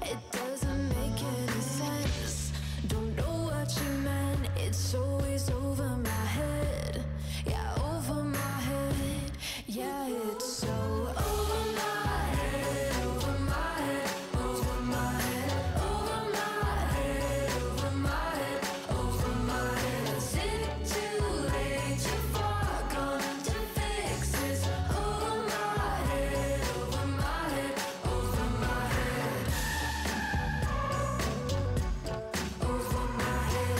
It doesn't make any sense. Don't know what you meant. It's always over my head. Yeah, over my head. Yeah, it's so over my head, over my head, over my head, over my head, over my head, over my head. Is it too late? Too far gone to fix this? Over my head, over my head, over my head, over my head.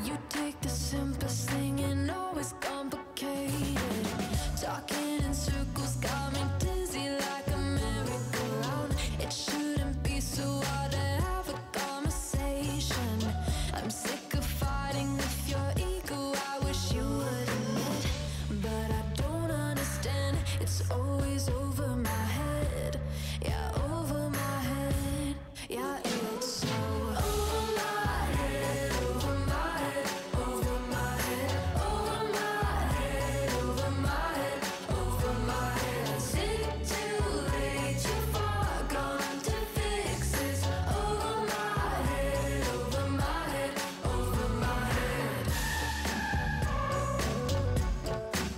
You take the simplest thing and always complicate it. Talking in circles got me dizzy like a merry-go-round. It shouldn't be so hard to have a conversation. I'm sick of fighting with your ego. I wish you would admit, but I don't understand. It's always over my head. Yeah, over my head. Yeah, it's so over my head, over my head, over my head, over my head, over my head, over my head. Is it too late? Too far gone to fix this? Over my head, over my head, over my head,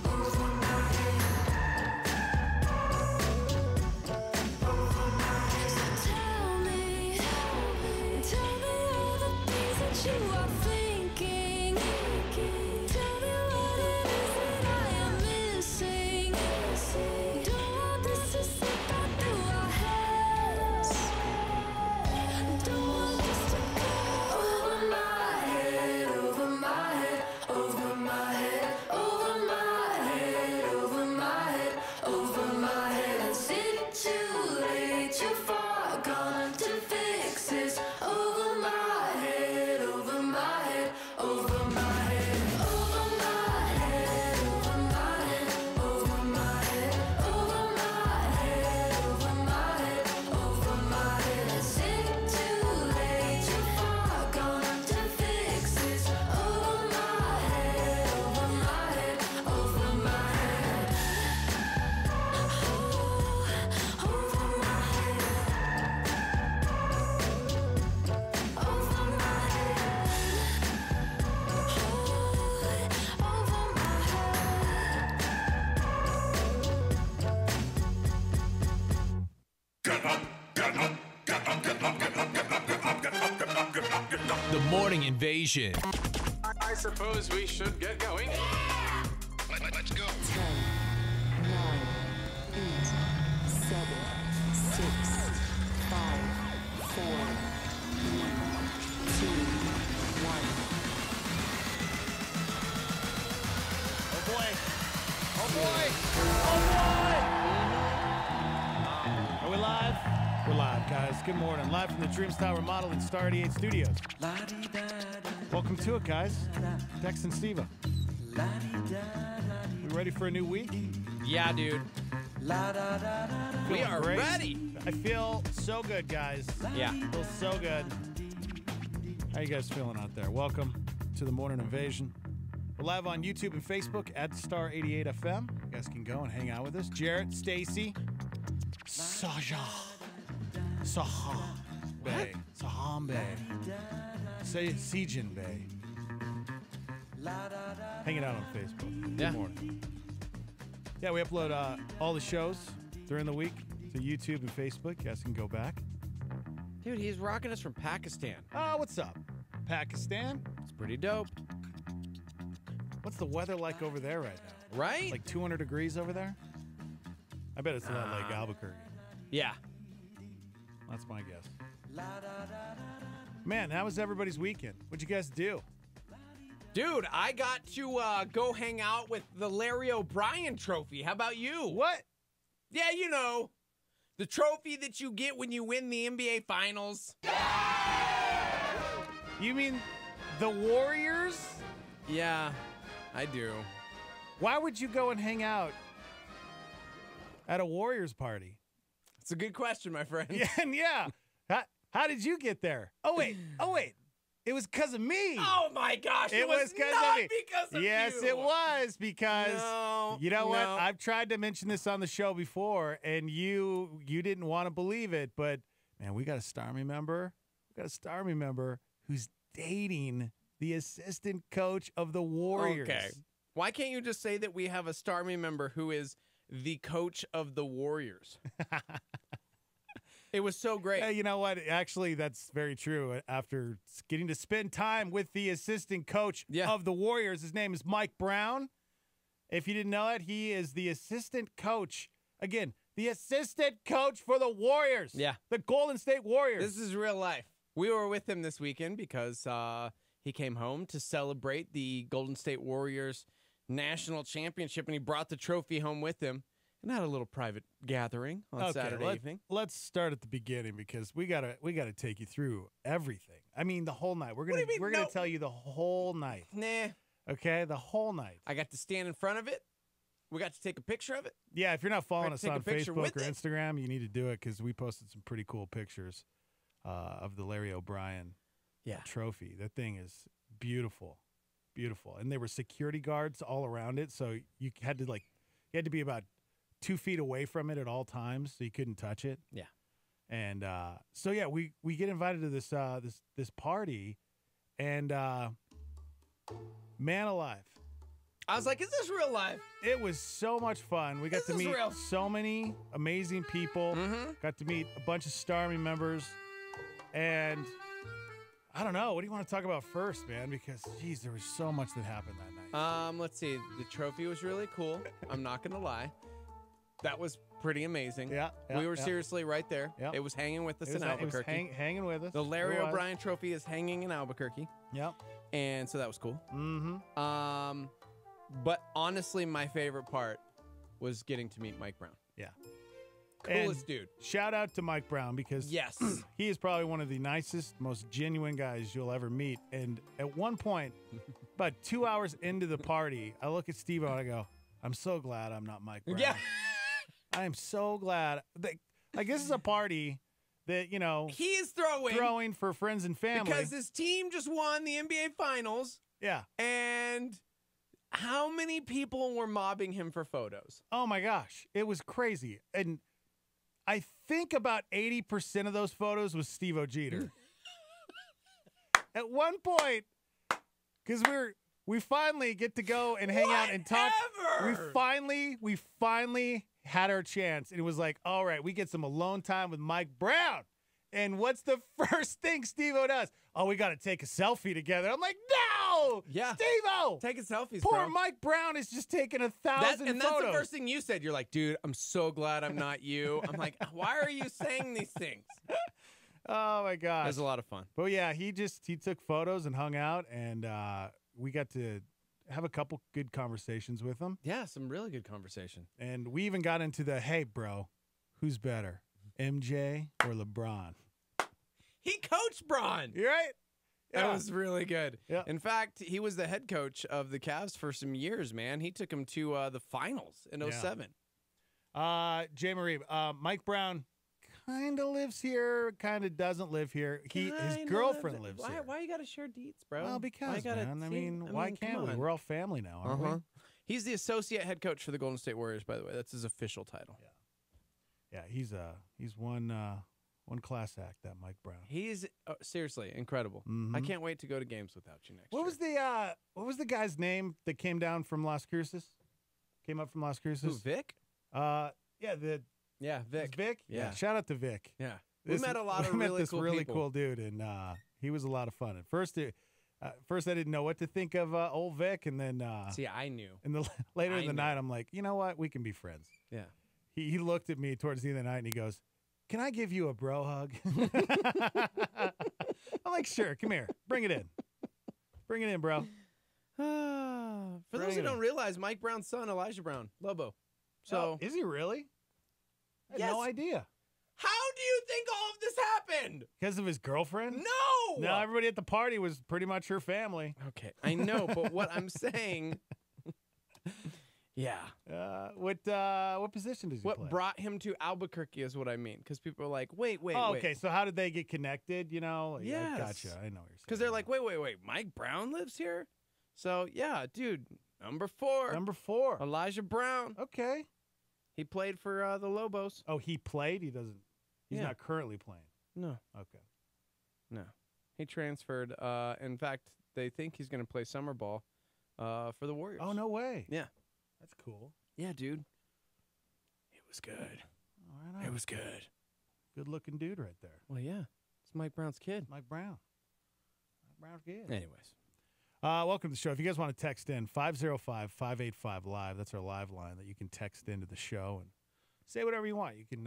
over my head. So tell me all the things that you are thinking. Tell me what it is that I am missing. Don't want this to slip out through our heads. Don't want this to go over my head, over my head, over my head, over my head, over my head, over my head. Is it too late? Too far gone to fix this? Over my head, over my head, over my head, over my head, over my head, over my head, over my head, over my head, over my head. Is it too late? Too far gone to fix this? Over my head, over my head, over my head, over my head, over my head, over my The Morning Invasion. I suppose we should get going. Let's go. 10, 9, 8, 7, 6, 5, 4, 3, 2, 1. Oh boy. Oh boy. Are we live? We're live, guys. Good morning. Live from the Dreamstyle Remodeling Star 88 Studios. Welcome to it, guys. Dex and Steva. We ready for a new week? Yeah, dude. We Feeling are great. ready. I feel so good, guys. Yeah. Feel so good. How you guys feeling out there? Welcome to the Morning Invasion. We're live on YouTube and Facebook at Star 88 FM. You guys can go and hang out with us. Jarrett, Stacy, Saham Bay, Sejin Bay. Hanging out on Facebook. Yeah. Good morning. Yeah, we upload all the shows during the week to YouTube and Facebook. You guys can go back. Dude, he's rocking us from Pakistan. Oh, what's up? Pakistan? It's pretty dope. What's the weather like over there right now? Right? Like 200 degrees over there? I bet it's a lot like Albuquerque. Yeah. That's my guess. Man, how was everybody's weekend? What'd you guys do? Dude, I got to go hang out with the Larry O'Brien trophy. How about you? What? Yeah, you know, the trophy that you get when you win the NBA Finals. You mean the Warriors? Yeah, I do. Why would you go and hang out at a Warriors party? It's a good question, my friend. Yeah, and yeah. How did you get there? Oh, wait. It was because of me. Oh my gosh! It was 'cause of not me. because of Yes, you. it was because No, you know what? no. I've tried to mention this on the show before, and you didn't want to believe it, but man, we got a Starmy member. We got a Starmy member who's dating the assistant coach of the Warriors. Okay. Why can't you just say that we have a Starmy member who is the coach of the Warriors? It was so great. Hey, you know what? Actually, that's very true. After getting to spend time with the assistant coach Yeah. of the Warriors, his name is Mike Brown. If you didn't know it, he is the assistant coach. Again, the assistant coach for the Warriors. Yeah. The Golden State Warriors. This is real life. We were with him this weekend because he came home to celebrate the Golden State Warriors national championship, and he brought the trophy home with him and had a little private gathering on Saturday evening. Let's start at the beginning because we gotta take you through everything. I mean, the whole night. We're do you mean, gonna no? tell you the whole night. Nah, Okay, the whole night. I got to stand in front of it. We got to take a picture of it. Yeah, if you're not following Right, us take a on picture Facebook with or it. Instagram, you need to do it because we posted some pretty cool pictures of the Larry O'Brien Yeah. trophy. That thing is beautiful, beautiful, and there were security guards all around it, so you had to be about 2 feet away from it at all times, so you couldn't touch it. Yeah. And so yeah, we get invited to this party, and man alive. I was like, is this real life? It was so much fun. We got This to is meet real. so many amazing people. Mhm. Got to meet a bunch of Starmy members. And I don't know. What do you want to talk about first, man? Because, geez, there was so much that happened that night. Let's see. The trophy was really cool. I'm not going to lie. That was pretty amazing. Yeah, we were yeah. seriously right there. Yeah. It was hanging with us It was, in it was Albuquerque. hanging with us. The Larry It was. O'Brien trophy is hanging in Albuquerque. Yep. And so that was cool. Mm-hmm. But honestly, my favorite part was getting to meet Mike Brown. Yeah. Coolest And dude. Shout out to Mike Brown because Yes. he is probably one of the nicest, most genuine guys you'll ever meet. And at one point, about 2 hours into the party, I look at Steve-O and I go, I'm so glad I'm not Mike Brown. Yeah. I am so glad. Like, this is a party that, you know, He is throwing for friends and family. because his team just won the NBA Finals. Yeah. And how many people were mobbing him for photos? Oh, my gosh. It was crazy. And I think about 80% of those photos was Steve-O Jeter. At one point, because we finally get to go and hang out and talk. Whatever. We finally had our chance. And it was like, all right, we get some alone time with Mike Brown. And what's the first thing Steve-O does? Oh, we got to take a selfie together. I'm like, no! Yeah. Steve-O! Taking selfies, Poor bro. Mike Brown is just taking 1,000 That's photos. the first thing you said. You're like, dude, I'm so glad I'm not you. I'm like, why are you saying these things? Oh, my It gosh. was a lot of fun. But yeah, he took photos and hung out, and we got to have a couple good conversations with him. Yeah, some really good conversation. And we even got into the, hey, bro, who's better, MJ or LeBron? He coached Braun. You right? That was really good. Yeah. In fact, he was the head coach of the Cavs for some years, man. He took him to the finals in 07. Jay Marie, Mike Brown kind of lives here, kind of doesn't live here. His Kinda girlfriend lives why, here. Why you got to share deets, bro? Well, Why because, you gotta man, I see- mean, why can't come we? on. We're all family now, aren't we? He's the associate head coach for the Golden State Warriors, by the way. That's his official title. Yeah, he's one class act, that Mike Brown. He's seriously incredible. I can't wait to go to games without you next What year. was the guy's name that came down from Las Cruces? Came up from Las Cruces? Who, Vic? Yeah, Yeah, Vic. Vic. Yeah. Shout out to Vic. Yeah. We met a lot of we met really this cool really people. cool dude, and he was a lot of fun. At first, first I didn't know what to think of old Vic, and then See, I knew. later I in the know. night, I'm like, you know what? We can be friends. Yeah. He looked at me towards the end of the night, and he goes, "Can I give you a bro hug?" I'm like, "Sure, come here, bring it in, bring it in, bro." For those Bring who it don't in. realize, Mike Brown's son, Elijah Brown, Lobo. So, Is he really? I had Yes. no idea. how do you think all of this happened? Because of his girlfriend? No! No, everybody at the party was pretty much her family. Okay, I know, but what I'm saying Yeah. What position does he What play? brought him to Albuquerque is what I mean. Because people are like, wait. Okay, so how did they get connected? You know? Like, Yes. Gotcha. I know what you're saying. Because they're like, wait. Mike Brown lives here? So, yeah, dude, number 4. Number 4. Elijah Brown. Okay. He played for the Lobos. Oh, he played? He doesn't. He's Yeah. not currently playing. No. Okay. No. He transferred. In fact, they think he's going to play summer ball for the Warriors. Oh, no way. Yeah. That's cool. Yeah, dude. It was good. All right. It was good. Good looking dude right there. Well, yeah. It's Mike Brown's kid. Mike Brown. Mike Brown's good. Anyways. Welcome to the show. If you guys want to text in, 505-585-LIVE. That's our live line that you can text into the show and say whatever you want. You can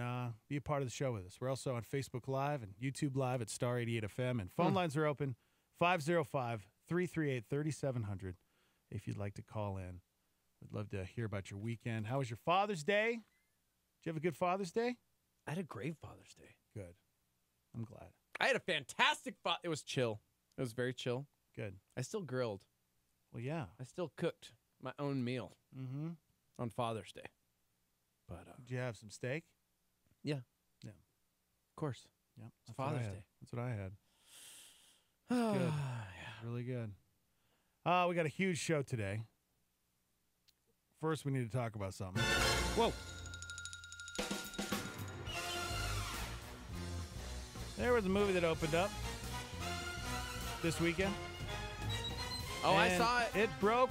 be a part of the show with us. We're also on Facebook Live and YouTube Live at Star 88 FM. And phone lines are open, 505-338-3700 if you'd like to call in. We'd love to hear about your weekend. How was your Father's Day? Did you have a good Father's Day? I had a great Father's Day. Good. I'm glad. I had a fantastic It was chill. It was very chill. Good. I still grilled. Well, yeah. I still cooked my own meal Mm-hmm. on Father's Day. But, Did you have some steak? yeah. Yeah. Of course. Yep. It's That's what I Father's had. Day. That's what I had. Good. Really good. We got a huge show today. First, we need to talk about something. Whoa. There was a movie that opened up this weekend. Oh, I and saw it. It broke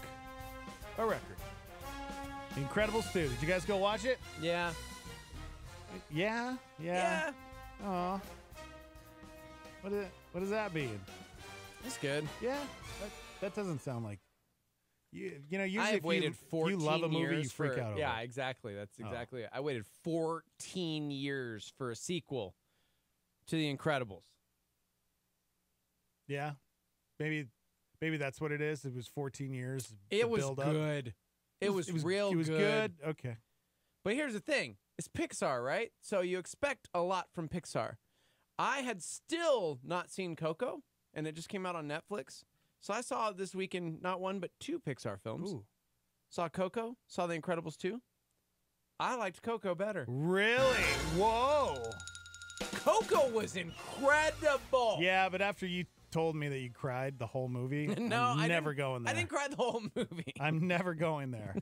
a record. Incredibles 2. Did you guys go watch it? Yeah. Yeah. Yeah. Aw. What does that mean? It's good. Yeah. That doesn't sound like you know. Usually, I have waited if 14 you love a movie, years you freak for, out over Yeah, it. exactly. That's Oh. exactly it. I waited 14 years for a sequel to The Incredibles. Yeah. Maybe that's what it is. It was 14 years. It to was build up. good. It was real It was good. Okay. But here's the thing. It's Pixar, right? So you expect a lot from Pixar. I had still not seen Coco, and it just came out on Netflix. So I saw this weekend not one, but 2 Pixar films. Ooh. Saw Coco, saw The Incredibles 2. I liked Coco better. Really? Whoa. Coco was incredible. Yeah, but after you told me that you cried the whole movie, No, I'm I never didn't- going there. I didn't cry the whole movie. I'm never going there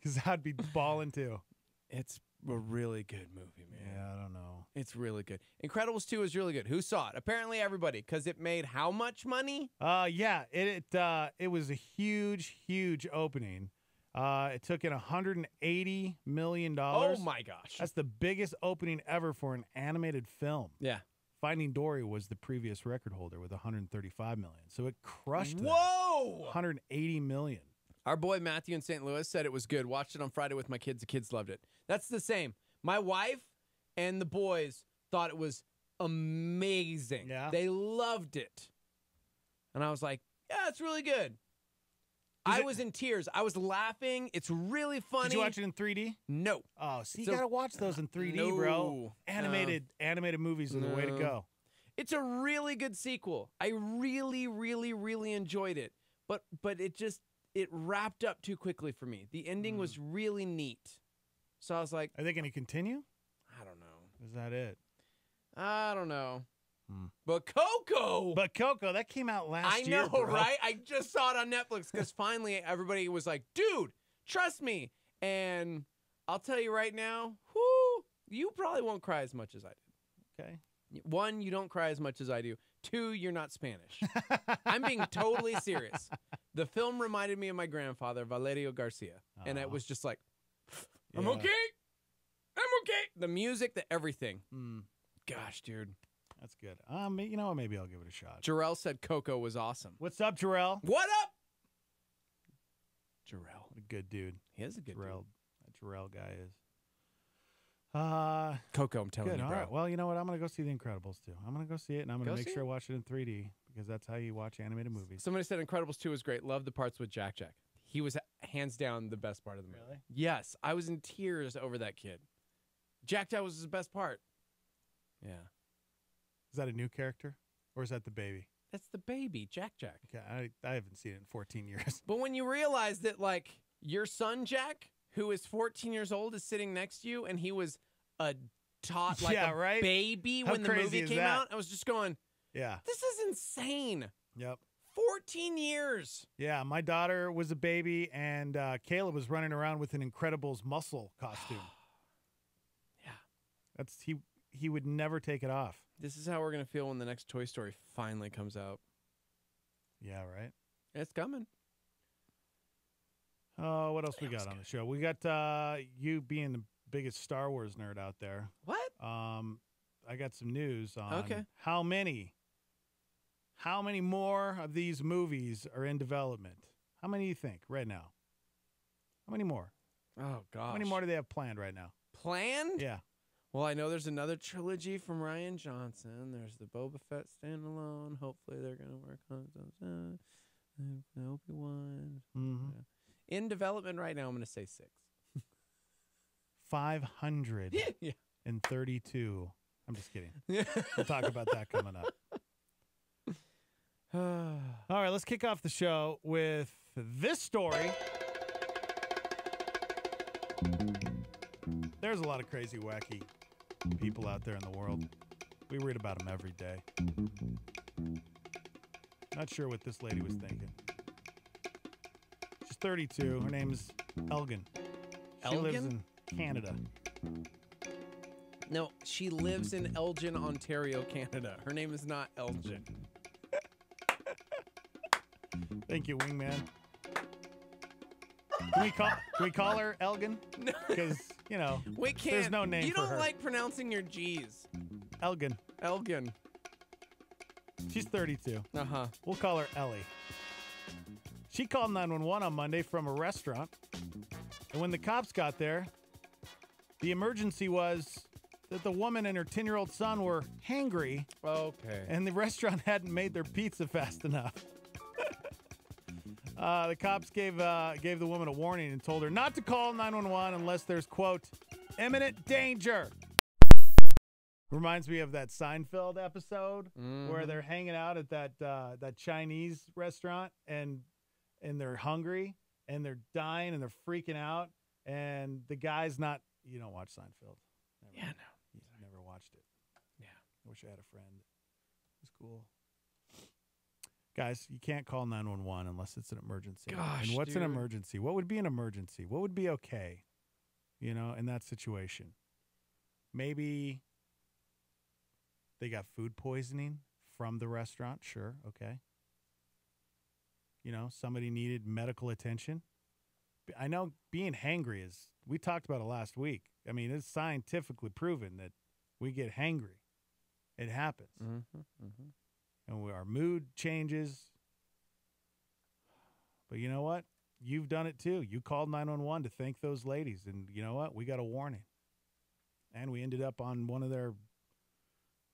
because I'd be balling too. It's a really good movie, man. Yeah, I don't know. It's really good. Incredibles 2 is really good. Who saw it? Apparently everybody, because it made how much money? Yeah, it was a huge opening. It took in $180 million. Oh my gosh. That's the biggest opening ever for an animated film. Yeah. Finding Dory was the previous record holder with $135 million. So it crushed that. Whoa! $180 million. Our boy Matthew in St. Louis said it was good. Watched it on Friday with my kids. The kids loved it. That's the same. My wife and the boys thought it was amazing. Yeah. They loved it. And I was like, yeah, it's really good. I was in tears. I was laughing. It's really funny. Did you watch it in 3D? No. Oh, see, So- you gotta watch those in 3D, No. bro. Animated movies are the way to No. go. It's a really good sequel. I really enjoyed it. But it wrapped up too quickly for me. The ending was really neat. So I was like, Are they gonna continue? I don't know. Is that it? I don't know. Hmm. But Coco. But Coco, that came out last I year. know, bro. right? I just saw it on Netflix because finally everybody was like, dude, trust me. And I'll tell you right now, you probably won't cry as much as I did. Okay. 1, you don't cry as much as I do. 2, you're not Spanish. I'm being totally serious. The film reminded me of my grandfather, Valerio Garcia. And it was just like, I'm Yeah. okay. I'm okay. The music, the everything. Mm, Gosh, dude. that's good. You know what? Maybe I'll give it a shot. Jarrell said Coco was awesome. What's up, Jarrell? What up? Jarrell. What a good dude. He is a good Jarrell. That Jarrell guy is. Coco, I'm telling Good. you, All bro. right. Well, you know what? I'm gonna go see The Incredibles too. I'm gonna go see it, and I'm gonna Go make see sure I it. watch it in 3D because that's how you watch animated movies. Somebody said Incredibles 2 was great. Love the parts with Jack Jack. He was hands down the best part of the movie. Really? Yes. I was in tears over that kid. Jack Jack was his best part. Yeah. Is that a new character, or is that the baby? That's the baby, Jack Jack. Okay, I haven't seen it in 14 years. But when you realize that, like, your son, Jack, who is 14 years old is sitting next to you, and he was a like Yeah, a right? baby How when the crazy movie is came that? out. I was just going, Yeah. this is insane. Yep. 14 years. Yeah, my daughter was a baby, and Caleb was running around with an Incredibles muscle costume. Yeah. He would never take it off. This is how we're going to feel when the next Toy Story finally comes out. Yeah, right? It's coming. Oh, what else we got on the show? We got you being the biggest Star Wars nerd out there. What? I got some news on Okay. how many more of these movies are in development. How many do you think right now? How many more? Oh, gosh. How many more do they have planned right now? Planned? Yeah. Well, I know there's another trilogy from Ryan Johnson. There's the Boba Fett standalone. Hopefully they're going to work on Obi-Wan. Mm-hmm. In development right now, I'm going to say 6. 532. I'm just kidding. We'll talk about that coming up. All right, let's kick off the show with this story. There's a lot of crazy, wacky people out there in the world. We read about them every day. Not sure what this lady was thinking. She's 32. Her name's Elgin. She lives Elgin? in Canada. No, she lives in Elgin, Ontario, Canada. Her name is not Elgin. Thank you, wingman. Can we call her Elgin? Because, you know, We can't. there's no name You for don't her. like pronouncing your G's. Elgin. Elgin. She's 32. Uh-huh. We'll call her Ellie. She called 911 on Monday from a restaurant. And when the cops got there, the emergency was that the woman and her 10-year-old son were hangry Okay. and the restaurant hadn't made their pizza fast enough. The cops gave the woman a warning and told her not to call 911 unless there's, quote, imminent danger. Reminds me of that Seinfeld episode where they're hanging out at that Chinese restaurant and they're hungry and they're dying and they're freaking out and the guy's not. You don't watch Seinfeld. Never. Yeah, no. You never watched it. Yeah. I wish I had a friend. It was cool. Guys, you can't call 911 unless it's an emergency. Gosh, and what's an dude. emergency? What would be an emergency? What would be okay, you know, in that situation? Maybe they got food poisoning from the restaurant. Sure, okay. You know, somebody needed medical attention. I know being hangry is, we talked about it last week. I mean, it's scientifically proven that we get hangry. It happens. And our mood changes. But you know what? You've done it too. You called 911 to thank those ladies. And you know what? We got a warning. And we ended up on one of their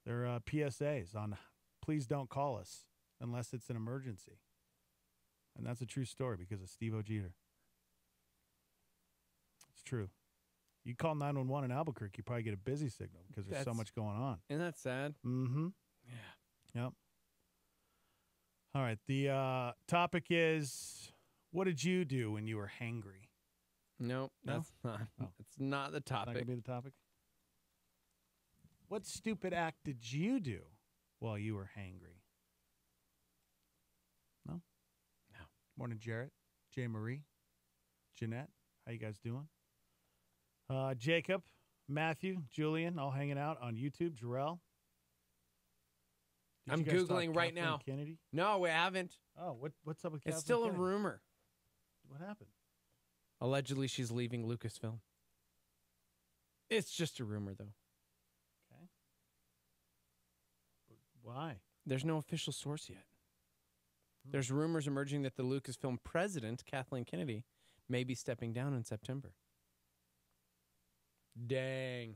PSAs on please don't call us unless it's an emergency. And that's a true story because of Steve Jeter. It's true. You call 911 in Albuquerque, you probably get a busy signal because there's so That's- much going on. Isn't that sad? Mm-hmm. Yeah. Yep. All right. The topic is, what did you do when you were hangry? No, No? that's not. Oh. It's not the Not going topic. to be the topic? What stupid act did you do while you were hangry? No? No. Morning, Jarrett, Jay Marie, Jeanette. How you guys doing? Jacob, Matthew, Julian, all hanging out on YouTube. Jarrell. Did I'm you guys talk Googling right Kathleen now. Kennedy? No, we haven't. Oh, what's up with It's Kathleen still a Kennedy? rumor. What happened? Allegedly, she's leaving Lucasfilm. It's just a rumor, though. Okay. Why? There's no official source yet. There's rumors emerging that the Lucasfilm president, Kathleen Kennedy, may be stepping down in September. Dang.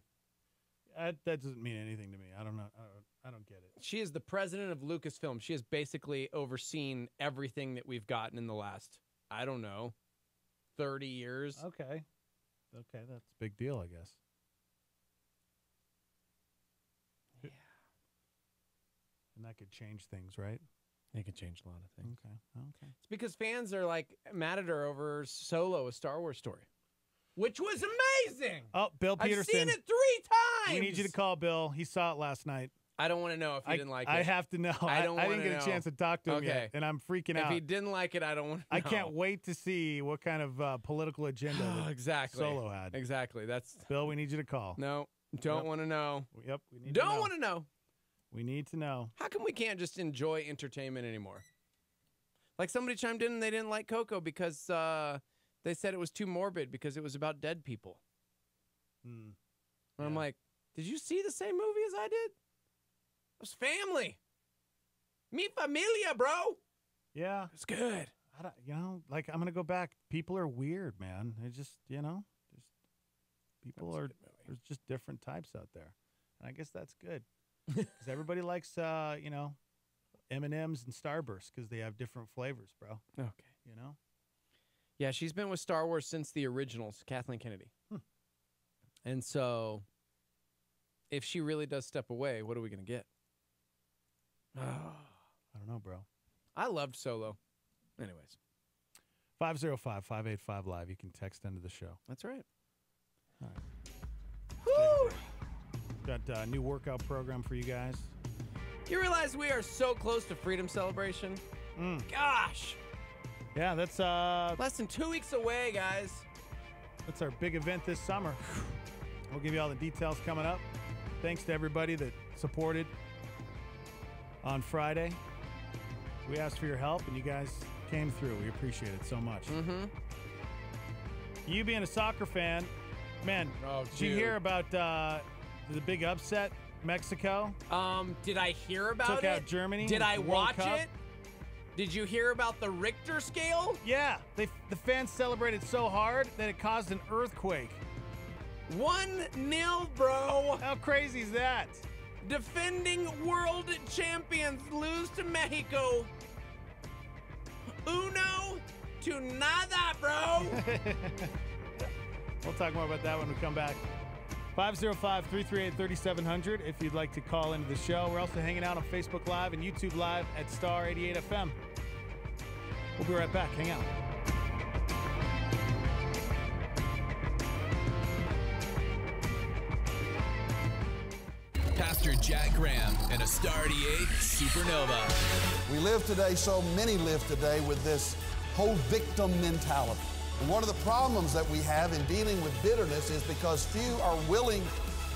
That doesn't mean anything to me. I don't know. I don't get it. She is the president of Lucasfilm. She has basically overseen everything that we've gotten in the last, I don't know, 30 years. Okay. Okay, that's a big deal, I guess. Yeah. And that could change things, right? It could change a lot of things. Okay. Okay. It's because fans are like mad at her over Solo, a Star Wars story. which was amazing. Oh, Bill Peterson. I've seen it 3 times. We need you to call Bill. He saw it last night. I don't want to know if he didn't like it. I have to know. I don't I didn't wanna get a know. chance to talk to him Okay. yet, and I'm freaking out. If he didn't like it, I don't want to know. I can't wait to see what kind of political agenda that Exactly. Solo had. Exactly. That's Bill, we need you to call. no. Don't want to know. Yep, we need to Don't know. want to know. We need to know. How come we can't just enjoy entertainment anymore? Like somebody chimed in and they didn't like Coco because they said it was too morbid because it was about dead people. Hmm. And I'm like, did you see the same movie as I did? It was family. Mi familia, bro. Yeah. It's good. I don't, like, I'm going to go back. People are weird, man. They just, just people That was a are, good movie. there's just different types out there. And I guess that's good. Because everybody likes, M&Ms and Starburst because they have different flavors, bro. Okay. Yeah, she's been with Star Wars since the originals, Kathleen Kennedy. And so if she really does step away, what are we going to get? I don't know, bro. I loved Solo. Anyways, 505-585-LIVE. You can text into the show. that's right. All right. Woo! Got a new workout program for you guys. You realize we are so close to Freedom Celebration? Gosh! Yeah, that's Less than 2 weeks away, guys. our big event this summer. We'll give you all the details coming up. Thanks to everybody that supported on Friday. We asked for your help, and you guys came through. We appreciate it so much. Mm-hmm. You being a soccer fan, man, Oh, did you dude. hear about the big upset? Mexico Did I hear about took it? out Germany. Did at I the World watch Cup. it? Did you hear about the Richter scale? Yeah, the fans celebrated so hard that it caused an earthquake. 1-0, bro. How crazy is that? Defending world champions lose to Mexico. Uno to nada, bro. We'll talk more about that when we come back. 505-338-3700 if you'd like to call into the show. We're also hanging out on Facebook Live and YouTube Live at Star 88 FM. We'll be right back. Hang out. Pastor Jack Graham and a Star 88 Supernova. We live today, so many live today with this whole victim mentality. And one of the problems that we have in dealing with bitterness is because few are willing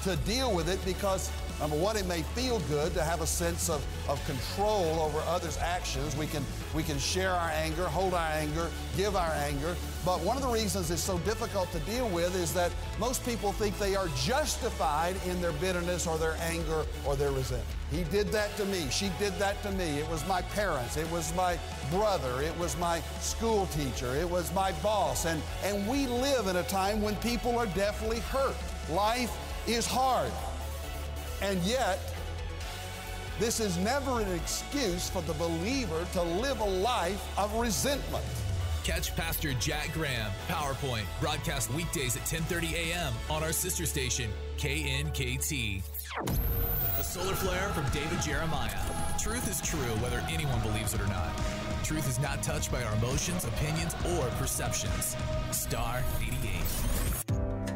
to deal with it because, number one, it may feel good to have a sense of control over others' actions. We can share our anger, hold our anger, give our anger. But one of the reasons it's so difficult to deal with is that most people think they are justified in their bitterness or their anger or their resentment. He did that to me. She did that to me. It was my parents. It was my brother. It was my school teacher. It was my boss. And we live in a time when people are definitely hurt. Life is hard. And yet, this is never an excuse for the believer to live a life of resentment. Catch Pastor Jack Graham, PowerPoint, broadcast weekdays at 10:30 a.m. on our sister station, KNKT. A solar flare from David Jeremiah. Truth is true whether anyone believes it or not. Truth is not touched by our emotions, opinions, or perceptions. Star 88.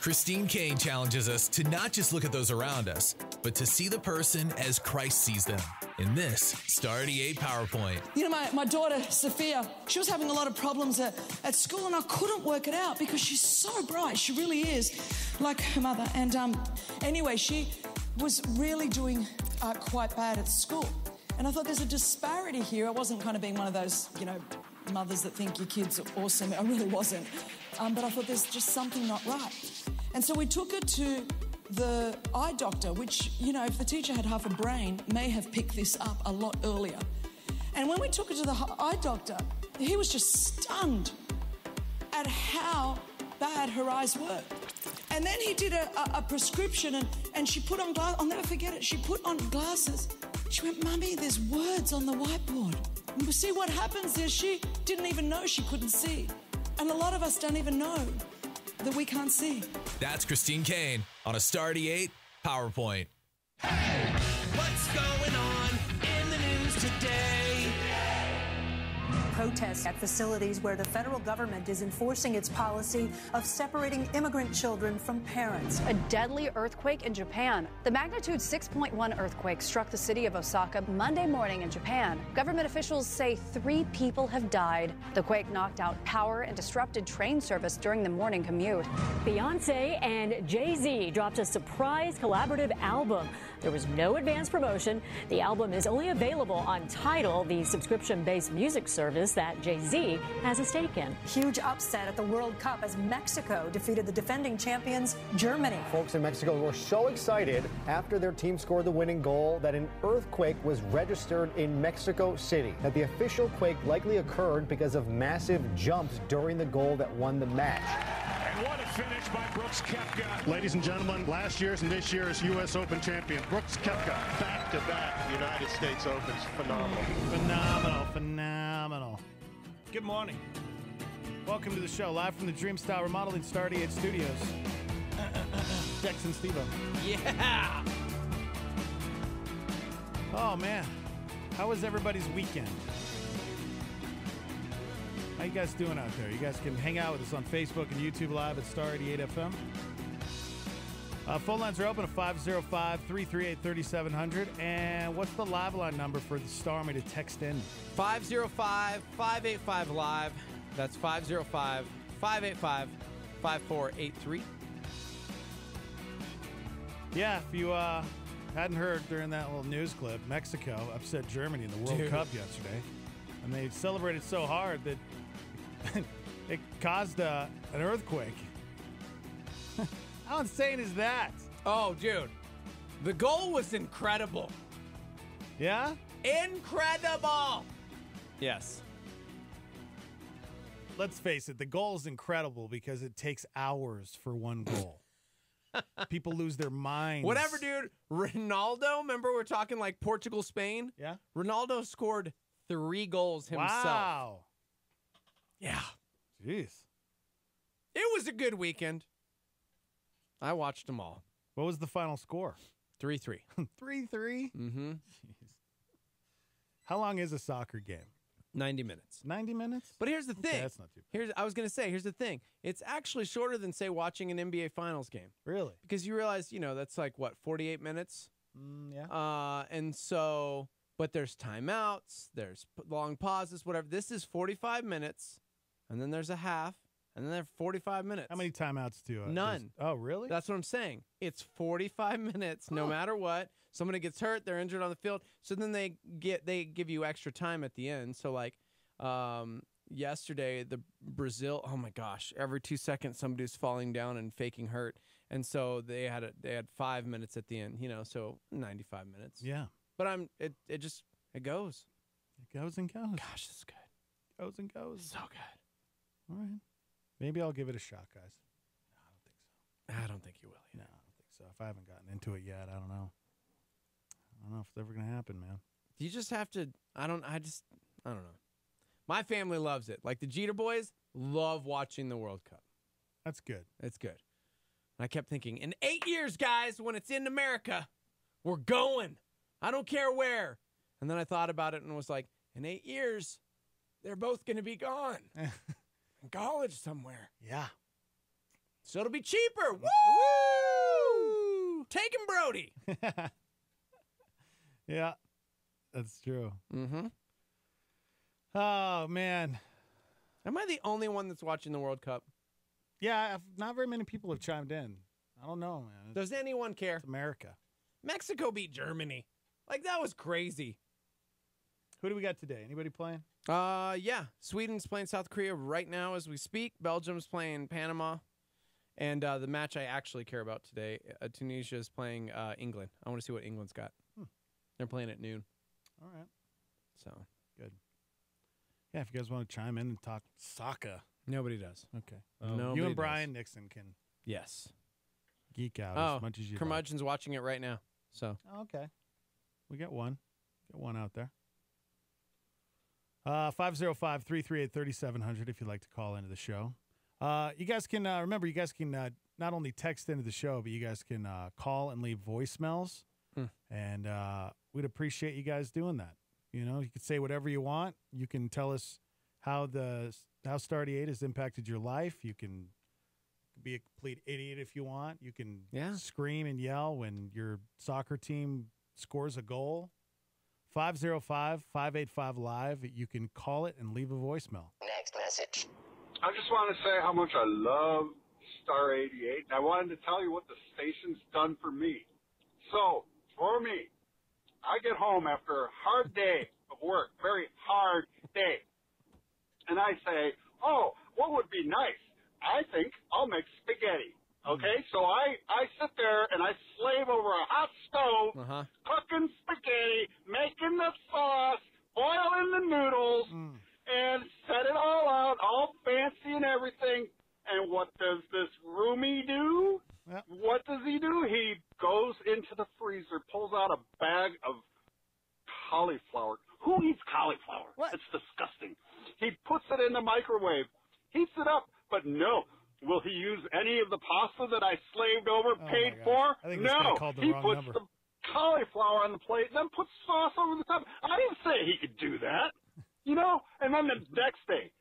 Christine Kane challenges us to not just look at those around us, but to see the person as Christ sees them in this Star 88 PowerPoint. You know, my daughter, Sophia, she was having a lot of problems at school, and I couldn't work it out because she's so bright. She really is, like her mother. And anyway, she was really doing quite bad at school. And I thought there's a disparity here. I wasn't kind of being one of those, mothers that think your kids are awesome. I really wasn't. But I thought there's just something not right. And so we took her to the eye doctor, which, if the teacher had half a brain, may have picked this up a lot earlier. And when we took her to the eye doctor, he was just stunned at how bad her eyes were. And then he did a prescription, and she put on glasses. I'll never forget it. She put on glasses. She went, "Mummy, there's words on the whiteboard." And see, what happens is she didn't even know she couldn't see. And a lot of us don't even know that we can't see. That's Christine Kane on a Star 88 PowerPoint. Hey, what's going on in the news today? Protests at facilities where the federal government is enforcing its policy of separating immigrant children from parents. A deadly earthquake in Japan. The magnitude 6.1 earthquake struck the city of Osaka Monday morning in Japan. Government officials say 3 people have died. The quake knocked out power and disrupted train service during the morning commute. Beyonce and Jay-Z dropped a surprise collaborative album. There was no advance promotion. The album is only available on Tidal, the subscription-based music service that Jay-Z has a stake in. Huge upset at the World Cup as Mexico defeated the defending champions, Germany. Folks in Mexico were so excited after their team scored the winning goal that an earthquake was registered in Mexico City. That the official quake likely occurred because of massive jumps during the goal that won the match. And what a finish by Brooks Koepka. Ladies and gentlemen, last year's and this year's U.S. Open champion, Brooks Koepka. Back-to-back United States Opens. Phenomenal. Phenomenal. Good morning. Welcome to the show, live from the Dreamstyle Remodeling Star 88 Studios. Dex and Steve-O. Yeah! Oh, man. How was everybody's weekend? How you guys doing out there? You guys can hang out with us on Facebook and YouTube Live at Star 88 FM. Phone lines are open at 505-338-3700. And what's the live line number for the Star Me to text in? 505-585-LIVE. That's 505-585-5483. Yeah, if you hadn't heard during that little news clip, Mexico upset Germany in the World Cup yesterday. And they celebrated so hard that it caused an earthquake. How insane is that? Oh, dude. The goal was incredible. Yeah? Incredible! Yes. Let's face it, the goal is incredible because it takes hours for one goal. People lose their minds. Whatever, dude. Ronaldo, remember we're talking like Portugal, Spain? Yeah. Ronaldo scored 3 goals himself. Wow. Yeah. Jeez. It was a good weekend. I watched them all. What was the final score? 3-3. 3-3? Mm-hmm. Jeez. How long is a soccer game? 90 minutes. 90 minutes? But here's the thing. Okay, that's not too bad. I was going to say, here's the thing. It's actually shorter than, say, watching an NBA Finals game. Really? Because you realize, that's like, 48 minutes? Yeah. And so, but there's timeouts, there's long pauses, whatever. This is 45 minutes, and then there's a half. And then they're 45 minutes. How many timeouts do you None. Oh, really? That's what I'm saying. It's 45 minutes no matter what. Somebody gets hurt, they're injured on the field. So then they give you extra time at the end. So like yesterday, the Brazil, oh my gosh, every 2 seconds somebody's falling down and faking hurt. And so they had 5 minutes at the end, so 95 minutes. Yeah. But it goes. It goes and goes. Gosh, it's good. Goes and goes. So good. All right. Maybe I'll give it a shot, guys. No, I don't think you will. No, I don't think so. If I haven't gotten into it yet, I don't know. I don't know if it's ever going to happen, man. You just have to, I don't know. My family loves it. Like the Jeter boys love watching the World Cup. That's good. It's good. And I kept thinking, in 8 years, guys, when it's in America, we're going. I don't care where. And then I thought about it and was like, in 8 years, they're both going to be gone. In college somewhere. Yeah. So it'll be cheaper. Woo! Taking Brody. Yeah, that's true. Mm-hmm. Oh, man. Am I the only one that's watching the World Cup? Yeah, not very many people have chimed in. I don't know, man. Does anyone care? It's America. Mexico beat Germany. Like, that was crazy. Who do we got today? Anybody playing? Yeah. Sweden's playing South Korea right now as we speak. Belgium's playing Panama. And the match I actually care about today, Tunisia is playing England. I want to see what England's got. They're playing at noon. All right. So. Good. Yeah, if you guys want to chime in and talk soccer. Nobody does. Okay. Nobody You and does. Brian Nixon can Yes. geek out as much as you like. Curmudgeon's watching it right now. So. Oh, okay. We got one. Got one out there. 505-338-3700 if you'd like to call into the show. You guys can, remember, you guys can not only text into the show, but you guys can call and leave voicemails. And we'd appreciate you guys doing that. You know, you can say whatever you want. You can tell us how Star 88 has impacted your life. You can be a complete idiot if you want. You can scream and yell when your soccer team scores a goal. 505-585-LIVE. You can call it and leave a voicemail. Next message. I just want to say how much I love Star 88, and I wanted to tell you what the station's done for me. So, for me, I get home after a hard day of work, very hard day, and I say, oh, what would be nice? I think I'll make spaghetti. Okay, so I sit there and I slave over a hot stove, cooking spaghetti, making the sauce, boiling the noodles, and set it all out, all fancy and everything. And what does this roomie do? Yep. What does he do? He goes into the freezer, pulls out a bag of cauliflower. Who eats cauliflower? What? It's disgusting. He puts it in the microwave, heats it up, but no. Will he use any of the pasta that I slaved over, paid for? I think this guy No. called the He wrong puts number. the cauliflower on the plate, then puts sauce over the top. I didn't say he could do that. You know? And then the next day,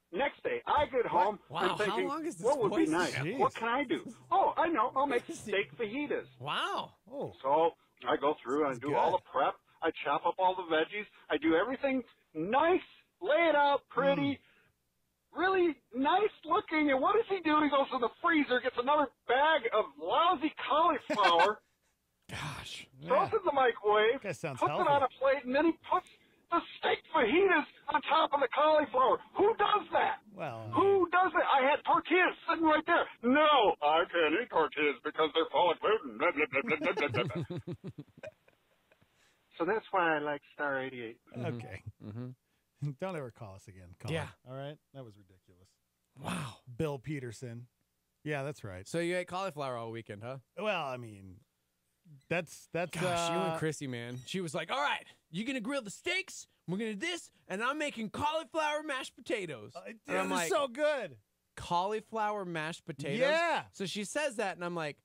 I get home Wow, and thinking, how long is this what would be voice? nice? Jeez. What can I do? Oh, I know. I'll make steak fajitas. Wow. Oh, So I go through and I Sounds do all good. the prep. I chop up all the veggies. I do everything nice, lay it out pretty, really nice looking. And what does he do? He goes to the freezer, gets another bag of lousy cauliflower, Gosh. throws it in the microwave, That sounds puts healthy. it on a plate, and then he puts the steak fajitas on top of the cauliflower. Who does that? well, Who does it? I had tortillas sitting right there. No, I can't eat tortillas because they're full of gluten. Blah, blah, blah, blah, blah, blah, blah. So that's why I like Star 88. okay. Don't ever call us again. Call Yeah. All right? That was ridiculous. Wow. Bill Peterson. Yeah, that's right. So you ate cauliflower all weekend, huh? Well, I mean, that's Gosh, you and Chrissy, man. She was like, all right, you're going to grill the steaks, we're going to do this, and I'm making cauliflower mashed potatoes. And I'm like, so good. cauliflower mashed potatoes? Yeah. So she says that, and I'm like,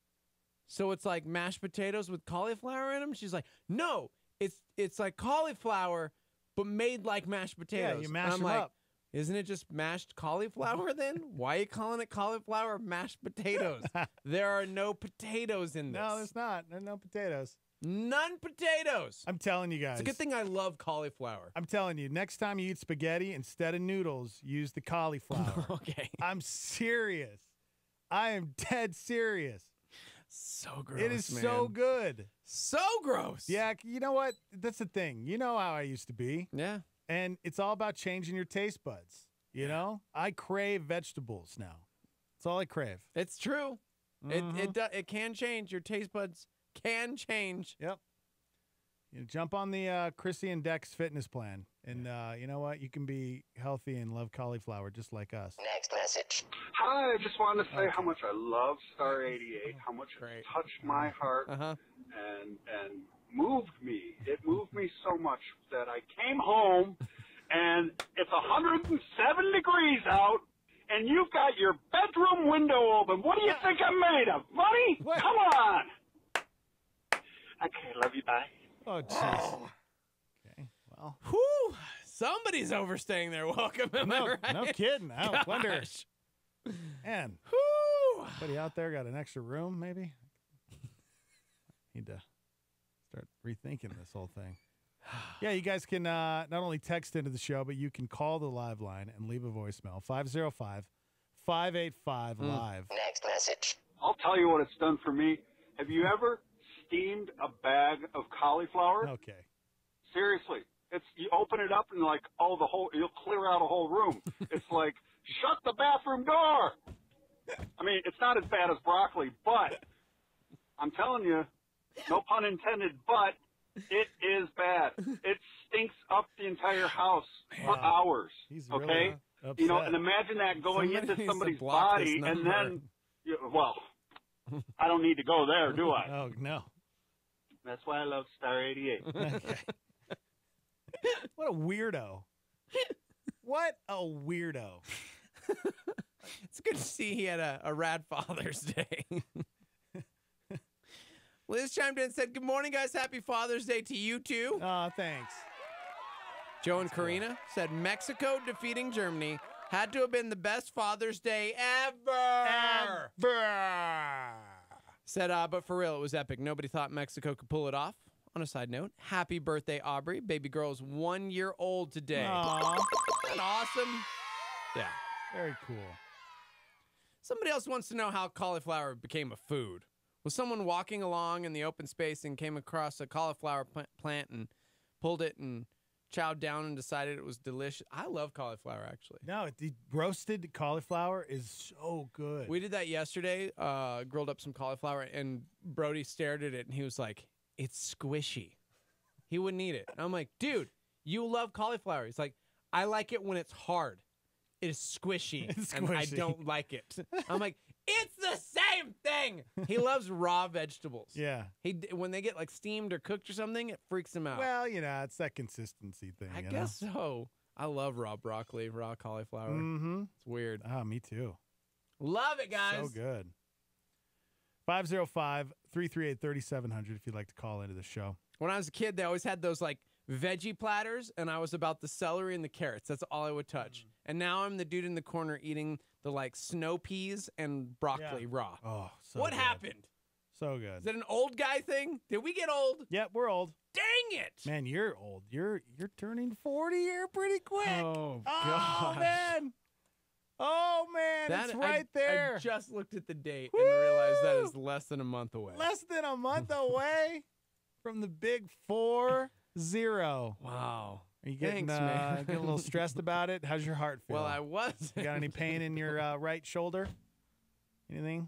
so it's like mashed potatoes with cauliflower in them? She's like, no, it's like cauliflower, but made like mashed potatoes. you mash and I'm them like, up. Isn't it just mashed cauliflower then? Why are you calling it cauliflower mashed potatoes? There are no potatoes in this. No, there's not. There's no potatoes. None potatoes. I'm telling you guys. It's a good thing I love cauliflower. I'm telling you, next time you eat spaghetti, instead of noodles, use the cauliflower. Okay. I'm serious. I am dead serious. So gross, It is man. so good. So gross. Yeah, you know what? That's the thing. You know how I used to be. Yeah. And it's all about changing your taste buds. You know? I crave vegetables now. That's all I crave. It's true. It can change. Your taste buds can change. Yep. You know, jump on the Chrissy and Dex fitness plan. And you know what? You can be healthy and love cauliflower just like us. Next message. Hi, I just wanted to say how much I love Star 88, how much it touched my heart and moved me. It moved me so much that I came home and it's 107 degrees out and you've got your bedroom window open. What do you think I'm made of? Money? What? Come on. Okay, love you. Bye. Oh, jeez. Okay, well. Whew. Somebody's overstaying their welcome. Am I right? No kidding. I wonder. Gosh. Man. Whew. Anybody out there got an extra room, maybe? Need to start rethinking this whole thing. Yeah, you guys can not only text into the show, but you can call the live line and leave a voicemail. 505-585-LIVE. Next message. I'll tell you what it's done for me. Have you ever steamed a bag of cauliflower? Okay. Seriously. You open it up and like, you'll clear out a whole room. It's like, shut the bathroom door. I mean, it's not as bad as broccoli, but I'm telling you, no pun intended, but it is bad. It stinks up the entire house for hours. He's okay? really You know, upset. and imagine that going Somebody into needs to somebody's block this body, and number. then, well, I don't need to go there, do I? Oh, no. That's why I love Star 88. Okay. What a weirdo. What a weirdo. It's good to see he had a rad Father's Day. Liz chimed in and said, good morning, guys. Happy Father's Day to you, too. Oh, thanks. Joe and Karina said, Mexico defeating Germany had to have been the best Father's Day ever. Said, but for real, it was epic. Nobody thought Mexico could pull it off. On a side note, happy birthday, Aubrey. Baby girl is 1 year old today. Aw. Isn't that awesome? Yeah. Very cool. Somebody else wants to know how cauliflower became a food. Was someone walking along in the open space and came across a cauliflower plant and pulled it and chowed down and decided it was delicious? I love cauliflower, actually. No, the roasted cauliflower is so good. We did that yesterday, grilled up some cauliflower, and Brody stared at it, and he was like, it's squishy. He wouldn't eat it. And I'm like, dude, you love cauliflower. He's like, I like it when it's hard. It is squishy, It's and I squishy. don't like it. I'm like, it's the same thing. He loves raw vegetables. Yeah. When they get like steamed or cooked or something, it freaks him out. Well, it's that consistency thing. I guess so. I love raw broccoli, raw cauliflower. Mm-hmm. It's weird. Ah, me too. Love it, guys. So good. 505-338-3700 if you'd like to call into the show. When I was a kid, they always had those like veggie platters, and I was about the celery and the carrots. That's all I would touch. And now I'm the dude in the corner eating the like snow peas and broccoli raw. Oh, so what good. happened? So good. Is it an old guy thing? Did we get old? Yeah, we're old. Dang it! Man, you're old. You're turning 40 here pretty quick. Oh, Oh, gosh. man. Oh, man. It's right there. I just looked at the date and realized that is less than a month away. Less than a month away from the big 4-0. Wow. Are you getting, Thanks, man. getting a little stressed about it? How's your heart feel? Well, I was. You got any pain in your right shoulder? Anything?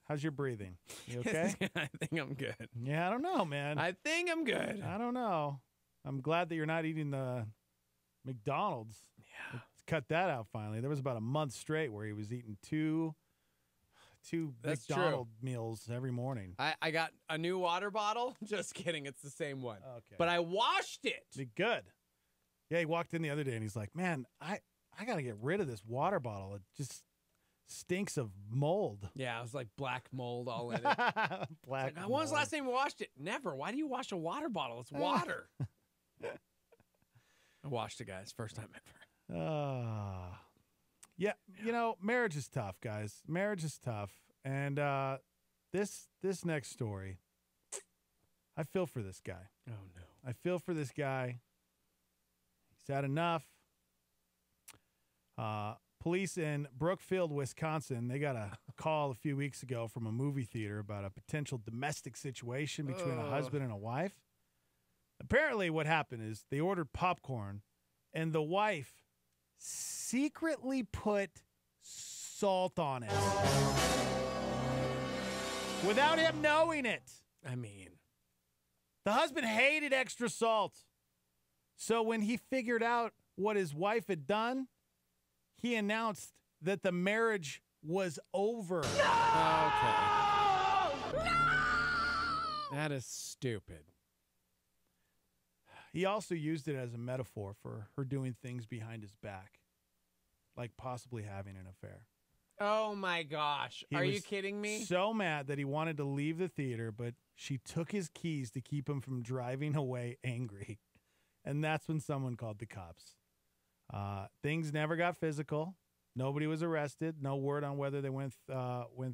How's your breathing? You okay? I think I'm good. Yeah, I don't know, man. I think I'm good. I don't know. I'm glad that you're not eating the McDonald's. Yeah. Let's cut that out finally. There was about a month straight where he was eating two That's McDonald's meals every morning. I got a new water bottle. Just kidding. It's the same one. Okay. But I washed it. Good. Yeah, he walked in the other day and he's like, man, I got to get rid of this water bottle. It just stinks of mold. Yeah, it was like black mold all in it. Black When was the mold. last time you washed it? Never. Why do you wash a water bottle? It's water. I washed it, guys. First time ever. Yeah, marriage is tough, guys. Marriage is tough. And this next story, I feel for this guy. Oh, no. I feel for this guy. He's had enough. Police in Brookfield, Wisconsin, they got a call a few weeks ago from a movie theater about a potential domestic situation between a husband and a wife. Apparently what happened is they ordered popcorn, and the wife secretly put salt on it without him knowing it. I mean, the husband hated extra salt. So when he figured out what his wife had done, he announced that the marriage was over. Okay. That is stupid. He also used it as a metaphor for her doing things behind his back, like possibly having an affair. Oh, my gosh. He Are you was kidding me? So mad that he wanted to leave the theater, but she took his keys to keep him from driving away angry. And that's when someone called the cops. Things never got physical. Nobody was arrested. No word on whether they went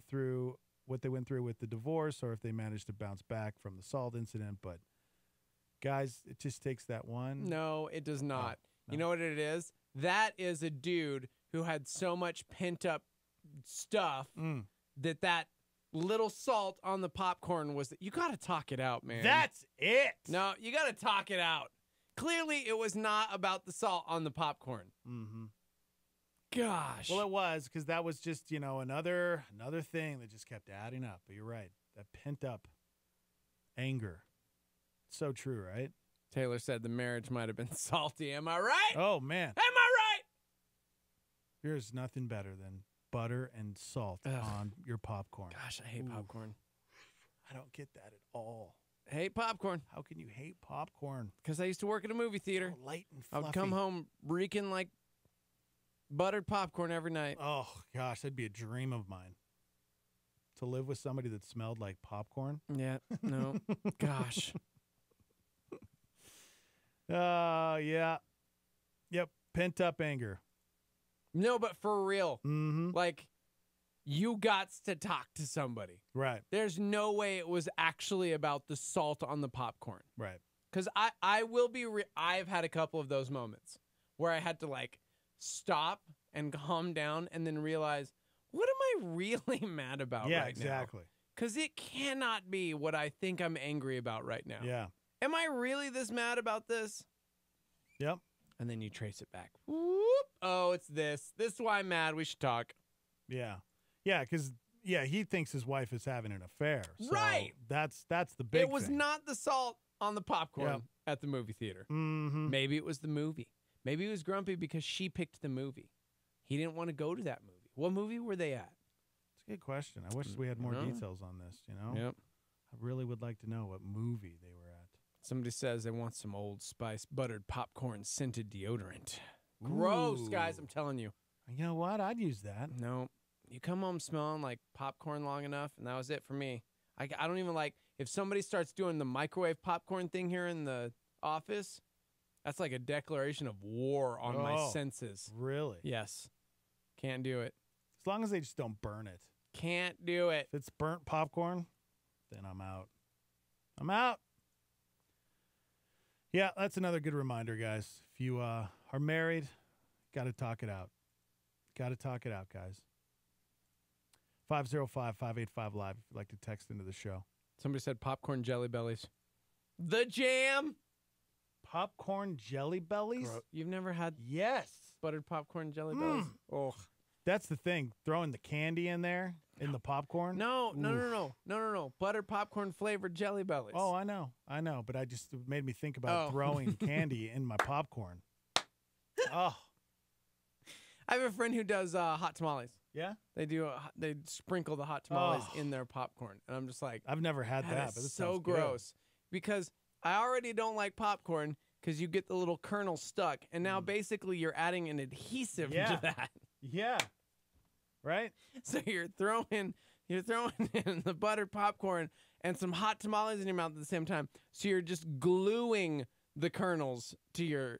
through what they went through with the divorce or if they managed to bounce back from the salt incident. But guys, it just takes that one. No, it does not. No. You know what it is? That is a dude who had so much pent up stuff that little salt on the popcorn was that you got to talk it out, man. That's it. No, you got to talk it out. Clearly, it was not about the salt on the popcorn. Mm-hmm. Gosh. Well, it was because that was just, another thing that just kept adding up. But you're right. That pent up anger. So true, right? Taylor said the marriage might have been salty. Am I right? Oh, man. Am I right? There's nothing better than butter and salt on your popcorn. Gosh, I hate popcorn. I don't get that at all. Hate popcorn. How can you hate popcorn? Because I used to work at a movie theater. So light and I fluffy. would come home reeking like buttered popcorn every night. Oh, gosh, that'd be a dream of mine. To live with somebody that smelled like popcorn. Yeah, no. Gosh. Yeah. Yep, pent up anger. No, but for real. Mm-hmm. Like, you got to talk to somebody. Right. There's no way it was actually about the salt on the popcorn. Right. Because I will be, I've had a couple of those moments where I had to, like, stop and calm down and then realize, what am I really mad about right now? Yeah, exactly. Because it cannot be what I think I'm angry about right now. Yeah. Am I really this mad about this? Yep. And then you trace it back. Whoop. Oh, it's this. This is why I'm mad. We should talk. Yeah. Yeah, because, he thinks his wife is having an affair. So right. That's the big It was thing. not the salt on the popcorn at the movie theater. Mm-hmm. Maybe it was the movie. Maybe he was grumpy because she picked the movie. He didn't want to go to that movie. What movie were they at? It's a good question. I wish we had more details on this, Yep. I really would like to know what movie they were at. Somebody says they want some Old Spice buttered popcorn scented deodorant. Gross, Ooh. guys, I'm telling you. You know what? I'd use that. No. You come home smelling like popcorn long enough, and that was it for me. I don't even like, if somebody starts doing the microwave popcorn thing here in the office, that's like a declaration of war on my senses. Really? Yes. Can't do it. As long as they just don't burn it. Can't do it. If it's burnt popcorn, then I'm out. I'm out. Yeah, that's another good reminder, guys. If you are married, got to talk it out. Got to talk it out, guys. 505-585-LIVE if you'd like to text into the show. Somebody said popcorn Jelly Bellies. The jam. Popcorn Jelly Bellies? You've never had buttered popcorn Jelly Bellies? Oh. That's the thing. Throwing the candy in there in the popcorn. No. Buttered popcorn flavored Jelly Bellies. Oh, I know. But it made me think about throwing candy in my popcorn. Oh. I have a friend who does hot tamales. Yeah? They sprinkle the hot tamales in their popcorn. And I'm just like, I've never had that, but it's it so sounds good. gross. Because I already don't like popcorn because you get the little kernel stuck. And now basically you're adding an adhesive to that. Yeah. Right? So you're throwing in the buttered popcorn and some hot tamales in your mouth at the same time. So you're just gluing the kernels to your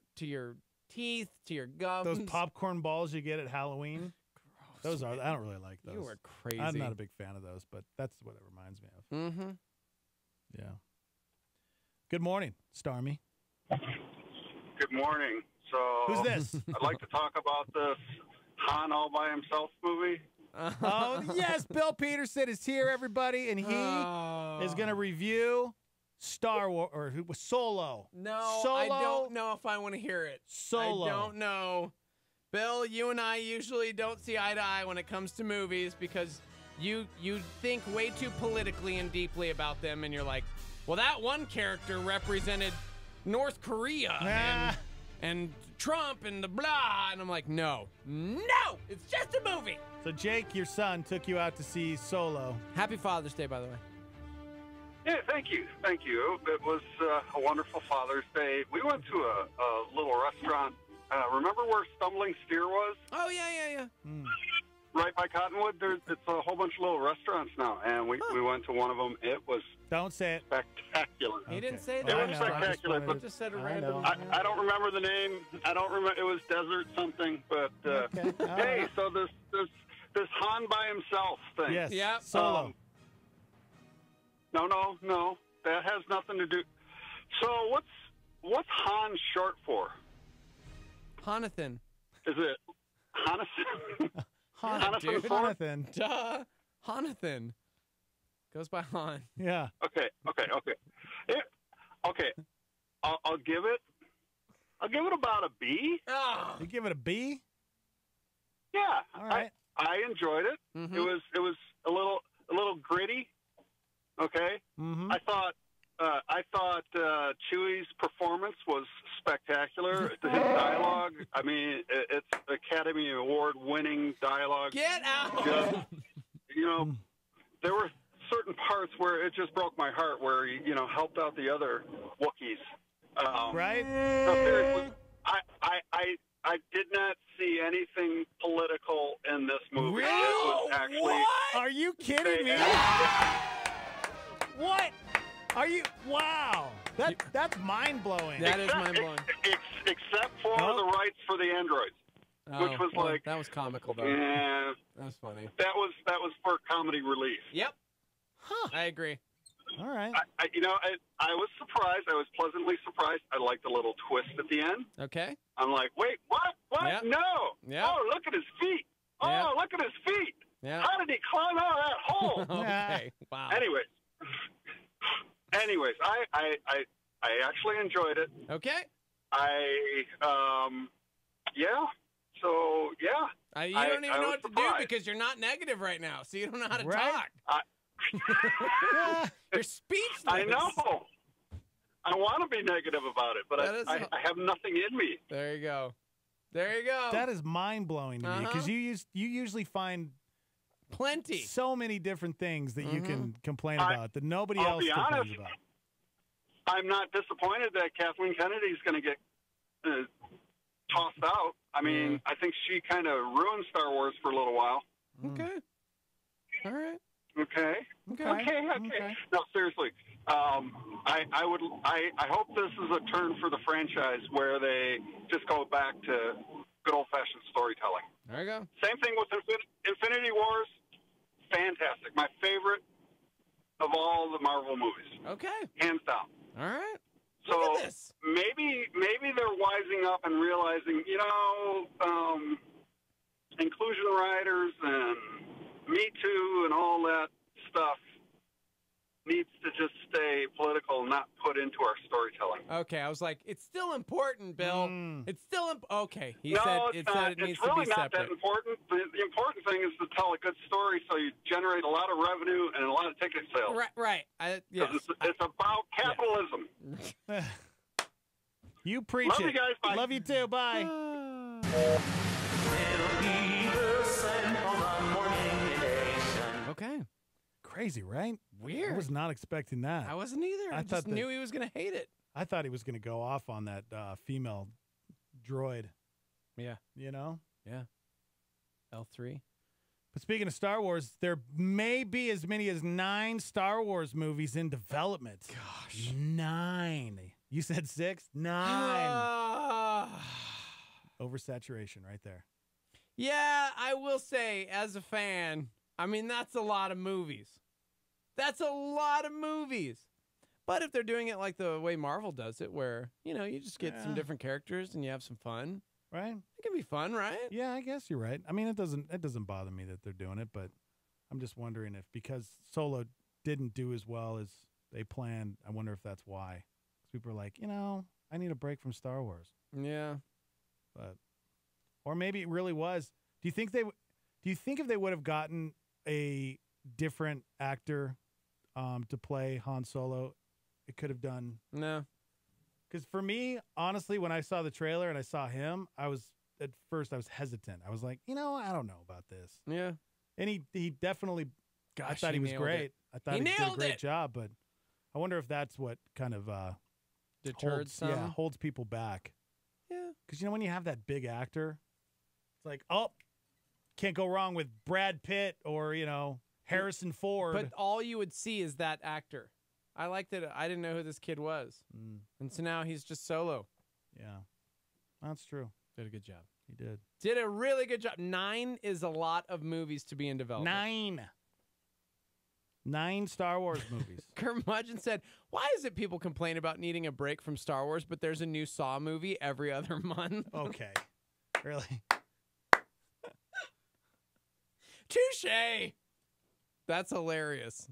teeth, to your gums. Those popcorn balls you get at Halloween. Gross. I don't really like those. You are crazy. I'm not a big fan of those, but that's what it reminds me of. Mm-hmm. Yeah. Good morning, Starmy. Good morning. So who's this? I'd like to talk about this Han All By Himself movie. Oh, yes. Bill Peterson is here, everybody, and he is going to review Star Wars, or Solo. No, Solo. I don't know if I want to hear it. Solo. I don't know. Bill, you and I usually don't see eye to eye when it comes to movies because you think way too politically and deeply about them, and you're like, well, that one character represented North Korea and Trump and the blah, and I'm like, no, it's just a movie. So Jake, your son, took you out to see Solo. Happy Father's Day, by the way. Yeah, thank you. It was a wonderful Father's Day. We went to a little restaurant. Remember where Stumbling Steer was? Oh, yeah. right by Cottonwood. It's a whole bunch of little restaurants now, and we went to one of them. It was Don't say it. spectacular. He didn't say It that. was spectacular. He But just said a I random. know. I don't remember the name. I don't remember. It was Desert something. But Okay. All hey, right. so this Han by himself thing. Yes. Yeah. Solo. No. That has nothing to do. So what's Han short for? Jonathan. Is it Jonathan? Dude. Jonathan. Duh. Jonathan. Goes by Han. Yeah. Okay. Okay. I'll give it about a B. Oh. You give it a B? Yeah. All right. I enjoyed it. Mhm. It was a little gritty. Okay. Mm-hmm. I thought Chewie's performance was spectacular. His dialogue. I mean, it's Academy Award winning dialogue. Get out. Just, there were certain parts where it just broke my heart, where he, helped out the other Wookiees. Right? No, seriously, I did not see anything political in this movie. Really? It was actually. What? Are you kidding me? What? Are you? Wow. That's mind blowing. That is mind blowing. Except for Oh. the rights for the androids, which was like that was comical though. yeah, That was funny. that was for comedy relief. Yep. Huh. I agree. All right. I was surprised. I was pleasantly surprised. I liked the little twist at the end. Okay. I'm like, wait, what? What? Yep. No. Yep. Oh, look at his feet. Oh, Yep. look at his feet. Yeah. How did he climb out of that hole? Okay. Wow. Anyways, I actually enjoyed it. Okay. Yeah. So yeah. You don't even I know was what to surprised. do because you're not negative right now, so you don't know how to Right? talk. You're speechless. I know. I want to be negative about it, but That is- I have nothing in me. There you go. There you go. That is mind blowing to me because you usually find plenty, so many different things that you can complain I- about that nobody I'll else be complains honest. about. I'm not disappointed that Kathleen Kennedy's going to get tossed out. I mean, I think she kind of ruined Star Wars for a little while. Okay. All right. Okay. No, seriously. I hope this is a turn for the franchise where they just go back to good old fashioned storytelling. There you go. Same thing with Infinity Wars. Fantastic. My favorite of all the Marvel movies. Okay. Hands down. All right. So Look at this. maybe they're wising up and realizing, inclusion riders and Me Too and all that stuff needs to just stay political, not put into our storytelling. Okay, I was like, it's still important, Bill. It's still okay. He no, said it's it not. said it needs It's really to be not separate. that important. The important thing is to tell a good story so you generate a lot of revenue and a lot of ticket sales. Right. Yes. It's about capitalism. You preach Love it. you guys. Bye. Love you too. Bye. Okay. Crazy, right? Weird. I was not expecting that. I wasn't either. I just knew he was going to hate it. I thought he was going to go off on that female droid. Yeah. You know? Yeah. L3. But speaking of Star Wars, there may be as many as 9 Star Wars movies in development. Gosh. 9. You said 6? 9. Oversaturation right there. Yeah, I will say, as a fan, I mean, that's a lot of movies. That's a lot of movies. But if they're doing it like the way Marvel does it, where, you just get some different characters and you have some fun. Right? It can be fun, right? Yeah, I guess you're right. I mean, it doesn't bother me that they're doing it, but I'm just wondering if because Solo didn't do as well as they planned, I wonder if that's why. 'Cause people are like, I need a break from Star Wars. Yeah. But or maybe it really was. Do you think if they would have gotten a different actor to play Han Solo, it could have done? No. Because for me, honestly, when I saw the trailer and I saw him, at first I was hesitant. I was like, I don't know about this. Yeah. And he definitely, I Gosh, thought he was nailed great. it. I thought He he did a nailed great it. job, but I wonder if that's what kind of Deterred some? holds people back. Yeah. Because when you have that big actor, it's like, oh, can't go wrong with Brad Pitt or, Harrison Ford. But all you would see is that actor. I liked it. I didn't know who this kid was. And so now he's just solo. Yeah, that's true. Did a good job. He did. Did a really good job. 9 is a lot of movies to be in development. 9 Star Wars movies. Curmudgeon said, why is it people complain about needing a break from Star Wars, but there's a new Saw movie every other month? Okay. Really? Touche! That's hilarious.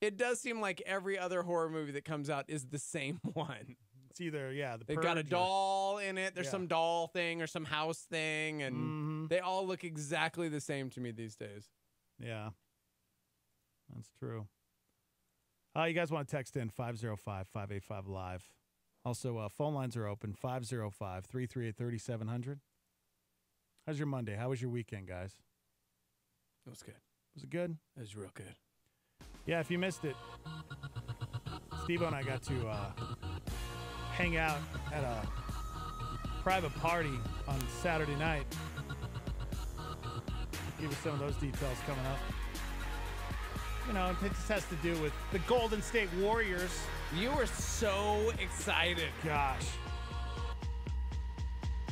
It does seem like every other horror movie that comes out is the same one. It's either, they've got a doll in it. There's some doll thing or some house thing, and they all look exactly the same to me these days. Yeah. That's true. You guys want to text in 505-585-LIVE. Also, phone lines are open, 505-338-3700. How's your Monday? How was your weekend, guys? It was good. Was it good? It was real good. Yeah, if you missed it, Steve and I got to hang out at a private party on Saturday night. Give you some of those details coming up. It just has to do with the Golden State Warriors. You were so excited. Gosh.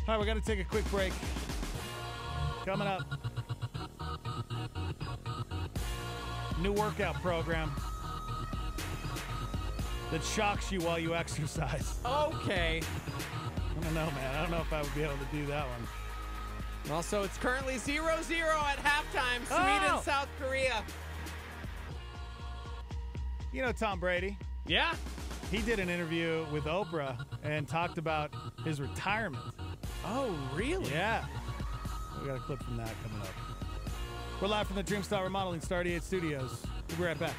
All right, we got to take a quick break. Coming up, new workout program that shocks you while you exercise. Okay. I don't know, man. I don't know if I would be able to do that one. Also, it's currently 0-0 at halftime. Sweden, South Korea. You know Tom Brady? Yeah. He did an interview with Oprah and talked about his retirement. Oh, really? Yeah. We got a clip from that coming up. We're live from the Dreamstar Remodeling Star 88 Studios. We'll be right back.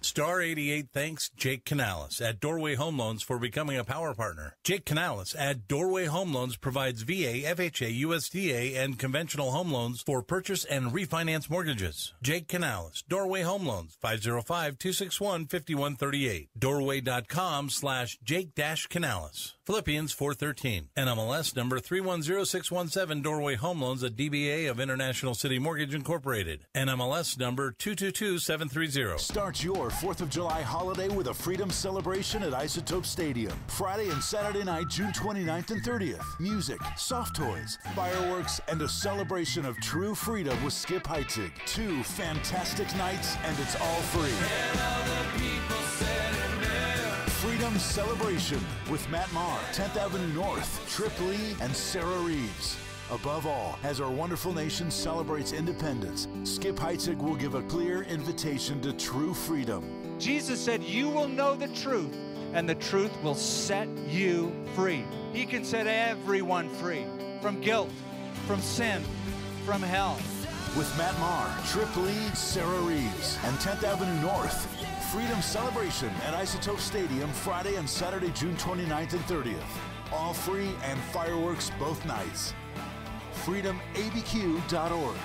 Star 88 thanks Jake Canales at Doorway Home Loans for becoming a power partner. Jake Canales at Doorway Home Loans provides VA, FHA, USDA, and conventional home loans for purchase and refinance mortgages. Jake Canales, Doorway Home Loans, 505-261-5138. Doorway.com/Jake-Canales. Philippians 4:13. NMLS number 310617. Doorway Home Loans, a DBA of International City Mortgage Incorporated. NMLS number 222730. Start your 4th of July holiday with a freedom celebration at Isotope Stadium. Friday and Saturday night, June 29th and 30th. Music, soft toys, fireworks, and a celebration of true freedom with Skip Heitzig. 2 fantastic nights, and it's all free. Freedom Celebration with Matt Maher, 10th Avenue North, Trip Lee, and Sarah Reeves. Above all, as our wonderful nation celebrates independence, Skip Heitzig will give a clear invitation to true freedom. Jesus said, you will know the truth, and the truth will set you free. He can set everyone free from guilt, from sin, from hell. With Matt Maher, Trip Lee, Sarah Reeves, and 10th Avenue North. Freedom Celebration at Isotope Stadium Friday and Saturday, June 29th and 30th. All free and fireworks both nights. freedomabq.org.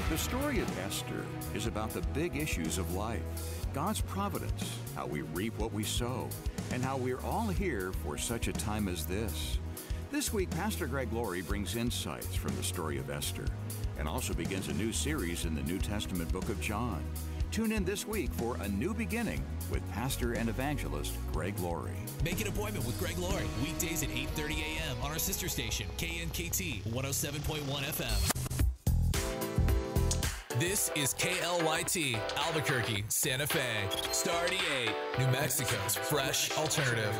The story of Esther is about the big issues of life, God's providence, how we reap what we sow, and how we're all here for such a time as this. This week, Pastor Greg Laurie brings insights from the story of Esther and also begins a new series in the New Testament book of John. Tune in this week for A New Beginning with pastor and evangelist Greg Laurie. Make an appointment with Greg Laurie weekdays at 8:30 a.m. on our sister station, KNKT 107.1 FM. This is KLYT, Albuquerque, Santa Fe, Star 88, New Mexico's fresh alternative.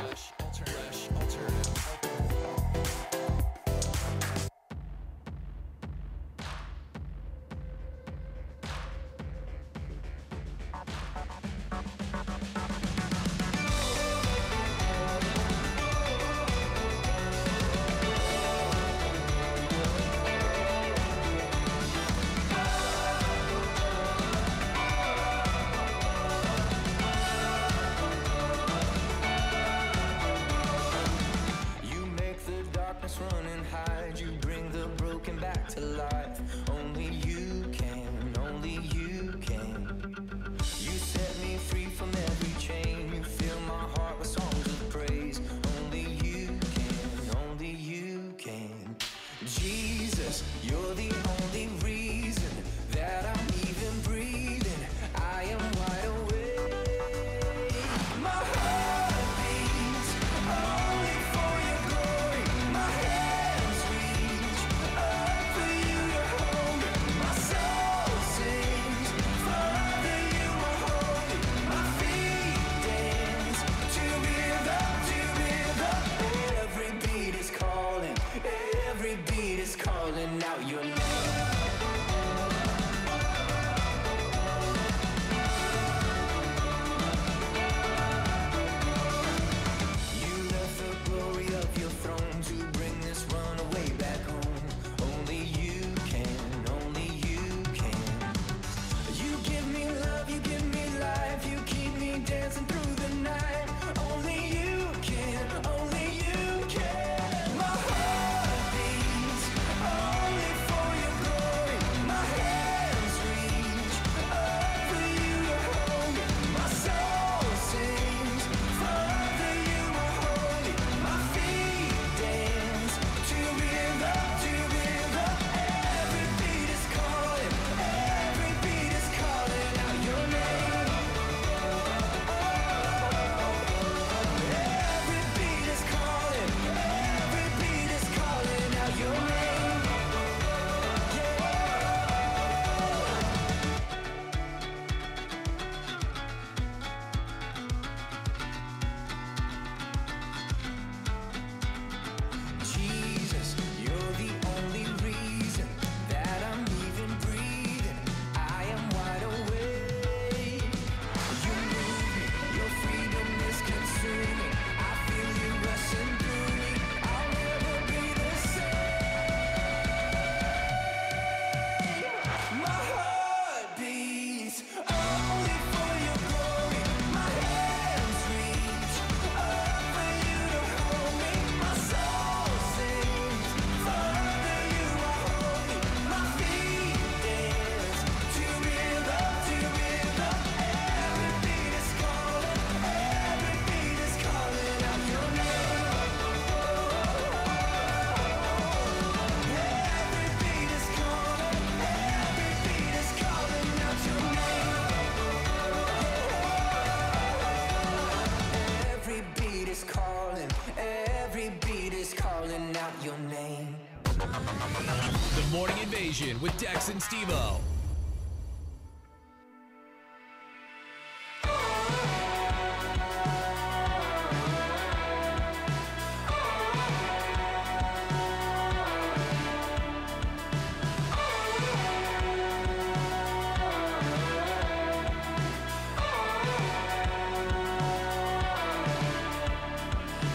Invasion with Dex and Steve-O.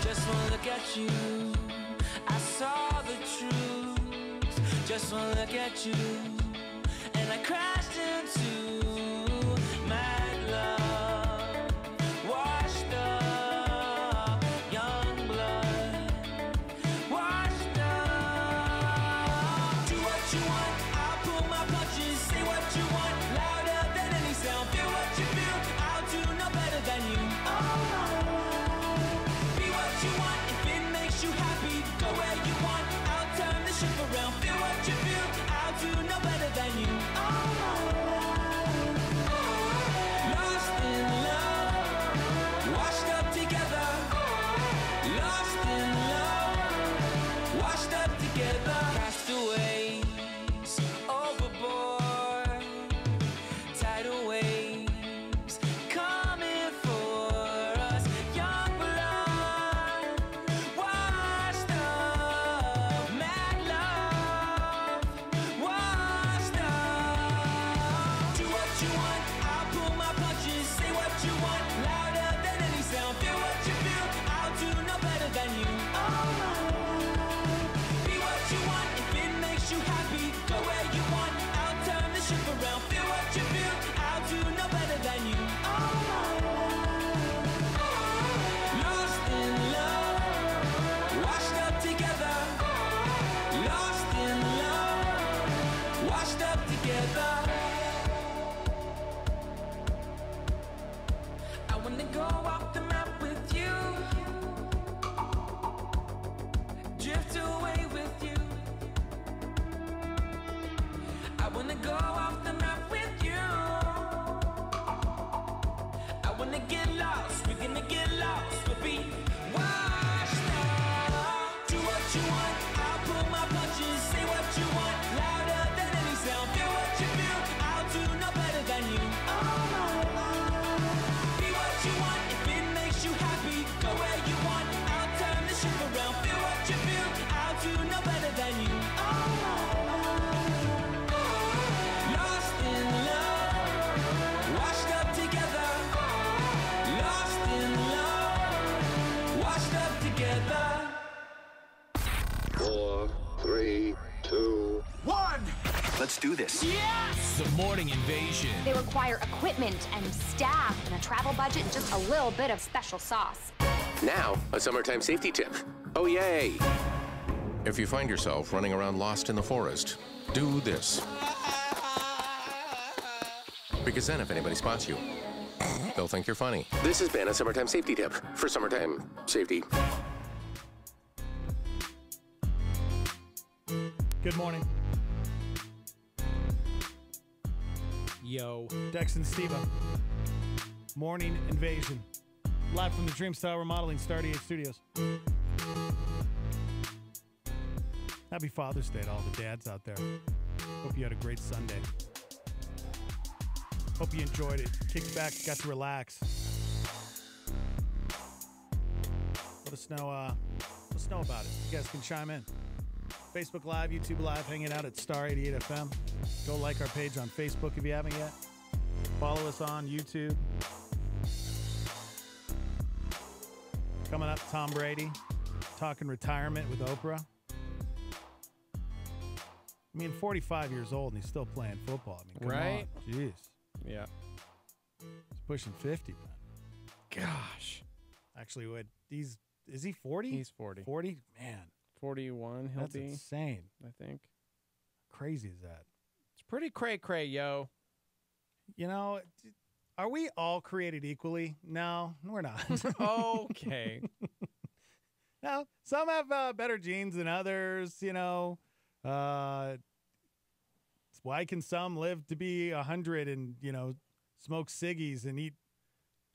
Just one look at you, I saw the truth. Just one look at you, and I crashed into mad love. Washed up, young blood. Washed up. Do what you want, I'll pull my punches. Say what you want, louder than any sound. Feel what you feel, I'll do no better than you. Be what you want, if it makes you happy. Go where you want, I'll turn the ship around. Feel what you feel, I'll do no better than you. Lost in love, washed up together. Lost in love, washed up together. Castaways, overboard. Tidal waves, coming for us. Young blood, washed up. Mad love, washed up. Do what you want, I'll pull my punches. Say what you want, louder than any sound. Feel what you feel, I'll do no better than you. Be what you want, if it makes you happy. Go where you want, I'll turn the ship around. Feel what you feel, I'll do no better than you. Lost in love, washed up together. Lost in love, washed up together. I wanna go off the map with you. Drift away with you. I wanna go off the map with you. I wanna get lost, we're gonna get lost. We'll be washed up. Do what you want, I'll pull my punches. Say what you want, louder than any sound. Feel what you feel, I'll do no better than you. Be what you want, if it makes you happy. Go where you want, I'll turn the ship around. Feel what you feel, I'll do no better than you. Lost in love, washed up together. Lost in love, washed up together. 4, 3, 2, 1. Let's do this. Yes! The Morning Invasion. They require equipment and staff and a travel budget and just a little bit of special sauce. Now, a summertime safety tip. Oh, yay! If you find yourself running around lost in the forest, do this. Because then if anybody spots you, they'll think you're funny. This has been a summertime safety tip for summertime safety. Good morning. Yo. Dex and Steve. Morning Invasion. Live from the Dream Style Remodeling Star 88 Studios. Happy Father's Day to all the dads out there. Hope you had a great Sunday. Hope you enjoyed it. Kicked back, got to relax. Let us know about it. You guys can chime in. Facebook Live, YouTube Live, hanging out at Star 88 FM. Go like our page on Facebook if you haven't yet. Follow us on YouTube. Coming up, Tom Brady talking retirement with Oprah. I mean, 45 years old and he's still playing football. I mean, come Right? on. Jeez. Yeah. He's pushing 50, man. Gosh. Actually, is he 40? He's 40. 40? Man. 41, he'll That's be. insane. I think. Crazy is that? It's pretty cray-cray, yo. You know, are we all created equally? No, we're not. Okay. No, some have better genes than others, you know. Why can some live to be 100 and, you know, smoke ciggies and eat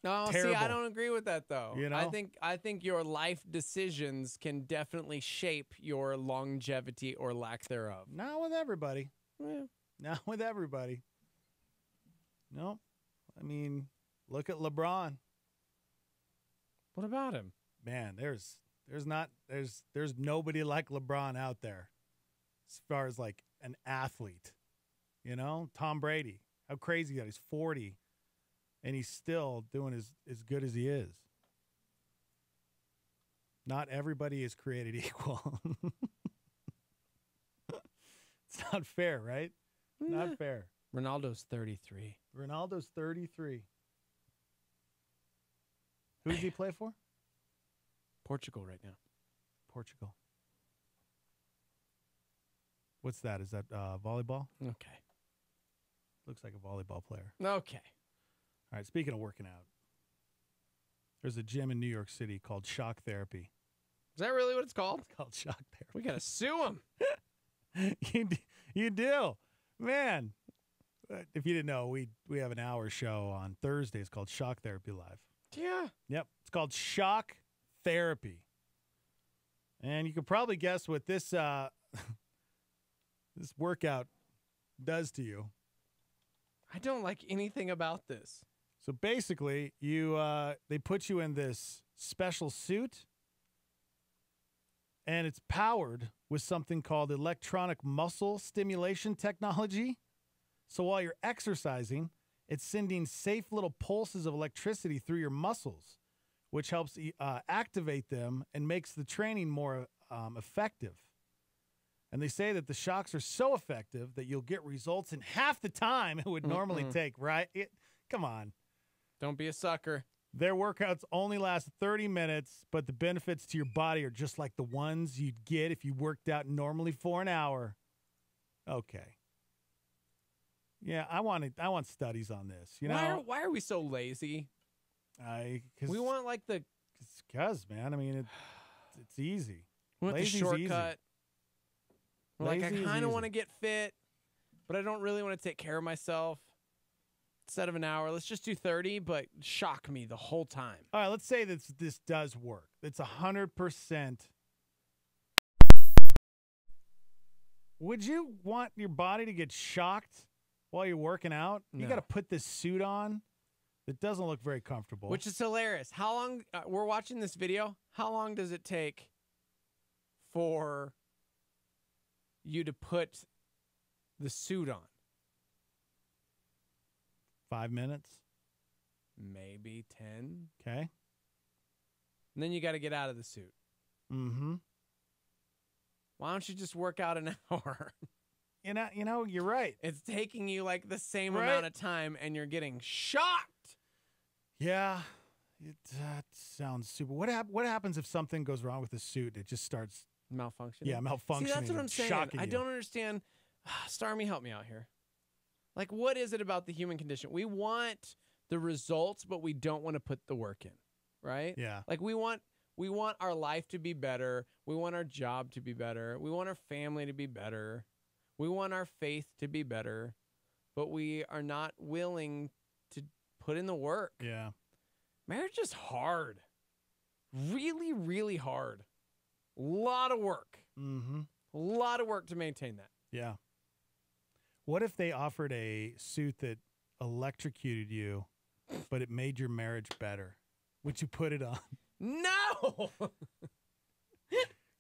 No, terrible? see, I don't agree with that though. You know? I think your life decisions can definitely shape your longevity or lack thereof. Not with everybody. Yeah. Not with everybody. No. I mean, look at LeBron. What about him? Man, there's nobody like LeBron out there as far as like an athlete. You know, Tom Brady. How crazy that he's 40 and he's still doing as good as he is. Not everybody is created equal. It's not fair, right? Not fair. Ronaldo's 33. Ronaldo's 33. Who does he play for? Portugal right now. Portugal. What's that? Is that volleyball? Okay. Looks like a volleyball player. Okay. All right, speaking of working out, there's a gym in New York City called Shock Therapy. Is that really what it's called? It's called Shock Therapy. We got to sue him. You do. Man, if you didn't know, we have an hour show on Thursdays called Shock Therapy Live. Yeah. Yep. It's called Shock Therapy. And you can probably guess what this this workout does to you. I don't like anything about this. So basically, they put you in this special suit, and it's powered with something called electronic muscle stimulation technology. So while you're exercising, it's sending safe little pulses of electricity through your muscles, which helps activate them and makes the training more effective. And they say that the shocks are so effective that you'll get results in half the time it would normally take, right? Come on. Don't be a sucker. Their workouts only last 30 minutes, but the benefits to your body are just like the ones you'd get if you worked out normally for an hour. Okay. Yeah, I want studies on this. You know, why are we so lazy? We want like the because man, I mean it's easy. We want the shortcut. Like I kind of want to get fit, but I don't really want to take care of myself. Instead of an hour, let's just do 30, but shock me the whole time. All right, let's say that this does work. It's 100%. Would you want your body to get shocked while you're working out? No. You got to put this suit on that doesn't look very comfortable. Which is hilarious. How long, we're watching this video, how long does it take for you to put the suit on? 5 minutes? Maybe 10. Okay. And then you got to get out of the suit. Mm-hmm. Why don't you just work out an hour? You know, you're right. It's taking you like the same amount of time and you're getting shocked. Yeah. That sounds super. What happens if something goes wrong with the suit? It just starts malfunctioning. Yeah, malfunctioning. See, that's what I'm saying. Shocking I you. don't understand. Starmy, help me out here. Like, what is it about the human condition? We want the results, but we don't want to put the work in, right? Yeah. Like, we want our life to be better. We want our job to be better. We want our family to be better. We want our faith to be better, but we are not willing to put in the work. Yeah. Marriage is hard. Really, really hard. A lot of work. Mm-hmm. A lot of work to maintain that. Yeah. What if they offered a suit that electrocuted you, but it made your marriage better? Would you put it on? No!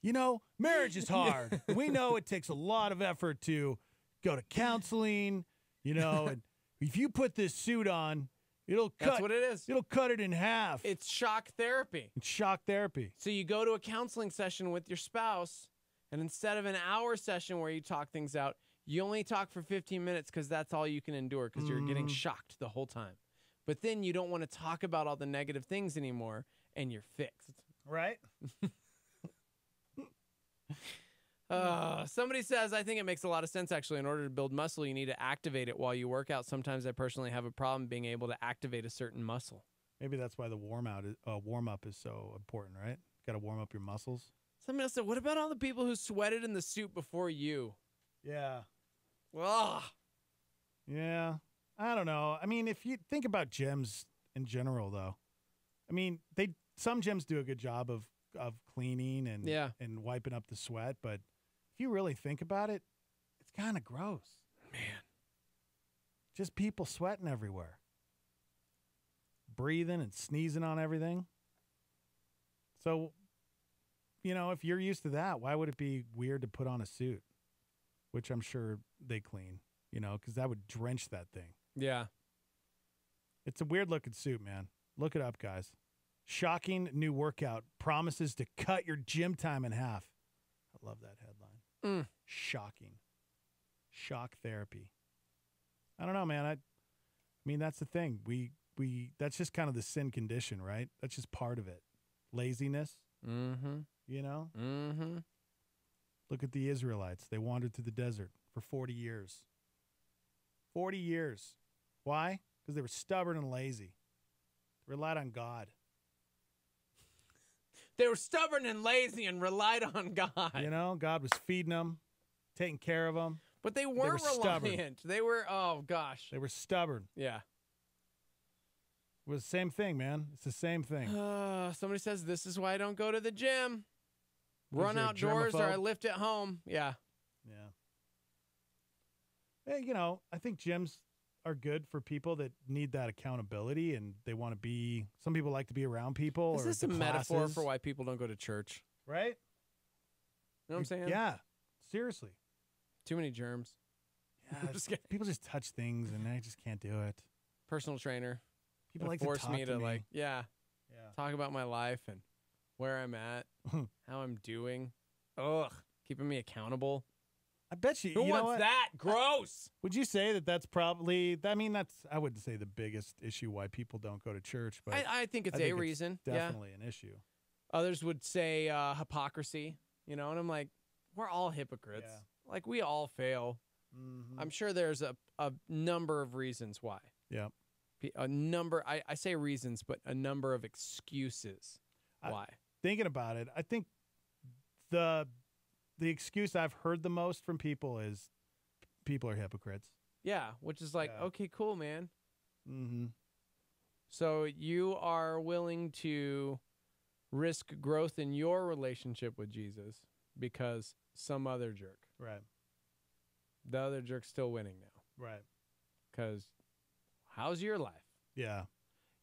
You know, marriage is hard. We know it takes a lot of effort to go to counseling, you know, and if you put this suit on, That's what it is. It'll cut it in half. It's shock therapy. It's shock therapy. So you go to a counseling session with your spouse, and instead of an hour session where you talk things out, you only talk for 15 minutes because that's all you can endure because you're getting shocked the whole time. But then you don't want to talk about all the negative things anymore, and you're fixed. Right? Somebody says, I think it makes a lot of sense, actually. In order to build muscle, you need to activate it while you work out. Sometimes I personally have a problem being able to activate a certain muscle. Maybe that's why the warm-up is so important, right? Got to warm up your muscles. Somebody else said, what about all the people who sweated in the suit before you? Yeah. Ugh. Yeah. I don't know. I mean, if you think about gyms in general, though, I mean, some gyms do a good job of cleaning and wiping up the sweat, but if you really think about it, it's kind of gross. Just people sweating everywhere. Breathing and sneezing on everything. So, if you're used to that, why would it be weird to put on a suit? Which I'm sure they clean, because that would drench that thing. Yeah. It's a weird-looking suit, man. Look it up, guys. Shocking new workout promises to cut your gym time in half. I love that headline. Shocking. Shock therapy. I don't know, man. I mean, that's the thing. We that's just kind of the sin condition, right? That's just part of it. Laziness. Mm-hmm. Mm-hmm. Look at the Israelites. They wandered through the desert for 40 years. 40 years. Why? Because they were stubborn and lazy. They relied on God. They were stubborn and lazy and relied on God. God was feeding them, taking care of them. But they weren't reliant. They were, oh, gosh. They were stubborn. Yeah. It was the same thing, man. It's the same thing. Somebody says, this is why I don't go to the gym. Because Run you're a outdoors or germaphobe? I lift at home. Yeah. Hey, I think gyms are good for people that need that accountability and they want to be, some people like to be around people. Is this a metaphor for why people don't go to church? Right? You know what I'm saying? Yeah. Seriously. Too many germs. Yeah, people just touch things and I just can't do it. Personal trainer. People like force to talk me to to talk about my life and where I'm at, how I'm doing. Ugh, keeping me accountable. I bet you. Who you know wants what? that? Gross. Would you say that that's probably? I mean, I wouldn't say the biggest issue why people don't go to church, but I think it's a reason. Definitely an issue. Others would say hypocrisy. And I'm like, we're all hypocrites. Yeah. Like we all fail. Mm-hmm. I'm sure there's a number of reasons why. Yeah. A number. I say reasons, but a number of excuses why. Thinking about it, I think the excuse I've heard the most from people is people are hypocrites. Yeah, which is like, okay, cool, man. Mm-hmm. So you are willing to risk growth in your relationship with Jesus because some other jerk. Right. The other jerk's still winning now. Right. Because how's your life? Yeah.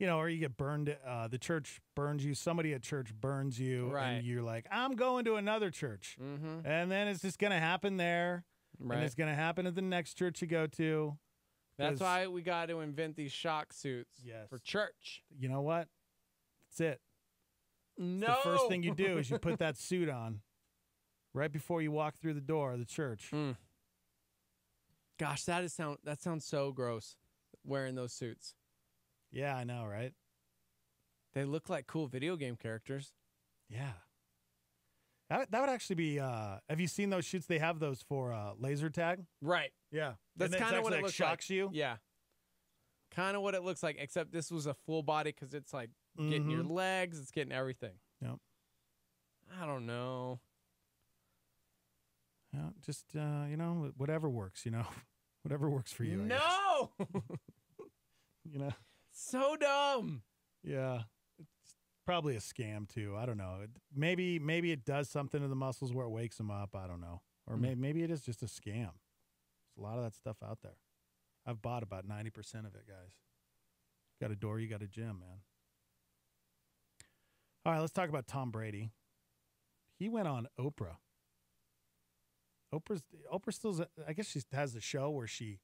Or you get burned, the church burns you, somebody at church burns you, Right. and you're like, I'm going to another church. Mm-hmm. And then it's just going to happen there, Right. and it's going to happen at the next church you go to. That's why we got to invent these shock suits for church. You know what? That's it. No. The first thing you do is you put that suit on right before you walk through the door of the church. Gosh, that sounds so gross, wearing those suits. Yeah, I know, right? They look like cool video game characters. Yeah. That would actually be, have you seen those shoots? They have those for laser tag. Right. Yeah. That's kind of what it looks shocks like. you. Yeah. Kind of what it looks like, except this was a full body because it's like getting your legs, it's getting everything. Yep. I don't know. Yeah, just, whatever works, whatever works for you. I No! guess. So dumb. Yeah. It's probably a scam too. I don't know. Maybe it does something to the muscles where it wakes them up. I don't know. Or maybe it is just a scam. There's a lot of that stuff out there. I've bought about 90% of it, guys. Got a door, you got a gym, man. All right, let's talk about Tom Brady. He went on Oprah. Oprah still, I guess she has a show where she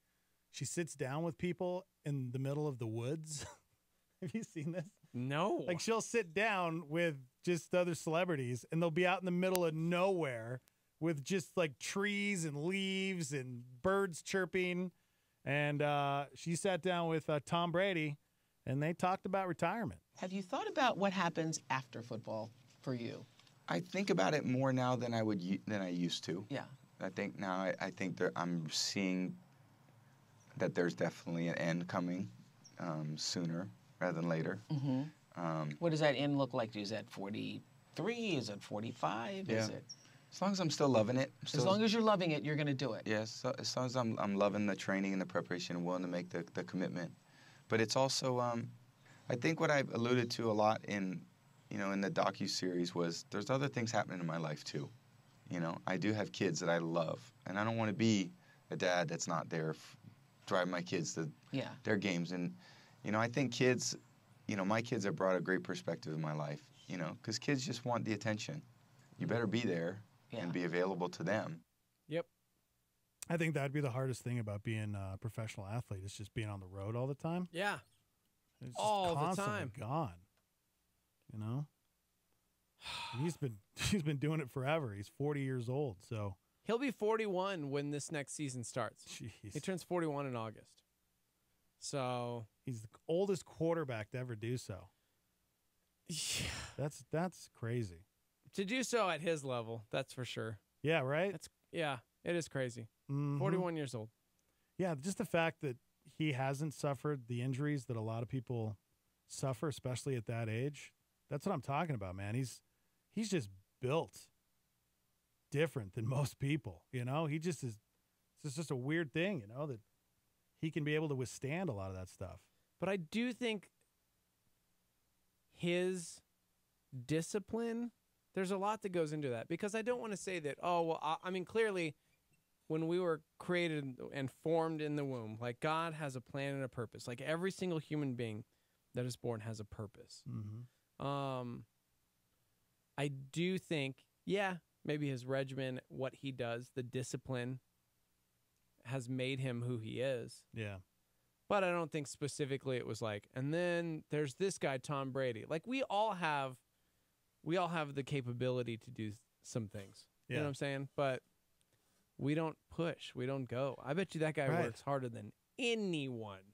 sits down with people in the middle of the woods. Have you seen this? No. Like she'll sit down with just other celebrities and they'll be out in the middle of nowhere with just like trees and leaves and birds chirping. And she sat down with Tom Brady and they talked about retirement. Have you thought about what happens after football for you? I think about it more now than I used to. Yeah. I think now I think that I'm seeing that there's definitely an end coming sooner rather than later. Mm-hmm. What does that end look like? Is that 43? Is it 45? Yeah. Is it? As long as I'm still loving it. As long as you're loving it, you're going to do it. Yes, so as long as I'm loving the training and the preparation and willing to make the commitment. But it's also, I think what I've alluded to a lot in the docuseries was there's other things happening in my life too. I do have kids that I love, and I don't want to be a dad that's not there drive my kids to Yeah. their games. And, you know, I think kids, you know, my kids have brought a great perspective in my life, you know, because kids just want the attention. You better be there and be available to them. Yep. I think that'd be the hardest thing about being a professional athlete is just being on the road all the time. Yeah. It's just All the constantly time. gone. You know? He's been doing it forever. He's 40 years old, so He'll be 41 when this next season starts. Jeez. He turns 41 in August. So he's the oldest quarterback to ever do so. Yeah. That's crazy. To do so at his level, that's for sure. Yeah, right? Yeah, it is crazy. Mhm. 41 years old. Yeah, just the fact that he hasn't suffered the injuries that a lot of people suffer, especially at that age. That's what I'm talking about, man. He's just built different than most people, you know? He just is it's just a weird thing, you know, that he can be able to withstand a lot of that stuff. But I do think his discipline, there's a lot that goes into that, because I don't want to say that, oh, well, I mean, clearly when we were created and formed in the womb, like God has a plan and a purpose. Like every single human being that is born has a purpose. Mm-hmm. I do think, yeah, maybe his regimen, what he does, the discipline has made him who he is. Yeah. But I don't think specifically it was like, and then there's this guy, Tom Brady. Like we all have the capability to do some things. You know Yeah. what I'm saying? But we don't push. We don't go. I bet you that guy Right. works harder than anyone.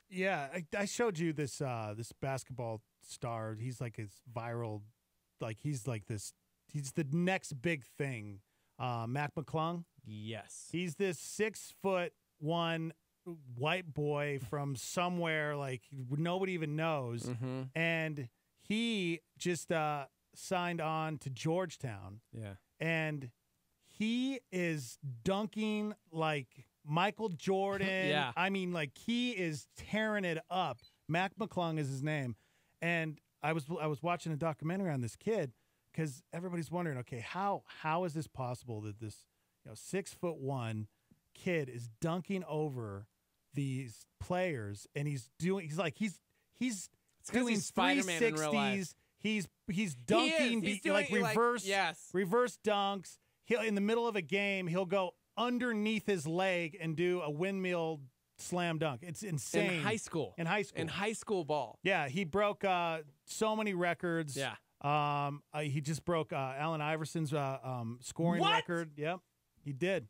Yeah, I showed you this this basketball star. He's like his viral, like he's the next big thing. Mac McClung. Yes. He's this 6'1" white boy from somewhere like nobody even knows, Mm-hmm. and he just signed on to Georgetown. Yeah. And he is dunking like Michael Jordan. Yeah. I mean, like he is tearing it up. Mac McClung is his name. And I was watching a documentary on this kid because everybody's wondering, okay, how is this possible that this 6'1" kid is dunking over these players, and he's doing he's doing he's Spider-Man in real life. 360s. He's dunking, He's doing, like reverse yes. reverse dunks. He'll in the middle of a game, he'll go underneath his leg and do a windmill slam dunk. It's insane. In high school. In high school. In high school ball. Yeah, he broke so many records. Yeah. He just broke Allen Iverson's scoring What? record. Yep, he did.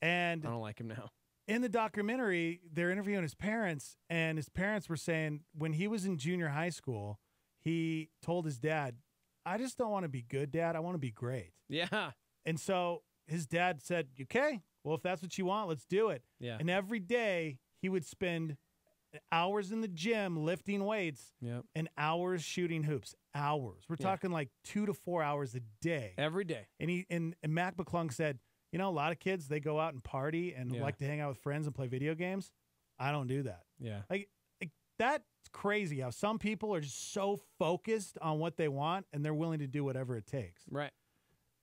And I don't like him now. in the documentary, they're interviewing his parents, and his parents were saying when he was in junior high school, he told his dad, "I just don't want to be good, Dad. I want to be great." Yeah. And so his dad said, "Okay, well, if that's what you want, let's do it." Yeah. And every day he would spend hours in the gym lifting weights Yep. and hours shooting hoops. Hours. We're Yeah. talking like 2 to 4 hours a day. Every day. And Mac McClung said, a lot of kids, they go out and party and Yeah. like to hang out with friends and play video games. I don't do that. Yeah. Like that's crazy how some people are just so focused on what they want and they're willing to do whatever it takes. Right.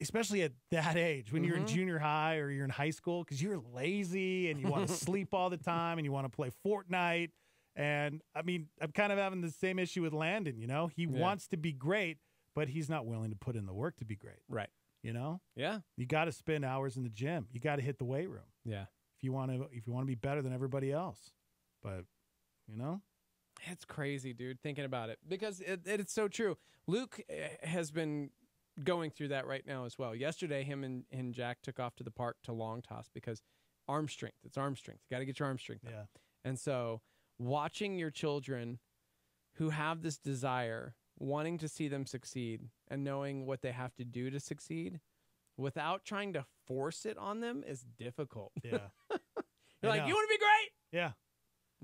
Especially at that age when you're in Mhm. junior high or you're in high school because you're lazy and you want to sleep all the time and you want to play Fortnite. And I mean, I'm kind of having the same issue with Landon. He wants to be great, but he's not willing to put in the work to be great. Right. Yeah. You got to spend hours in the gym. You got to hit the weight room Yeah. if you want to be better than everybody else. But It's crazy, dude, thinking about it, because it's so true. Luke has been going through that right now as well. Yesterday, him and Jack took off to the park to long toss because arm strength. It's arm strength. You got to get your arm strength up. Yeah. And so watching your children who have this desire, wanting to see them succeed and knowing what they have to do to succeed without trying to force it on them is difficult. Yeah. You're like, you want to be great? Yeah.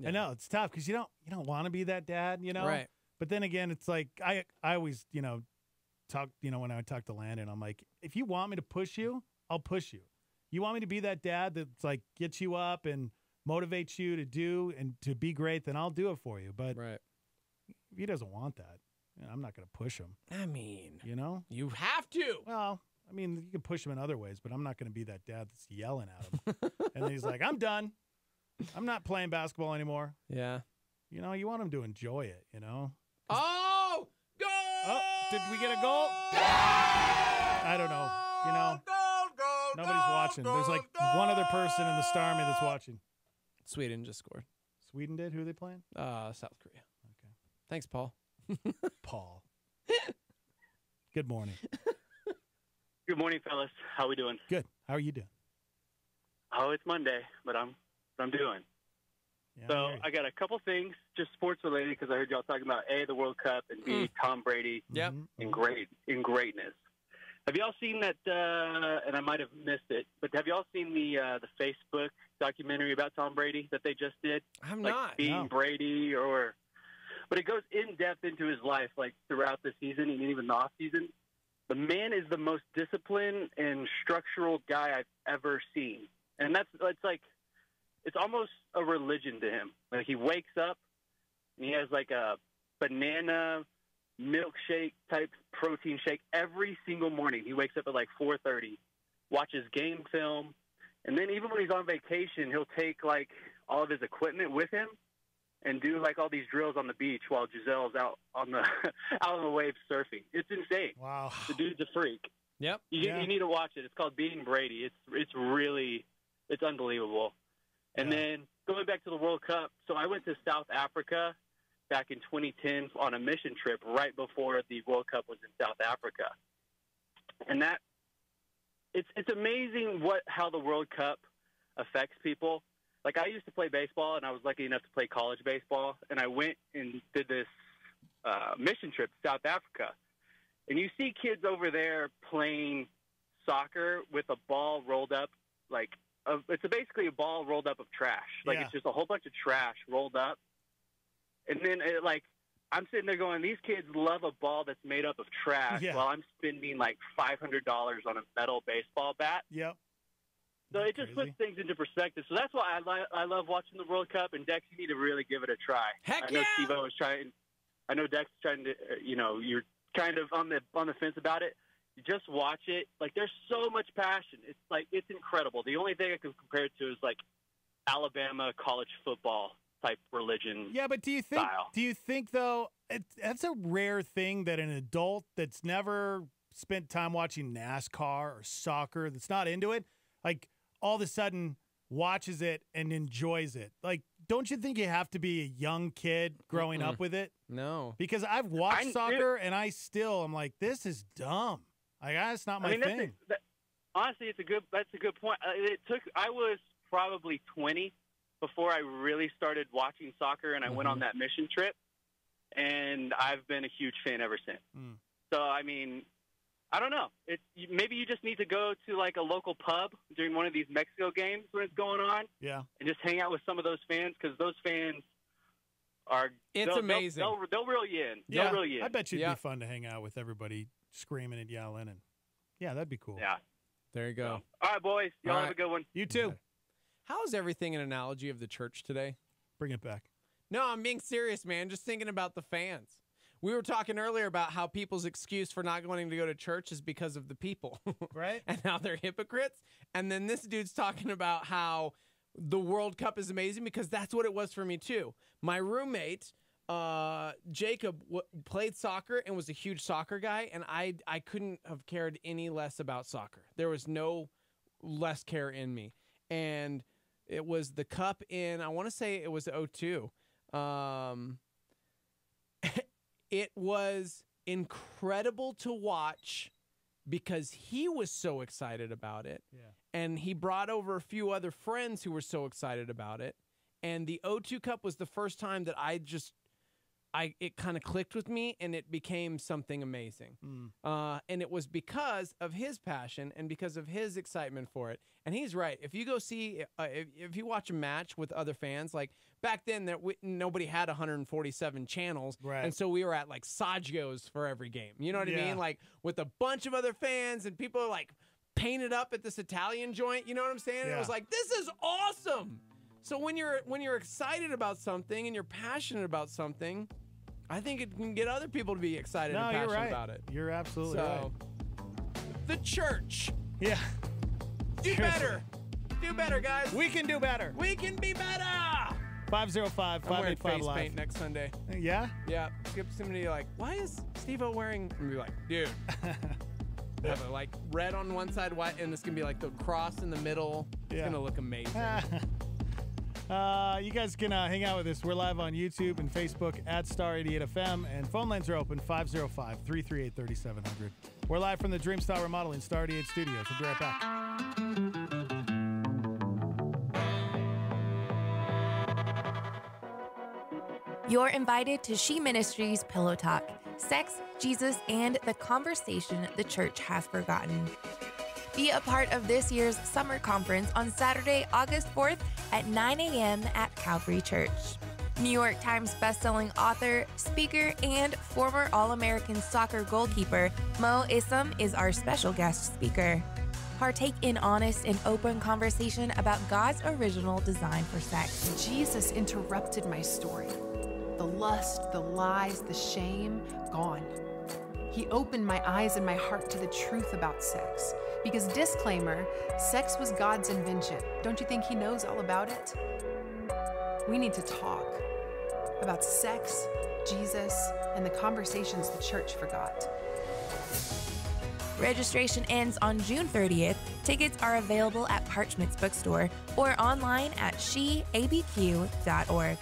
I know it's tough because you don't want to be that dad, Right. But then again, it's like I always talk when I talk to Landon, I'm like, if you want me to push you, I'll push you. You want me to be that dad that's like gets you up and motivates you to do and to be great, then I'll do it for you. But right. if he doesn't want that, I'm not going to push him. I mean, you have to. Well, I mean, you can push him in other ways, but I'm not going to be that dad that's yelling at him. And then he's like, I'm done. I'm not playing basketball anymore. Yeah. You know, you want them to enjoy it, you know? Oh! Goal! Oh, did we get a goal? I don't know. You know, nobody's watching. There's like one other person in the Star Army that's watching. Sweden just scored. Sweden did? Who are they playing? South Korea. Okay. Thanks, Paul. Paul. Good morning. Good morning, fellas. How we doing? Good. How are you doing? Oh, it's Monday, but I'm doing. Yeah, So I got a couple things, just sports related, because I heard y'all talking about A, the World Cup, and B, Tom Brady in greatness. Have y'all seen that? And I might have missed it, but have y'all seen the Facebook documentary about Tom Brady that they just did? I'm like not. Being No. Brady, but it goes in depth into his life, like throughout the season and even the off season. The man is the most disciplined and structural guy I've ever seen, and it's almost a religion to him. Like he wakes up and he has like a banana milkshake type protein shake every single morning. He wakes up at like 4:30, watches game film, and then even when he's on vacation, he'll take like all of his equipment with him and do like all these drills on the beach while Giselle's out on the out on the waves surfing. It's insane. Wow, the dude's a freak. Yep, you need to watch it. It's called Being Brady. It's unbelievable. And then going back to the World Cup, so I went to South Africa back in 2010 on a mission trip right before the World Cup was in South Africa. And it's amazing how the World Cup affects people. Like I used to play baseball, and I was lucky enough to play college baseball, and I went and did this mission trip to South Africa. And you see kids over there playing soccer with a ball rolled up it's basically a ball rolled up of trash. Like it's just a whole bunch of trash rolled up. And then I'm sitting there going, these kids love a ball that's made up of trash while I'm spending like $500 on a metal baseball bat. Yep. So it just puts things into perspective. So that's why I love watching the World Cup. And Dex, you need to really give it a try. Heck I know Steve-O was trying. I know Dex is trying to. You're kind of on the fence about it. You just watch it. Like there's so much passion. It's incredible. The only thing I can compare it to is like Alabama college football type religion. Yeah, but do you think though that's a rare thing that an adult that's never spent time watching NASCAR or soccer, that's not into it, like all of a sudden watches it and enjoys it? Like, don't you think you have to be a young kid growing up with it? No. Because I've watched soccer and I'm like, this is dumb. Like, that's not my thing. Honestly, that's a good point. I was probably 20 before I really started watching soccer, and I went on that mission trip, and I've been a huge fan ever since. So, I mean, I don't know. Maybe you just need to go to like a local pub during one of these Mexico games when it's going on, and just hang out with some of those fans, because those fans are amazing. They'll reel you in. Yeah, they'll reel you in. I bet you'd be fun to hang out with everybody screaming and yelling, and that'd be cool. Yeah. There you go. All right, boys. Y'all have a good one. You too. How is everything an analogy of the church today? Bring it back. No, I'm being serious, man. Just thinking about the fans. We were talking earlier about how people's excuse for not wanting to go to church is because of the people. Right. And how they're hypocrites. And then this dude's talking about how the World Cup is amazing, because that's what it was for me too. My roommate, Jacob, played soccer and was a huge soccer guy, and I couldn't have cared any less about soccer. There was no less care in me. And it was the cup in, I want to say it was 2002. It was incredible to watch because he was so excited about it. Yeah. And he brought over a few other friends who were so excited about it. And the 2002 Cup was the first time that it kind of clicked with me, and it became something amazing. And it was because of his passion and because of his excitement for it. And he's right. If you go see, if you watch a match with other fans, like back then, nobody had 147 channels. Right. And so we were at like Sajio's for every game. You know what I mean? Like with a bunch of other fans, and people are like painted up at this Italian joint. You know what I'm saying? And it was like, this is awesome. So when you're excited about something and you're passionate about something, I think it can get other people to be excited and passionate about it. You're absolutely right. The church. Yeah. Do better. do better, guys. We can do better. We can be better. 505-585 face live. paint next Sunday. Yeah? Yeah. Skip somebody like, why is Steve-O wearing? And be like, dude. Have it like red on one side, white, and it's gonna be like the cross in the middle. It's gonna look amazing. You guys can hang out with us. We're live on YouTube and Facebook at Star 88 FM, and phone lines are open 505-338-3700. We're live from the Dreamstyle Remodeling Star 88 Studios. We'll be right back. You're invited to She Ministries Pillow Talk, sex, Jesus, and the conversation the church has forgotten. Be a part of this year's summer conference on Saturday, August 4th at 9 a.m. at Calvary Church. New York Times bestselling author, speaker, and former All-American soccer goalkeeper Mo Issam is our special guest speaker. Partake in honest and open conversation about God's original design for sex. Jesus interrupted my story. The lust, the lies, the shame, gone. He opened my eyes and my heart to the truth about sex. Because, disclaimer, sex was God's invention. Don't you think he knows all about it? We need to talk about sex, Jesus, and the conversations the church forgot. Registration ends on June 30th. Tickets are available at Parchment's Bookstore or online at sheabq.org.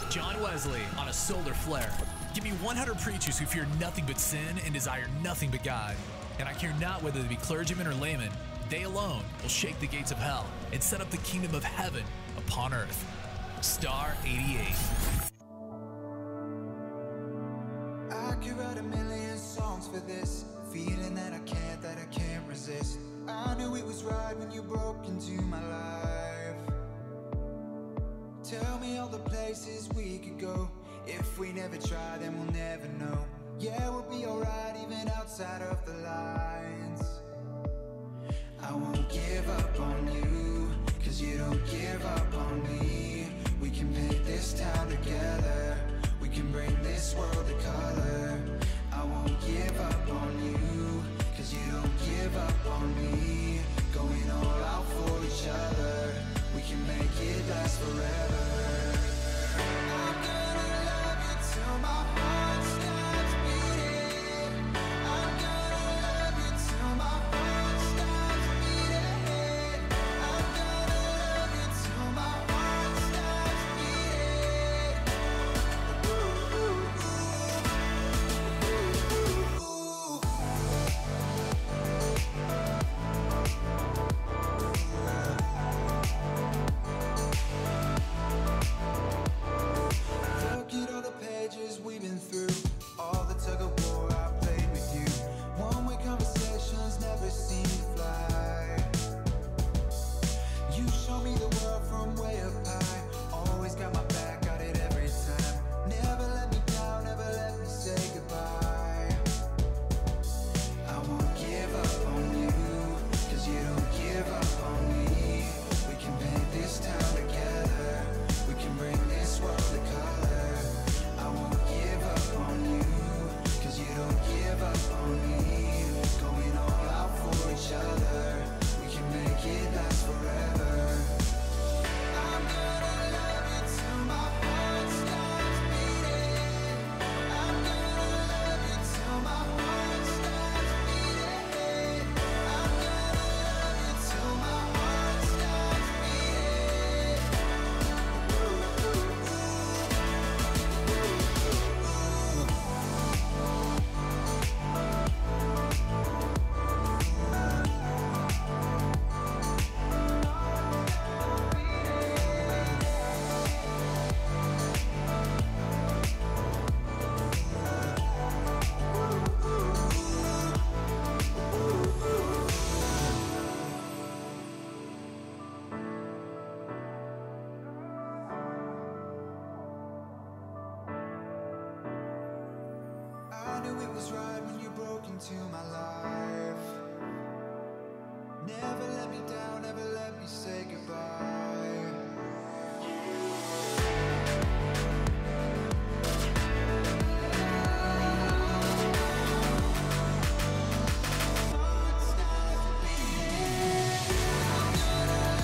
John Wesley on a solar flare. Give me 100 preachers who fear nothing but sin and desire nothing but God. And I care not whether they be clergymen or laymen. They alone will shake the gates of hell and set up the kingdom of heaven upon earth. Star 88. I could write a million songs for this, feeling that I can't resist. I knew it was right when you broke into my life. Tell me all the places we could go. If we never try, then we'll never know. Yeah, we'll be alright even outside of the lines. I won't give up on you, cause you don't give up on me. We can paint this town together, we can bring this world to color. I won't give up on you, cause you don't give up on me. Going all out for each other, we can make it last forever. I'm gonna love you till my heart stops beating. I'm gonna love you till my heart stops beating. I'm gonna love you till my heart stops Look at all the pages we've been through, all the tug of war I played with you. One-way conversations never seem to fly. You show me the world from way up high. Always got my back, got it every time. Never let me down, never let me say goodbye. I won't give up on you, cause you don't give up on me. We can paint this town together, we can bring this world to color. I won't give up on you, cause you don't give up on me. Going all out for each other, we can make it last forever. I'm gonna love you till my heart stops beating. I'm gonna love you till my heart stops beating. I'm gonna love you till my heart stops I knew it was right when you broke into my life. Never let me down, never let me say goodbye. I'm gonna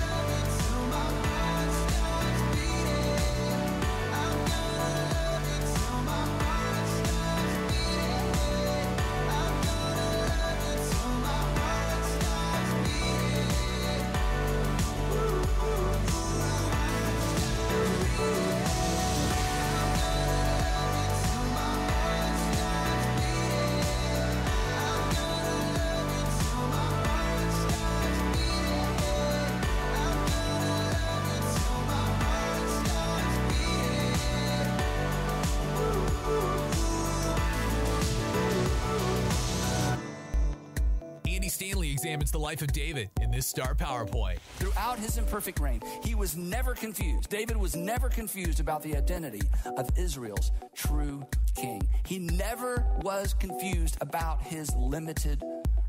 examines the life of David in this Star PowerPoint. Throughout his imperfect reign, he was never confused. David was never confused about the identity of Israel's true king. He never was confused about his limited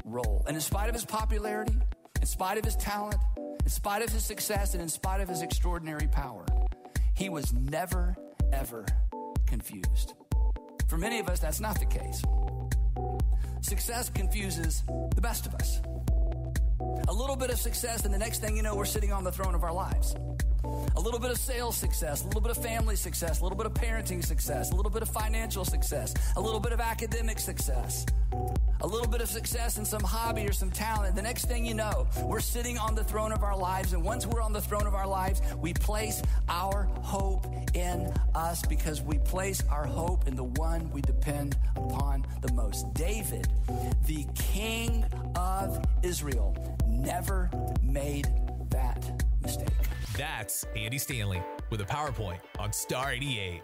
role. And in spite of his popularity, in spite of his talent, in spite of his success, and in spite of his extraordinary power, he was never, ever confused. For many of us, that's not the case. Success confuses the best of us. A little bit of success, and the next thing you know, we're sitting on the throne of our lives. A little bit of sales success, a little bit of family success, a little bit of parenting success, a little bit of financial success, a little bit of academic success, a little bit of success in some hobby or some talent. The next thing you know, we're sitting on the throne of our lives. And once we're on the throne of our lives, we place our hope in us because we place our hope in the one we depend upon the most. David, the king of Israel, never made that mistake. That's Andy Stanley with a PowerPoint on Star 88.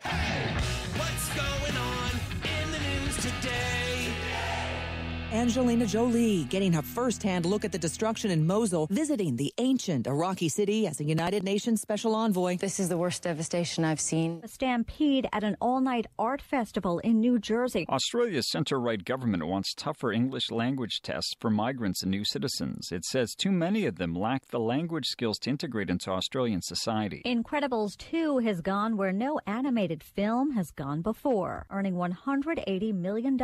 What's going on in the news today? Angelina Jolie getting a first-hand look at the destruction in Mosul, visiting the ancient Iraqi city as a United Nations special envoy. This is the worst devastation I've seen. A stampede at an all-night art festival in New Jersey. Australia's centre-right government wants tougher English language tests for migrants and new citizens. It says too many of them lack the language skills to integrate into Australian society. Incredibles 2 has gone where no animated film has gone before, earning $180 million.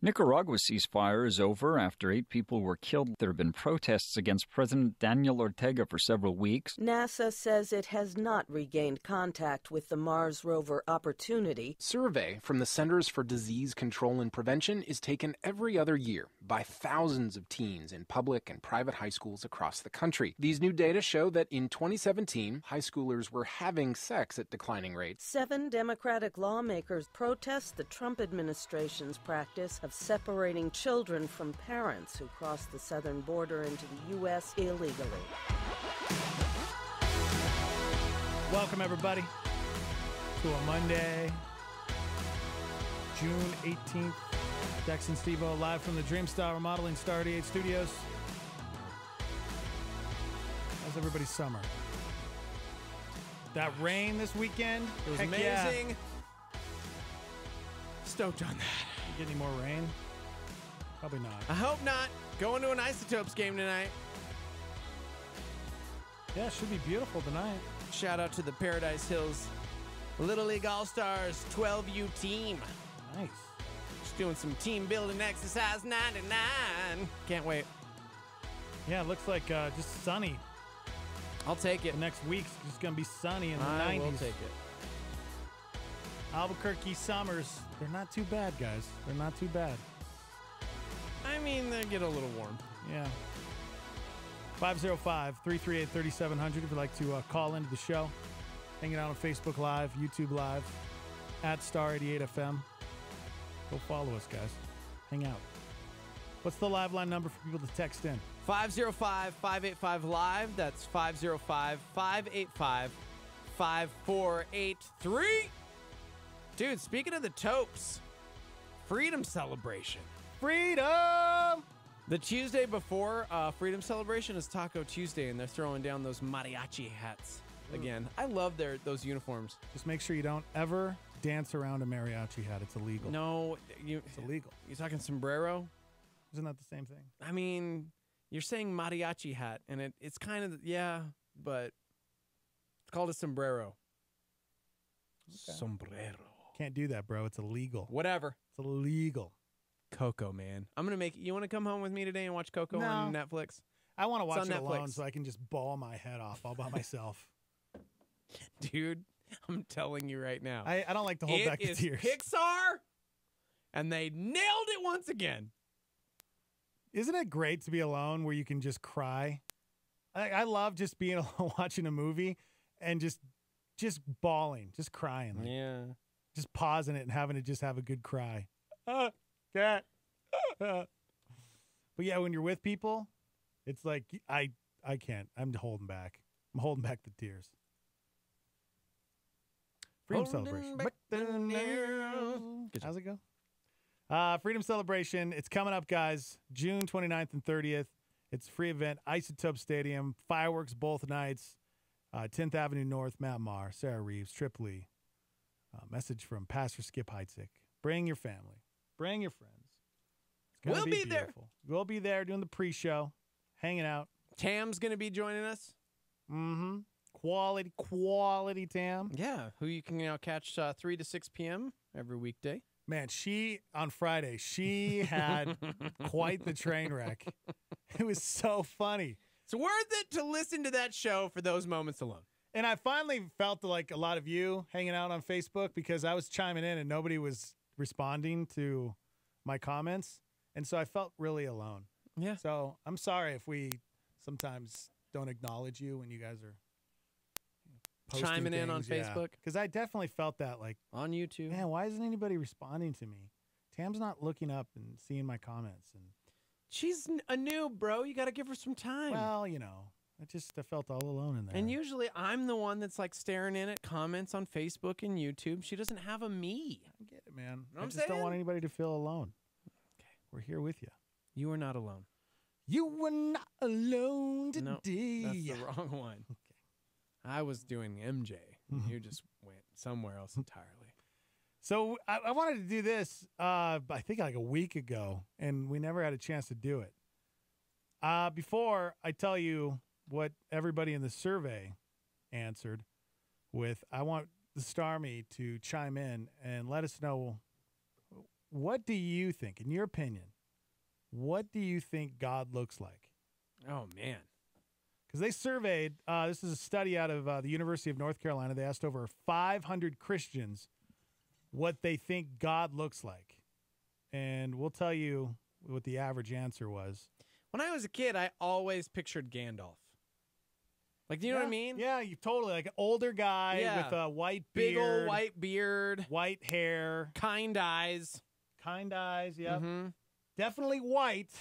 Nicaragua's ceasefire is over after 8 people were killed. There have been protests against President Daniel Ortega for several weeks. NASA says it has not regained contact with the Mars rover Opportunity. Survey from the Centers for Disease Control and Prevention is taken every other year by thousands of teens in public and private high schools across the country. These new data show that in 2017, high schoolers were having sex at declining rates. 7 Democratic lawmakers protest the Trump administration's practice of separating children from parents who cross the southern border into the U.S. illegally. Welcome, everybody, to a Monday, June 18th. Dex and Steve-O live from the Dreamstar Remodeling Star 88 Studios. How's everybody's summer? That rain this weekend? It was Heck amazing. Yeah. Stoked on that. You get any more rain? Probably not. I hope not. Going to an Isotopes game tonight. Yeah, it should be beautiful tonight. Shout out to the Paradise Hills Little League All-Stars 12U team. Nice. Just doing some team building exercise 99. Can't wait. Yeah, it looks like just sunny. I'll take it. The next week's just going to be sunny in the 90s. I will take it. Albuquerque summers, they're not too bad, guys. They're not too bad. I mean, they get a little warm. Yeah. 505-338-3700 if you'd like to call into the show. Hanging out on Facebook Live, YouTube Live, at Star 88 FM. Go follow us, guys. Hang out. What's the live line number for people to text in? 505-585-LIVE. That's 505-585-5483. Dude, speaking of the Topes, Freedom Celebration. Freedom! The Tuesday before Freedom Celebration is Taco Tuesday, and they're throwing down those mariachi hats again. I love those uniforms. Just make sure you don't ever dance around a mariachi hat. It's illegal. No, it's illegal. You talking sombrero? Isn't that the same thing? I mean, you're saying mariachi hat, and it's kind of, yeah, but it's called a sombrero. Okay. Sombrero. Can't do that, bro. It's illegal. Whatever. It's illegal. Coco, man. I'm going to make you want to come home with me today and watch Coco on Netflix? I want to watch it Netflix. alone so I can just bawl my head off all by myself. Dude, I'm telling you right now. I don't like to hold back the tears. Pixar, and they nailed it once again. Isn't it great to be alone where you can just cry? I love just being alone watching a movie and just bawling, just crying. Like, yeah. Just pausing it and having to just have a good cry. Cat. But yeah, when you're with people, it's like I can't. I'm holding back. I'm holding back the tears. Freedom Celebration. How's it go? Freedom Celebration. It's coming up, guys. June 29th and 30th. It's a free event, Isotope Stadium, fireworks both nights, 10th Avenue North, Matt Maher, Sarah Reeves, Trip Lee. Message from Pastor Skip Heitzig. Bring your family. Bring your friends. It's gonna We'll be there. beautiful. We'll be there doing the pre-show, hanging out. Tam's going to be joining us. Mm-hmm. Quality Tam. Yeah, who you can catch 3 to 6 p.m. every weekday. Man, on Friday, she had quite the train wreck. It was so funny. It's worth it to listen to that show for those moments alone. And I finally felt like a lot of you hanging out on Facebook because I was chiming in and nobody was responding to my comments. And so I felt really alone. Yeah. So I'm sorry if we sometimes don't acknowledge you when you guys are Chiming in on Facebook. Because I definitely felt that, like, on YouTube. Man, why isn't anybody responding to me? Tam's not looking up and seeing my comments. And she's a noob, bro. You got to give her some time. Well, I felt all alone in there. And usually I'm the one that's like staring in at comments on Facebook and YouTube. She doesn't have a me. I get it, man. Know I what just I'm don't want saying? anybody to feel alone. Okay. We're here with you. You are not alone. You were not alone today. No, that's the wrong one. Okay. I was doing MJ. You just went somewhere else entirely. So I wanted to do this, I think like a week ago, and we never had a chance to do it. Before I tell you what everybody in the survey answered with, I want the Starmy to chime in and let us know, what do you think, in your opinion, what do you think God looks like? Oh, man. Because they surveyed, this is a study out of the University of North Carolina. They asked over 500 Christians what they think God looks like. And we'll tell you what the average answer was. When I was a kid, I always pictured Gandalf. Like, do you know what I mean? Yeah, you totally. Like an older guy with a white beard. Big old white beard. White hair. Kind eyes. Kind eyes, yeah. Mm-hmm. Definitely white.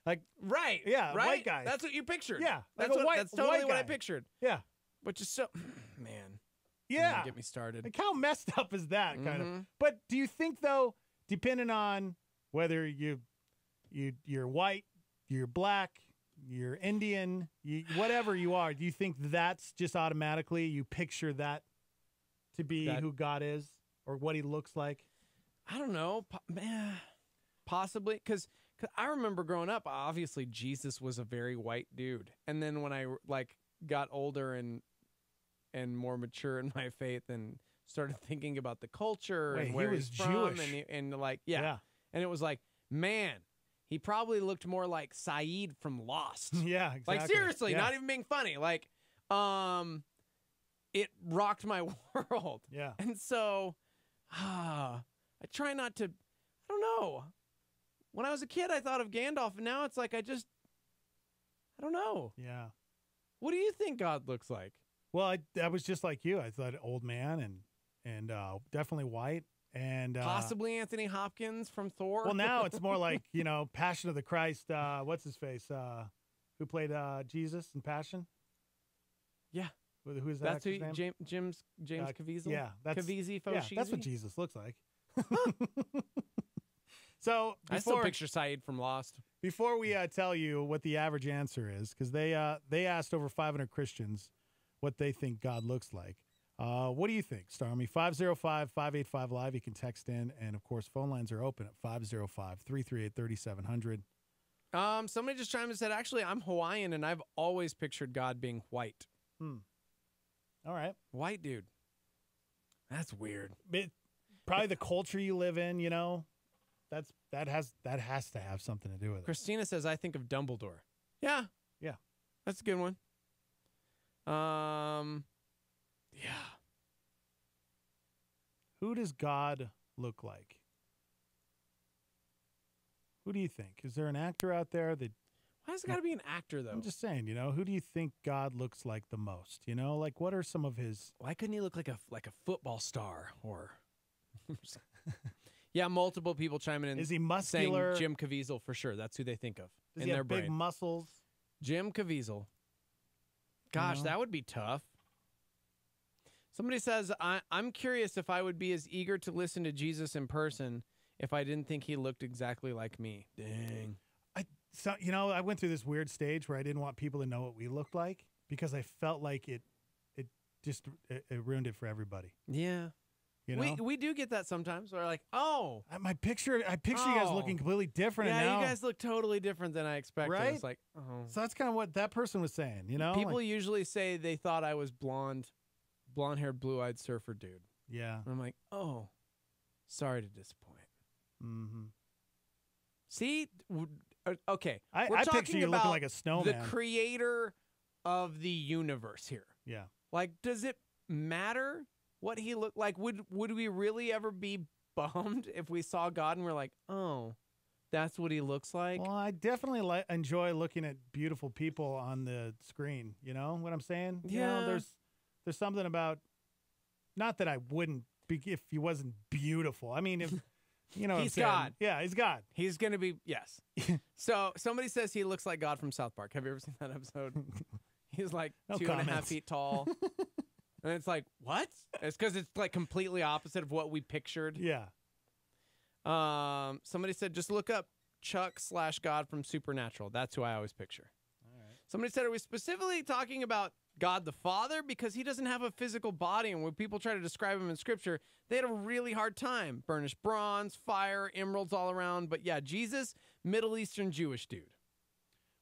Like, right. Yeah, right? white guy. That's what you pictured. Yeah. That's, like that's totally white what I guy. pictured. Yeah. Which is so, man. Yeah. Don't get me started. Like, how messed up is that, kind of? Mhm. But do you think, though, depending on whether you're white, you're black, you're Indian, whatever you are, do you think that's just automatically you picture that to be who God is or what he looks like? I don't know. Possibly. Because I remember growing up, obviously, Jesus was a very white dude. And then when I, got older and more mature in my faith and started thinking about the culture and where he was he's from Jewish. and yeah. And it was like, man, he probably looked more like Saeed from Lost. Yeah, exactly. Like, seriously, Yeah. not even being funny. Like, it rocked my world. Yeah. And so, I try not to, I don't know. When I was a kid, I thought of Gandalf, and now it's like I don't know. Yeah. What do you think God looks like? Well, I was just like you. I thought old man and definitely white. And Possibly Anthony Hopkins from Thor. Well, now it's more like, Passion of the Christ. What's his face? Who played Jesus in Passion? Yeah. Who's that? That's who actor's name? James Caviezel? Yeah. Caviezel yeah, that's what Jesus looks like. So I still picture Saeed from Lost. Before we tell you what the average answer is, because they asked over 500 Christians what they think God looks like. What do you think, Starmy? 505-585-LIVE. You can text in. And, of course, phone lines are open at 505-338-3700. Somebody just chimed and said, actually, I'm Hawaiian, and I've always pictured God being white. All right. White dude. That's weird. Probably the culture you live in, that has to have something to do with it. Christina says, I think of Dumbledore. Yeah. Yeah. That's a good one. Yeah. Who does God look like? Who do you think? Is there an actor out there that... Why has it got to be an actor, though? I'm just saying, who do you think God looks like the most? Like, what are some of his... Why couldn't he look like a football star or... Yeah, multiple people chiming in. Is he muscular? Saying Jim Caviezel for sure. That's who they think of Does in he their have big brain. muscles? Jim Caviezel. Gosh, that would be tough. Somebody says, I'm curious if I would be as eager to listen to Jesus in person if I didn't think he looked exactly like me. Dang. So, I went through this weird stage where I didn't want people to know what we looked like because I felt like it ruined it for everybody. Yeah. We do get that sometimes. We're like, oh. I picture you guys looking completely different. Yeah, and now, you guys look totally different than I expected. Right? It's like, oh. So that's kind of what that person was saying, People usually say they thought I was blonde-haired, blue-eyed surfer dude. Yeah. And I'm like, oh, sorry to disappoint. Mm-hmm. See? Okay. I picture you looking like a snowman. The creator of the universe here. Yeah. Like, does it matter what he looked like? Would we really ever be bummed if we saw God and we're like, oh, that's what he looks like? Well, I definitely enjoy looking at beautiful people on the screen. You know what I'm saying? Yeah. There's something about, not that I wouldn't be if he wasn't beautiful. I mean, if he's God. Yeah, he's God. He's going to be, yes. So somebody says he looks like God from South Park. Have you ever seen that episode? He's like No 2.5 comments. feet tall. And it's like, what? It's because it's like completely opposite of what we pictured. Yeah. Somebody said, just look up Chuck/God from Supernatural. That's who I always picture. All right. Somebody said, are we specifically talking about God the Father? Because he doesn't have a physical body, and when people try to describe him in Scripture, they had a really hard time. Burnished bronze, fire, emeralds all around. But yeah, Jesus, Middle Eastern Jewish dude.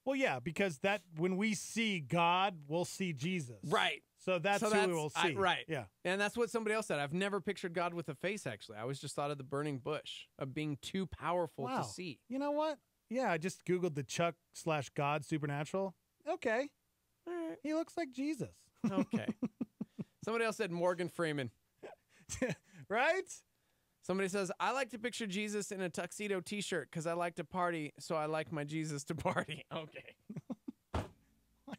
Well, yeah, because when we see God, we'll see Jesus. Right. So that's who we will see. Right. Yeah. And that's what somebody else said. I've never pictured God with a face, actually. I always just thought of the burning bush, of being too powerful Wow. to see. You know what? Yeah, I just Googled the Chuck/God Supernatural. Okay. All right. He looks like Jesus. Okay. Somebody else said Morgan Freeman. Right? Somebody says, I like to picture Jesus in a tuxedo t-shirt because I like to party, so I like my Jesus to party. Okay. What?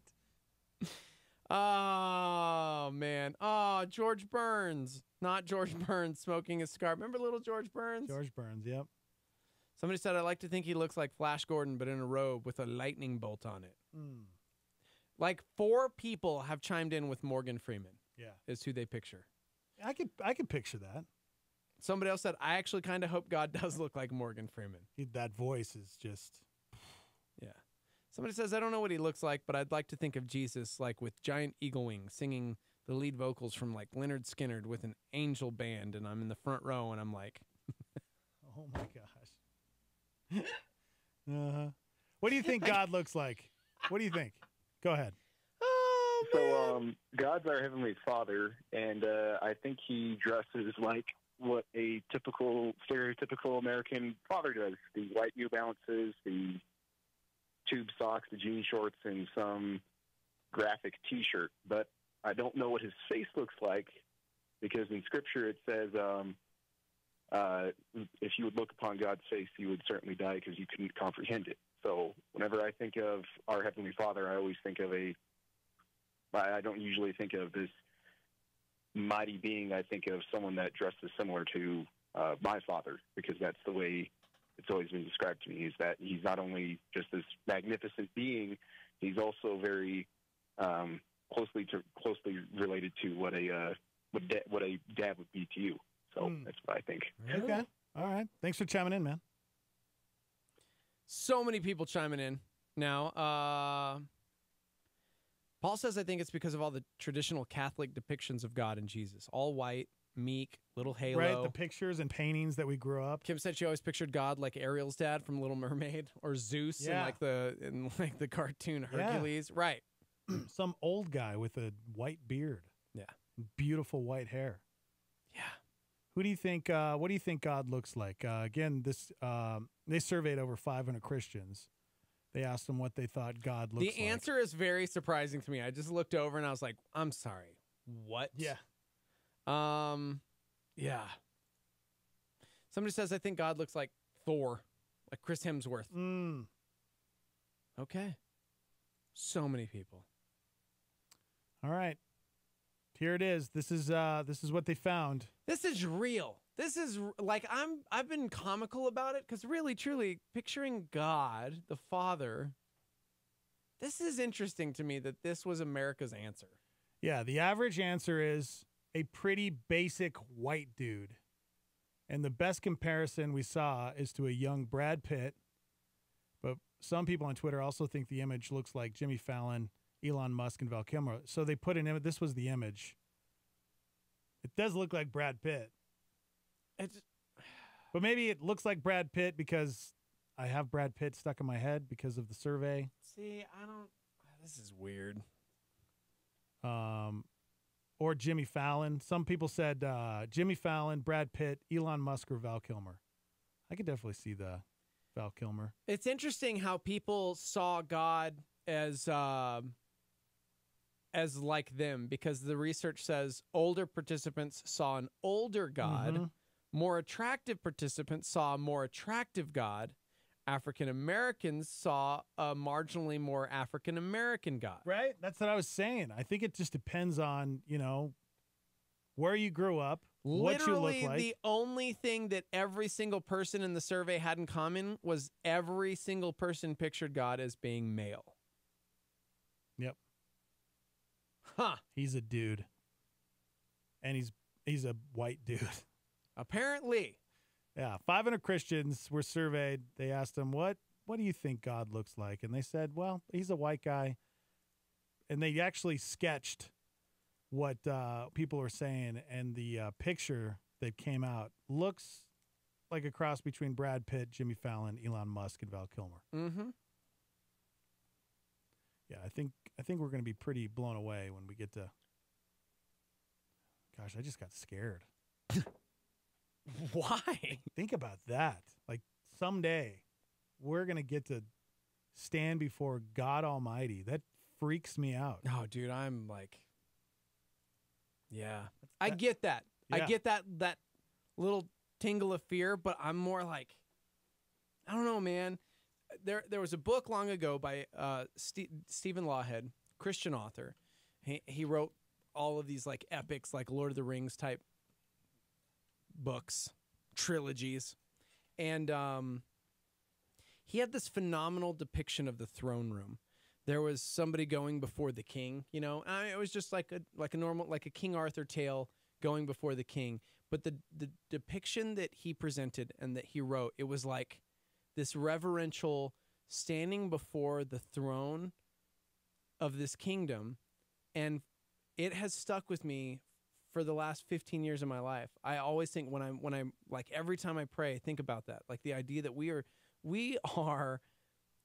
Oh, man. Oh, George Burns. Not George Burns smoking a cigar. Remember little George Burns? George Burns, yep. Somebody said, I like to think he looks like Flash Gordon, but in a robe with a lightning bolt on it. Mm. Like 4 people have chimed in with Morgan Freeman. Yeah. Is who they picture. I could picture that. Somebody else said, I actually kind of hope God does look like Morgan Freeman. That voice is just... Yeah. Somebody says, I don't know what he looks like, but I'd like to think of Jesus like with giant eagle wings singing the lead vocals from like Leonard Skinner with an angel band, and I'm in the front row, and I'm like... Oh, my gosh. Uh-huh. What do you think God looks like? What do you think? Go ahead. So, God's our Heavenly Father, and I think he dresses like what a stereotypical American father does. The white New Balances, the tube socks, the jean shorts, and some graphic T-shirt. But I don't know what his face looks like, because in Scripture it says if you would look upon God's face, you would certainly die because you couldn't comprehend it. So whenever I think of our Heavenly Father, I always think of I don't usually think of this mighty being. I think of someone that dresses similar to my father, because that's the way it's always been described to me, is that he's not only just this magnificent being, he's also very closely related to what a dad would be to you. So that's what I think. Okay. All right. Thanks for chiming in, man. So many people chiming in now. Paul says, I think it's because of all the traditional Catholic depictions of God and Jesus. All white, meek, little halo. Right, the pictures and paintings that we grew up. Kim said she always pictured God like Ariel's dad from Little Mermaid, or Zeus in the cartoon Hercules. Yeah. Right. Some old guy with a white beard. Yeah. Beautiful white hair. Yeah. Who do you think? What do you think God looks like? Again, they surveyed over 500 Christians. They asked them what they thought God looks like. The answer is very surprising to me. I just looked over and I was like, I'm sorry. What? Yeah. Yeah. Somebody says, I think God looks like Thor, like Chris Hemsworth. Okay. So many people. All right. Here it is. This is what they found. This is real. This is like, I've been comical about it because really, truly, picturing God, the Father, this is interesting to me that this was America's answer. Yeah, the average answer is a pretty basic white dude. And the best comparison we saw is to a young Brad Pitt. But some people on Twitter also think the image looks like Jimmy Fallon, Elon Musk, and Val Kilmer. So they put an image. This was the image. It does look like Brad Pitt. But maybe it looks like Brad Pitt because I have Brad Pitt stuck in my head because of the survey. See, I don't. This is weird. Or Jimmy Fallon. Some people said Jimmy Fallon, Brad Pitt, Elon Musk, or Val Kilmer. I could definitely see the Val Kilmer. It's interesting how people saw God as like them, because the research says older participants saw an older God, more attractive participants saw a more attractive God, African Americans saw a marginally more African American God. Right? That's what I was saying. I think it just depends on, where you grew up, what you look like. The only thing that every single person in the survey had in common was every single person pictured God as being male. Yep. Huh. He's a dude. And he's a white dude. Apparently. Yeah. 500 Christians were surveyed. They asked them, what do you think God looks like? And they said, well, he's a white guy. And they actually sketched what people were saying. And the picture that came out looks like a cross between Brad Pitt, Jimmy Fallon, Elon Musk, and Val Kilmer. Mm-hmm. Yeah, I think we're going to be pretty blown away when we get to. Gosh, I just got scared. Why? Think about that. Like someday we're going to get to stand before God Almighty. That freaks me out. Oh, dude, I'm like, yeah. I get that. Yeah. I get that little tingle of fear, but I'm more like, I don't know, man. There was a book long ago by Stephen Lawhead, Christian author. He wrote all of these like epics, like Lord of the Rings type books, trilogies. And he had this phenomenal depiction of the throne room. There was somebody going before the king, it was just like a normal, like a King Arthur tale going before the king. But the depiction that he presented and that he wrote, it was like this reverential standing before the throne of this kingdom. And it has stuck with me for the last 15 years of my life. I always think when I'm like, every time I pray, I think about that. Like the idea that we are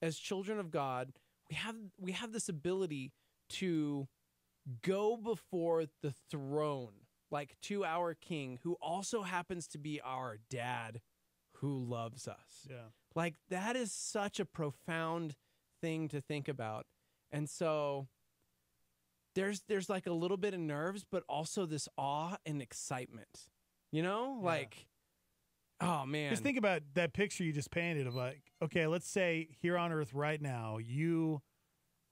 as children of God, we have this ability to go before the throne, like to our King, who also happens to be our dad who loves us. Yeah. Like that is such a profound thing to think about. And so there's like a little bit of nerves, but also this awe and excitement, like, oh man. Just think about that picture you just painted of like, okay, let's say here on earth right now, you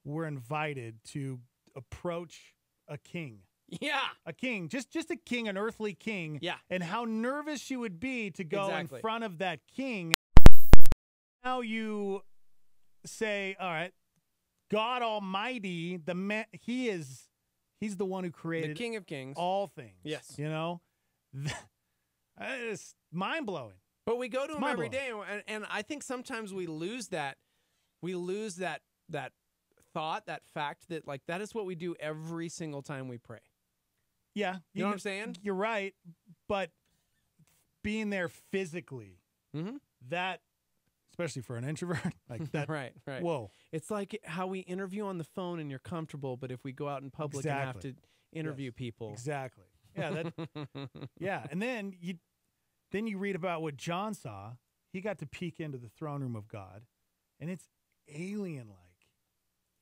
were invited to approach a king. Yeah. A king, just a king, an earthly king. Yeah. And how nervous you would be to go in front of that king. Now you say, all right, God Almighty, the man, he's the one who created the King of Kings, all things. Yes. It's mind blowing. But we go to him every day, and I think sometimes we lose that thought, that fact that like that is what we do every single time we pray. Yeah. You know what I'm saying? You're right. But being there physically, that, especially for an introvert, like that. Right. Whoa. It's like how we interview on the phone and you're comfortable, but if we go out in public and have to interview people. Exactly. Yeah. Yeah. And then you read about what John saw. He got to peek into the throne room of God, and it's alien-like.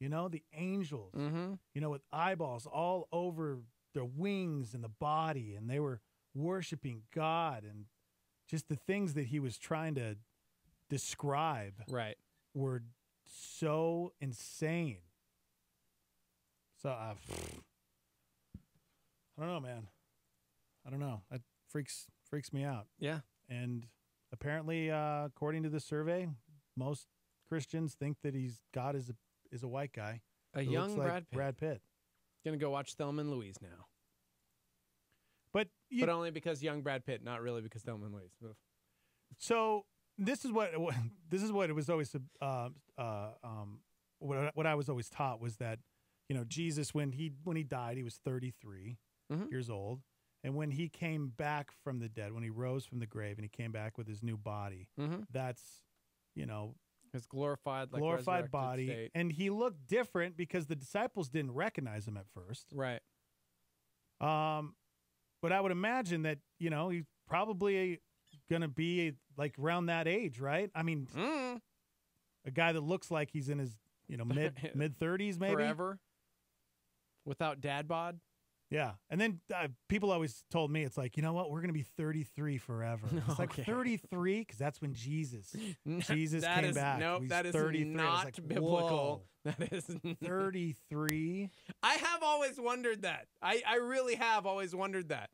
The angels, with eyeballs all over their wings and the body, and they were worshiping God, and just the things that he was trying to describe were so insane. So I don't know, man. I don't know. That freaks me out. Yeah. And apparently, according to the survey, most Christians think that God is a white guy. A young looks like Brad Pitt. Gonna go watch Thelma and Louise now. But only because young Brad Pitt, not really because Thelma and Louise. So this is what it was always what I was always taught was that, you know, Jesus when he died, he was 33 years old, and when he came back from the dead, when he rose from the grave and he came back with his new body, that's, you know, his glorified body, state. And he looked different because the disciples didn't recognize him at first, right? But I would imagine that, you know, he's probably going to be like around that age, right? I mean, a guy that looks like he's in his, you know, mid 30s, maybe forever, without dad bod. Yeah, and then people always told me, it's like, you know what, we're going to be 33 forever. It's like 33 because that's when Jesus came back. Nope, He's that is 33. not like, biblical. That is 33. I have always wondered that. I really have always wondered that.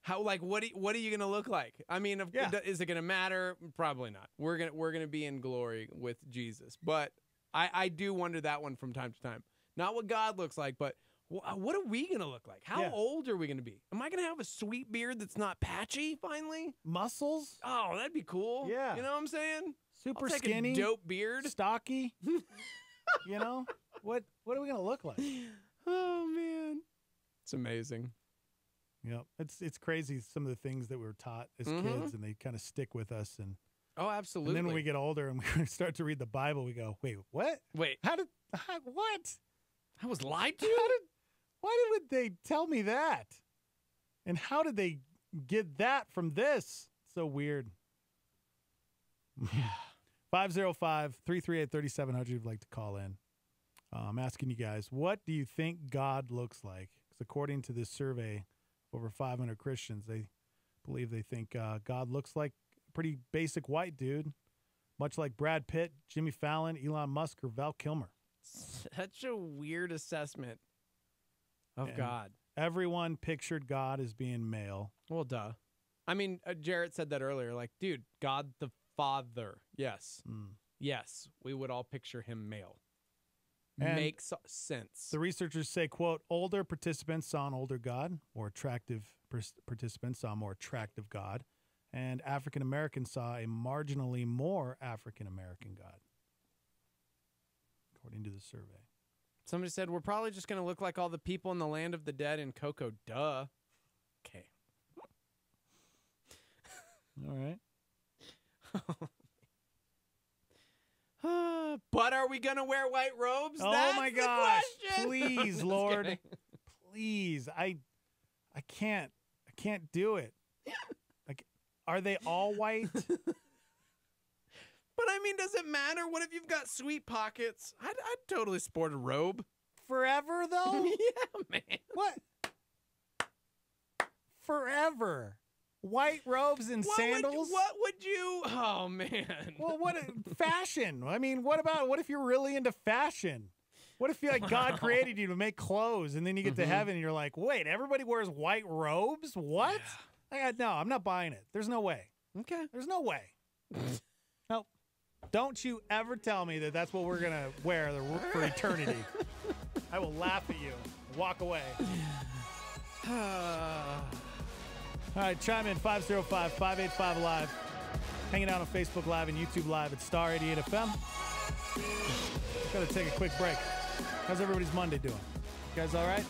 How, like, what are you going to look like? I mean, is it going to matter? Probably not. We're gonna be in glory with Jesus. But I do wonder that one from time to time. Not what God looks like, but what are we going to look like? How old are we going to be? Am I going to have a sweet beard that's not patchy finally? Muscles? Oh, that'd be cool. Yeah. You know what I'm saying? Super I'll take skinny. a dope beard. Stocky. You know? What are we going to look like? Oh, man. It's amazing. Yep. It's crazy, some of the things that we were taught as kids, and they kind of stick with us. And oh, absolutely. And then when we get older and we start to read the Bible, we go, wait, what? Wait. What? I was lied to? Why would they tell me that? And how did they get that from this? So weird. 505-338-3700 if you'd like to call in. I'm asking you guys, what do you think God looks like? Because according to this survey, over 500 Christians, they think God looks like a pretty basic white dude, much like Brad Pitt, Jimmy Fallon, Elon Musk, or Val Kilmer. Such a weird assessment of God. Everyone pictured God as being male. Well, duh. I mean, Jarrett said that earlier. Like, dude, God the Father. Yes. Yes, we would all picture him male. And makes sense. The researchers say, quote, older participants saw an older God, more attractive participants saw a more attractive God, and African Americans saw a marginally more African American God, according to the survey. Somebody said, we're probably just going to look like all the people in the land of the dead in Coco. Duh. Okay. All right. But are we going to wear white robes? Oh, That's my the gosh. question. Please, Lord. Please. I can't do it. Like, are they all white? But I mean, does it matter? What if you've got sweet pockets? I'd totally sport a robe. Forever, though? Yeah, man. What? Forever. White robes and sandals? What would you... Oh, man. Well, what fashion? I mean, what if you're really into fashion? What if God created you to make clothes, and then you get to heaven and you're like, wait, everybody wears white robes? What? Yeah. No, I'm not buying it. There's no way. Okay. There's no way. Nope. Don't you ever tell me that that's what we're going to wear for eternity. I will laugh at you. Walk away. All right, chime in 505-585-LIVE. Hanging out on Facebook Live and YouTube Live at Star 88 FM. Got to take a quick break. How's everybody's Monday doing? You guys all right?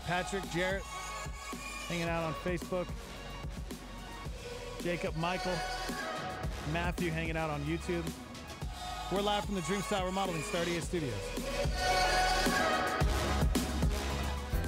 Patrick, Jarrett, hanging out on Facebook. Jacob, Michael, Matthew hanging out on YouTube. We're live from the Dreamstyle Remodeling Star 88 Studios.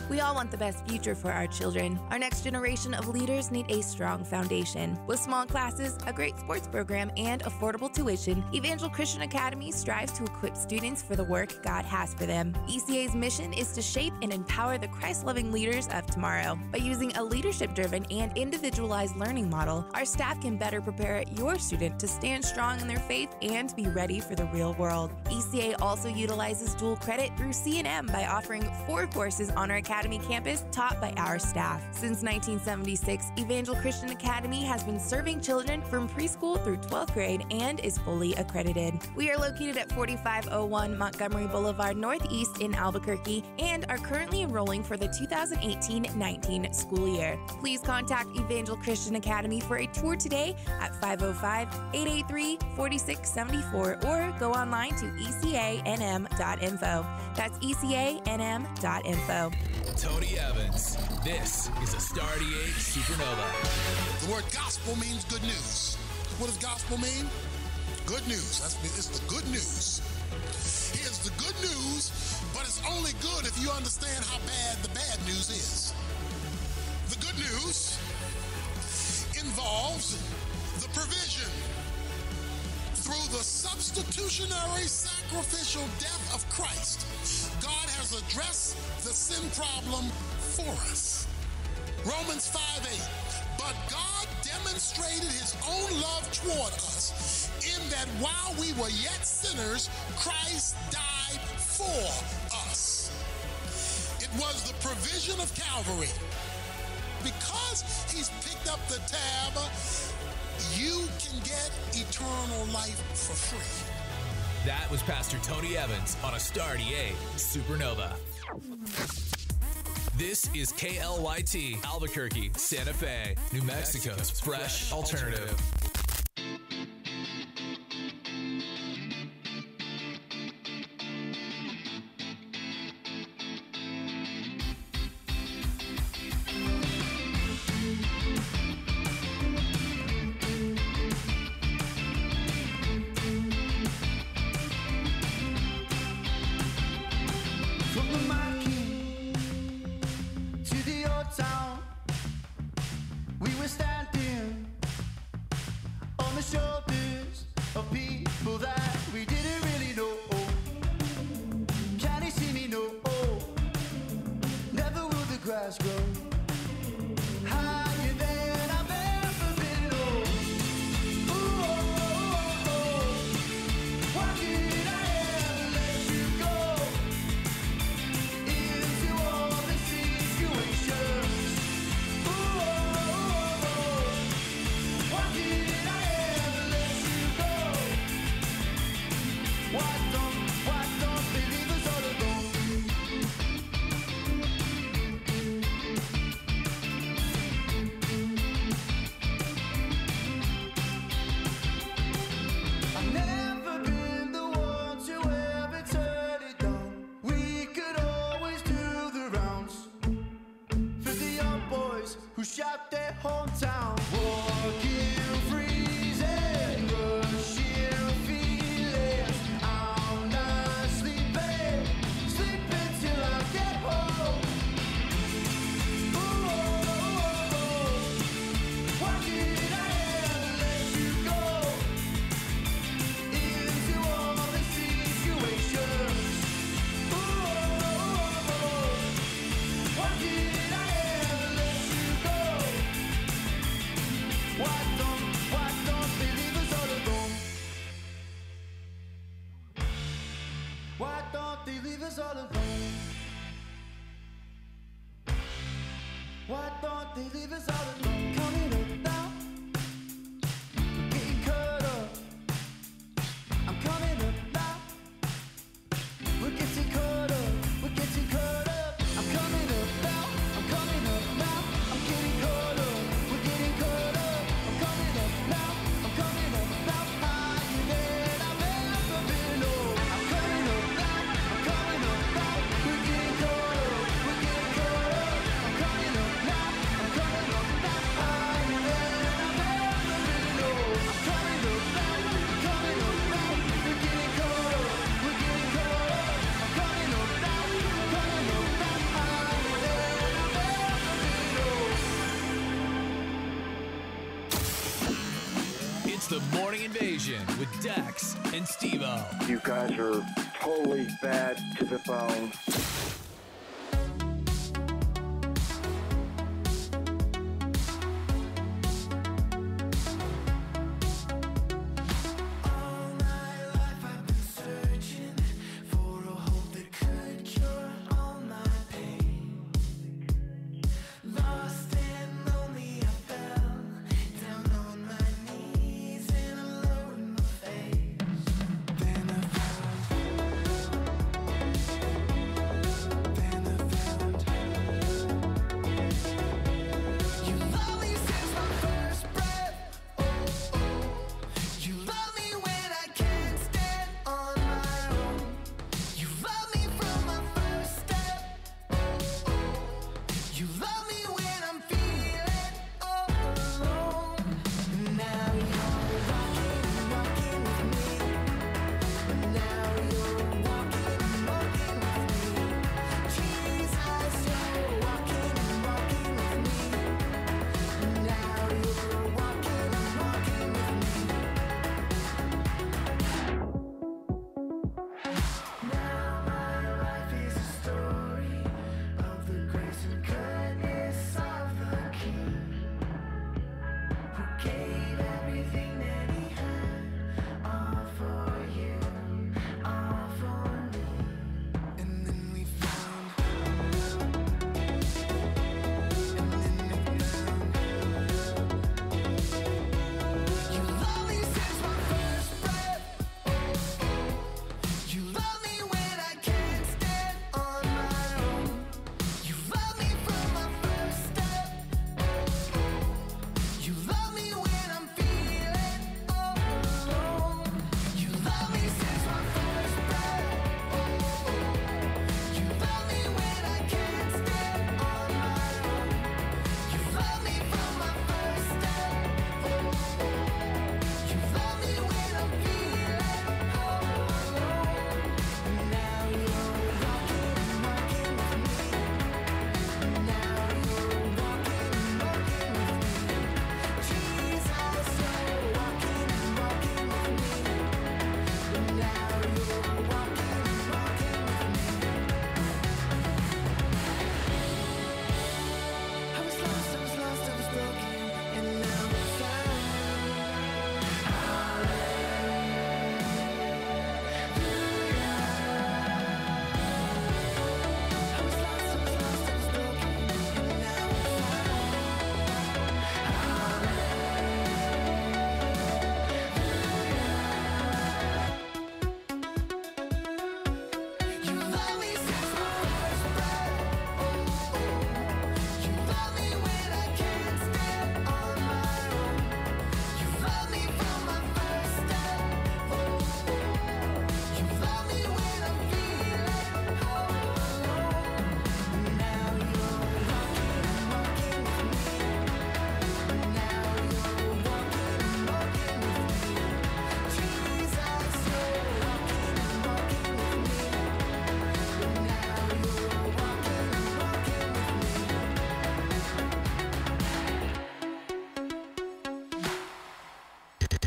We all want the best future for our children. Our next generation of leaders need a strong foundation. With small classes, a great sports program, and affordable tuition, Evangel Christian Academy strives to equip students for the work God has for them. ECA's mission is to shape and empower the Christ-loving leaders of tomorrow. By using a leadership-driven and individualized learning model, our staff can better prepare your student to stand strong in their faith and be ready for the real world. ECA also utilizes dual credit through C&M by offering 4 courses on our Academy campus taught by our staff. Since 1976, Evangel Christian Academy has been serving children from preschool through 12th grade and is fully accredited. We are located at 4501 Montgomery Boulevard Northeast in Albuquerque, and our currently enrolling for the 2018-19 school year. Please contact Evangel Christian Academy for a tour today at 505-883-4674 or go online to ecanm.info. That's ecanm.info. Tony Evans. This is a Star 88 Supernova. The word gospel means good news. What does gospel mean? Good news. It's the good news. Here's the good news, but it's only good if you understand how bad the bad news is. The good news involves the provision through the substitutionary sacrificial death of Christ. God has addressed the sin problem for us. Romans 5:8. But God demonstrated his own love toward us in that while we were yet sinners, Christ died for us. It was the provision of Calvary. Because he's picked up the tab, you can get eternal life for free. That was Pastor Tony Evans on a Star 88 Supernova. This is KLYT, Albuquerque, Santa Fe, New Mexico's fresh alternative. From the marquee to the old town, we were standing on the shoulders of people that we didn't really know. Can you see me? No. Never will the grass grow higher than I've ever been. Why did I ever let you go into all the situations? Why did I ever let you go? Why don't they leave us all alone? I've never been the one to ever turn it down. We could always do the rounds for the young boys who shout their hometown. Walking, freezing, rushing feelings. I'm not sleeping till I get home. Why did I ever let you go into all the situations? Why did I ever let you go? Why don't they leave us all alone? Why don't they leave us all alone? Why don't they leave us all alone? Coming up now, we're getting cut up. I'm coming up now, we're getting caught up. We're getting caught up. I'm coming up now, I'm coming up now. I'm getting caught up. We're getting caught up. I'm coming up now, I'm coming up now. Higher than I've ever been. I'm coming up now, I'm coming up now. We're getting caught up. We're getting caught up. I'm coming up now, I'm coming up now. Higher than I've ever been. I'm coming up now, I'm coming up now. We're getting caught up. We're getting caught up. I'm coming up now, I'm coming up now. Higher than I've ever been. It's the Morning Invasion with Dex and Steve-O. You guys are totally bad to the bone. Searching for a hope that could cure all my pain. Lost and lonely, I fell down on my knees and alone in my face. Then I found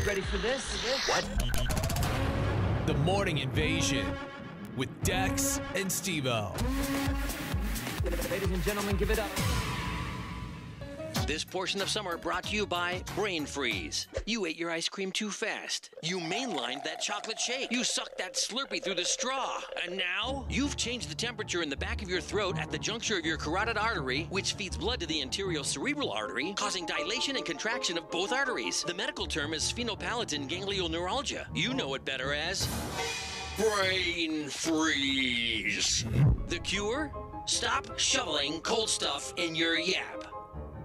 Ready for this? What? The Morning Invasion with Dex and Steve-O. Ladies and gentlemen, give it up. This portion of summer brought to you by Brain Freeze. You ate your ice cream too fast. You mainlined that chocolate shake. You sucked that Slurpee through the straw. And now, you've changed the temperature in the back of your throat at the juncture of your carotid artery, which feeds blood to the anterior cerebral artery, causing dilation and contraction of both arteries. The medical term is phenopalatin ganglioneuralgia. You know it better as Brain Freeze. The cure? Stop shoveling cold stuff in your yap.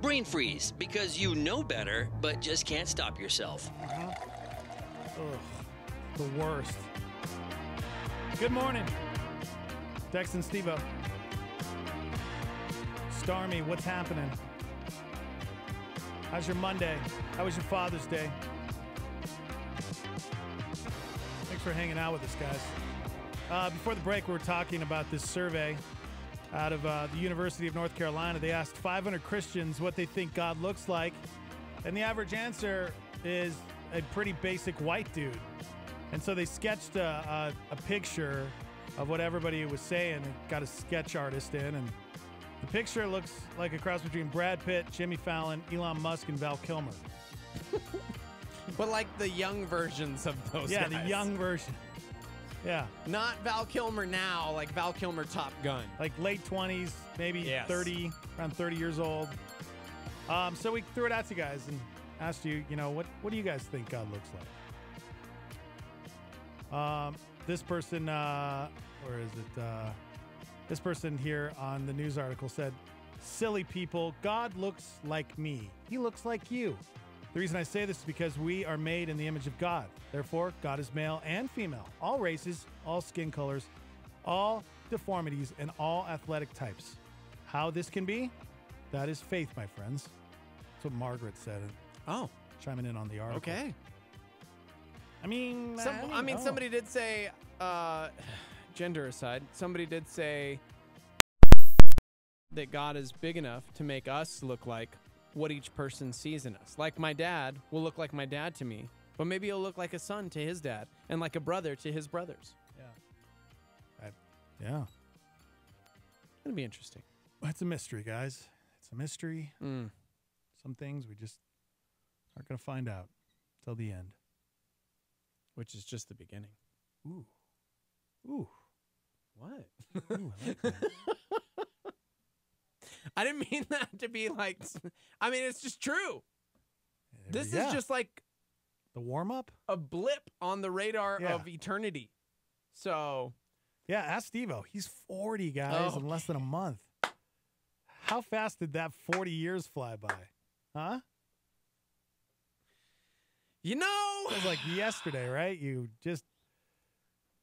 Brain Freeze, because you know better, but just can't stop yourself. Ugh, the worst. Good morning. Dex and Steve-O. Stormy, what's happening? How's your Monday? How was your Father's Day? Thanks for hanging out with us, guys. Before the break, we were talking about this survey out of the University of North Carolina. They asked 500 Christians what they think God looks like, and the average answer is a pretty basic white dude. And so they sketched a picture of what everybody was saying and got a sketch artist in, and the picture looks like a cross between Brad Pitt, Jimmy Fallon, Elon Musk, and Val Kilmer. But like the young versions of those guys. Yeah, the young version. Yeah. Not Val Kilmer now, like Val Kilmer Top Gun. Like late 20s, maybe 30, around 30 years old. So we threw it out to you guys and asked you, what do you guys think God looks like? This person, where is it? This person here on the news article said, silly people, God looks like me. He looks like you. The reason I say this is because we are made in the image of God. Therefore, God is male and female, all races, all skin colors, all deformities, and all athletic types. How this can be? That is faith, my friends. That's what Margaret said. Oh. Chiming in on the article. Okay. I mean, somebody did say, gender aside, somebody did say that God is big enough to make us look like what each person sees in us. Like my dad will look like my dad to me, but maybe he'll look like a son to his dad and like a brother to his brothers. Yeah. Yeah. It'll be interesting. It's a mystery, guys. It's a mystery. Some things we just aren't going to find out till the end. Which is just the beginning. Ooh. Ooh. What? Ooh, I like that. I didn't mean that to be like, it's just true. This is just like the warm-up? A blip on the radar of eternity. So. Yeah, ask Steve-O. He's 40, guys, in less than a month. How fast did that 40 years fly by? Huh? It was like yesterday, right? You just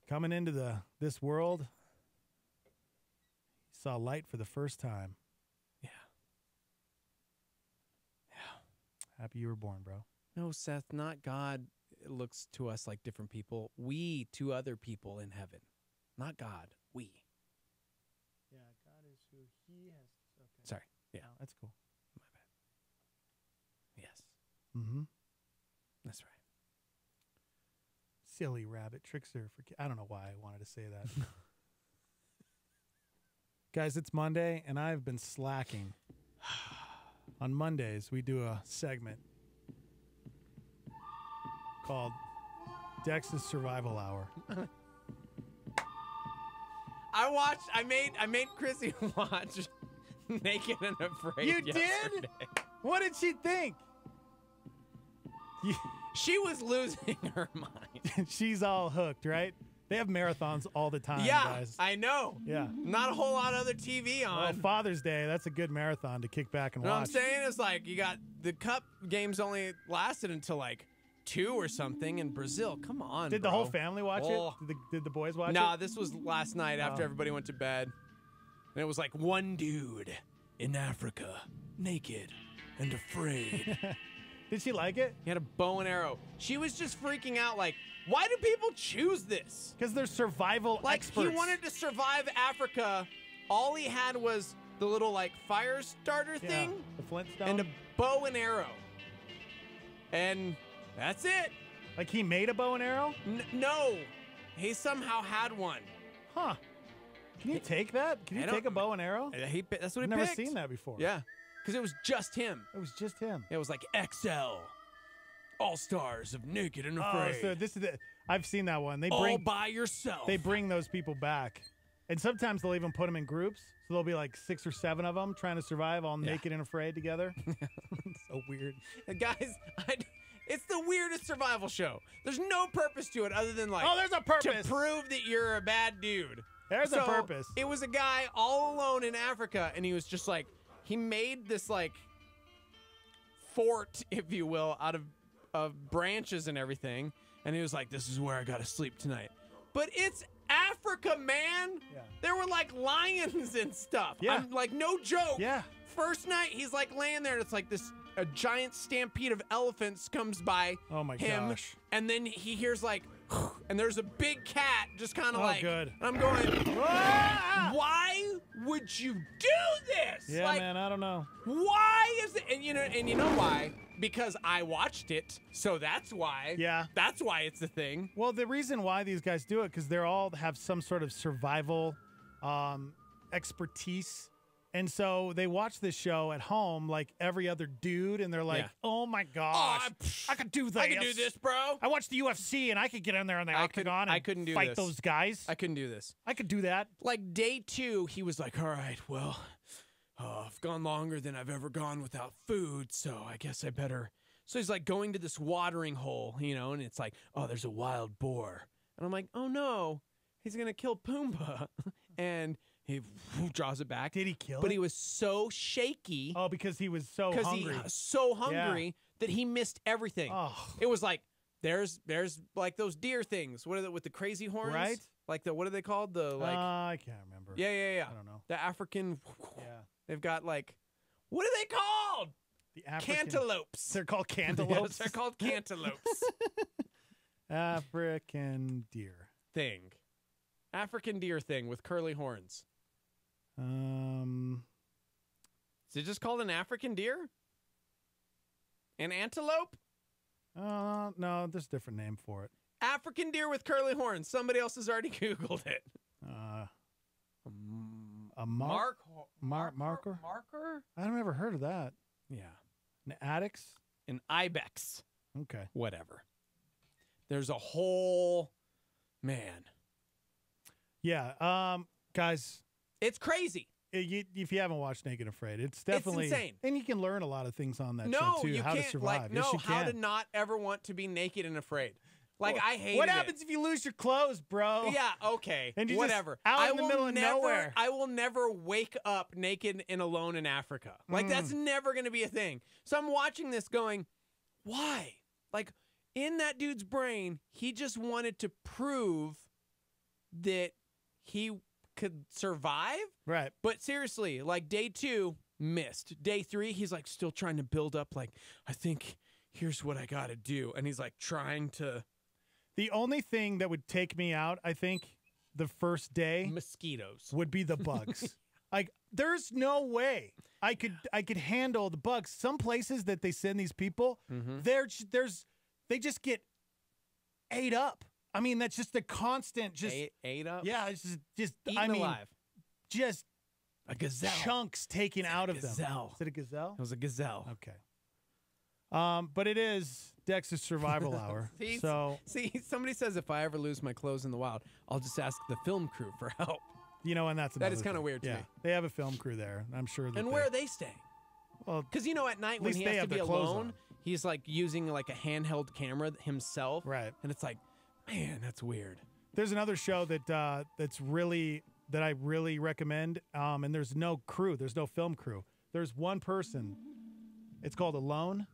coming into this world, saw light for the first time. Happy you were born, bro. No, Seth, not God looks to us like different people. We to other people in heaven. Not God. We. Yeah, God is who he has. Okay. Sorry. Yeah. Oh, that's cool. My bad. Yes. Mm-hmm. That's right. Silly rabbit trickster. I don't know why I wanted to say that. Guys, it's Monday, and I've been slacking. On Mondays, we do a segment called Dex's Survival Hour. I made Chrissy watch Naked and Afraid. You did? What did she think? She was losing her mind. She's all hooked, right? They have marathons all the time, guys. I know. Yeah. Not a whole lot of other TV on. Well, Father's Day, that's a good marathon to kick back and watch. What I'm saying is, like, you got the Cup games only lasted until, like, 2 or something in Brazil. Come on, Did the whole family watch it? Did the boys watch it? Nah, this was last night after everybody went to bed. And it was like one dude in Africa, naked and afraid. Did she like it? He had a bow and arrow. She was just freaking out, like, why do people choose this? Because they're survival experts. He wanted to survive Africa. All he had was the little, like, fire starter thing. The Flintstone. And a bow and arrow. And that's it. Like he made a bow and arrow? No. He somehow had one. Huh. Can you take that? Can you take a bow and arrow? That's what he I've never picked. seen that before. Yeah. Because it was just him. It was just him. It was like XL. All-Stars of Naked and Afraid. Oh, so this is I've seen that one. They All bring by yourself. They bring those people back. And sometimes they'll even put them in groups. So there'll be like 6 or 7 of them trying to survive all naked and afraid together. So weird. And guys, it's the weirdest survival show. There's no purpose to it other than like, oh, there's a purpose to prove that you're a bad dude. There's a purpose. It was a guy all alone in Africa, and he was just like, he made this like fort, if you will, out of branches and everything. And he was like, this is where I gotta sleep tonight. But it's Africa, man. Yeah. There were like lions and stuff. Yeah. I'm like, no joke. Yeah. First night, he's like laying there, and it's like a giant stampede of elephants comes by Oh my him, gosh. and then he hears like, and there's a big cat just kind of Oh, like, good. and I'm going, Ah! why would you do this? Yeah, like, man, I don't know. why is it? And you know why? Because I watched it, so that's why. Yeah. That's why it's a thing. Well, the reason why these guys do it, because they all have some sort of survival expertise. And so they watch this show at home like every other dude, and they're like, Yeah. oh my gosh, I could do this. I can do this, bro. I watched the UFC, and I could get in there in the octagon I and couldn't do fight this. those guys. I couldn't do this. I could do that. Like day 2, he was like, all right, well, I've gone longer than I've ever gone without food, so I guess I better. So he's like going to this watering hole, and it's like, oh, there's a wild boar. And I'm like, oh no, he's going to kill Pumbaa. And he draws it back. Did he kill But it? he was so shaky. Oh, because he was so hungry. That he missed everything. Oh. It was like, there's like those deer things. What are they, with the crazy horns? Right. Like what are they called? The like. I can't remember. Yeah. I don't know. The African. Yeah. They've got like, what are they called? The African Cantaloupes. They're called cantaloupes. Yes, they're called cantaloupes. African deer. Thing. African deer thing with curly horns. Is it just called an African deer? An antelope? No, there's a different name for it. African deer with curly horns. Somebody else has already Googled it. A marker? Marker? I've never heard of that. Yeah. An adix? An ibex. Okay. Whatever. There's a whole man. Yeah. Guys. It's crazy. If you haven't watched Naked and Afraid, it's definitely insane. And you can learn a lot of things on that show No, too. you How can't. to survive. Like, Yes, no, you how can. to not ever want to be naked and afraid. Like, I hate it. What happens if you lose your clothes, bro? Yeah, okay. And you're whatever. just out I in the will middle of never, nowhere. I will never wake up naked and alone in Africa. Like, that's never going to be a thing. So I'm watching this going, why? Like, in that dude's brain, he just wanted to prove that he could survive. Right. But seriously, like day 2, missed. Day 3, he's like still trying to build up, like, I think here's what I got to do. And he's like trying to. The only thing that would take me out, I think, the first day, mosquitoes, would be the bugs. Like, there's no way I could handle the bugs. Some places that they send these people, they just get ate up. I mean, that's just a constant ate up. Yeah, it's just Eaten alive. Just a gazelle. Chunks taken out of them. Gazelle. Is it a gazelle? It was a gazelle. Okay. But it is Dex's Survival Hour. See, somebody says if I ever lose my clothes in the wild, I'll just ask the film crew for help. And that's that is kind of weird to me. They have a film crew there. I'm sure. And where are they staying? Well, because at night when he has to be alone, he's like using like a handheld camera himself. Right. And it's like, man, that's weird. There's another show that I really recommend. And there's no crew. There's no film crew. There's one person. It's called Alone.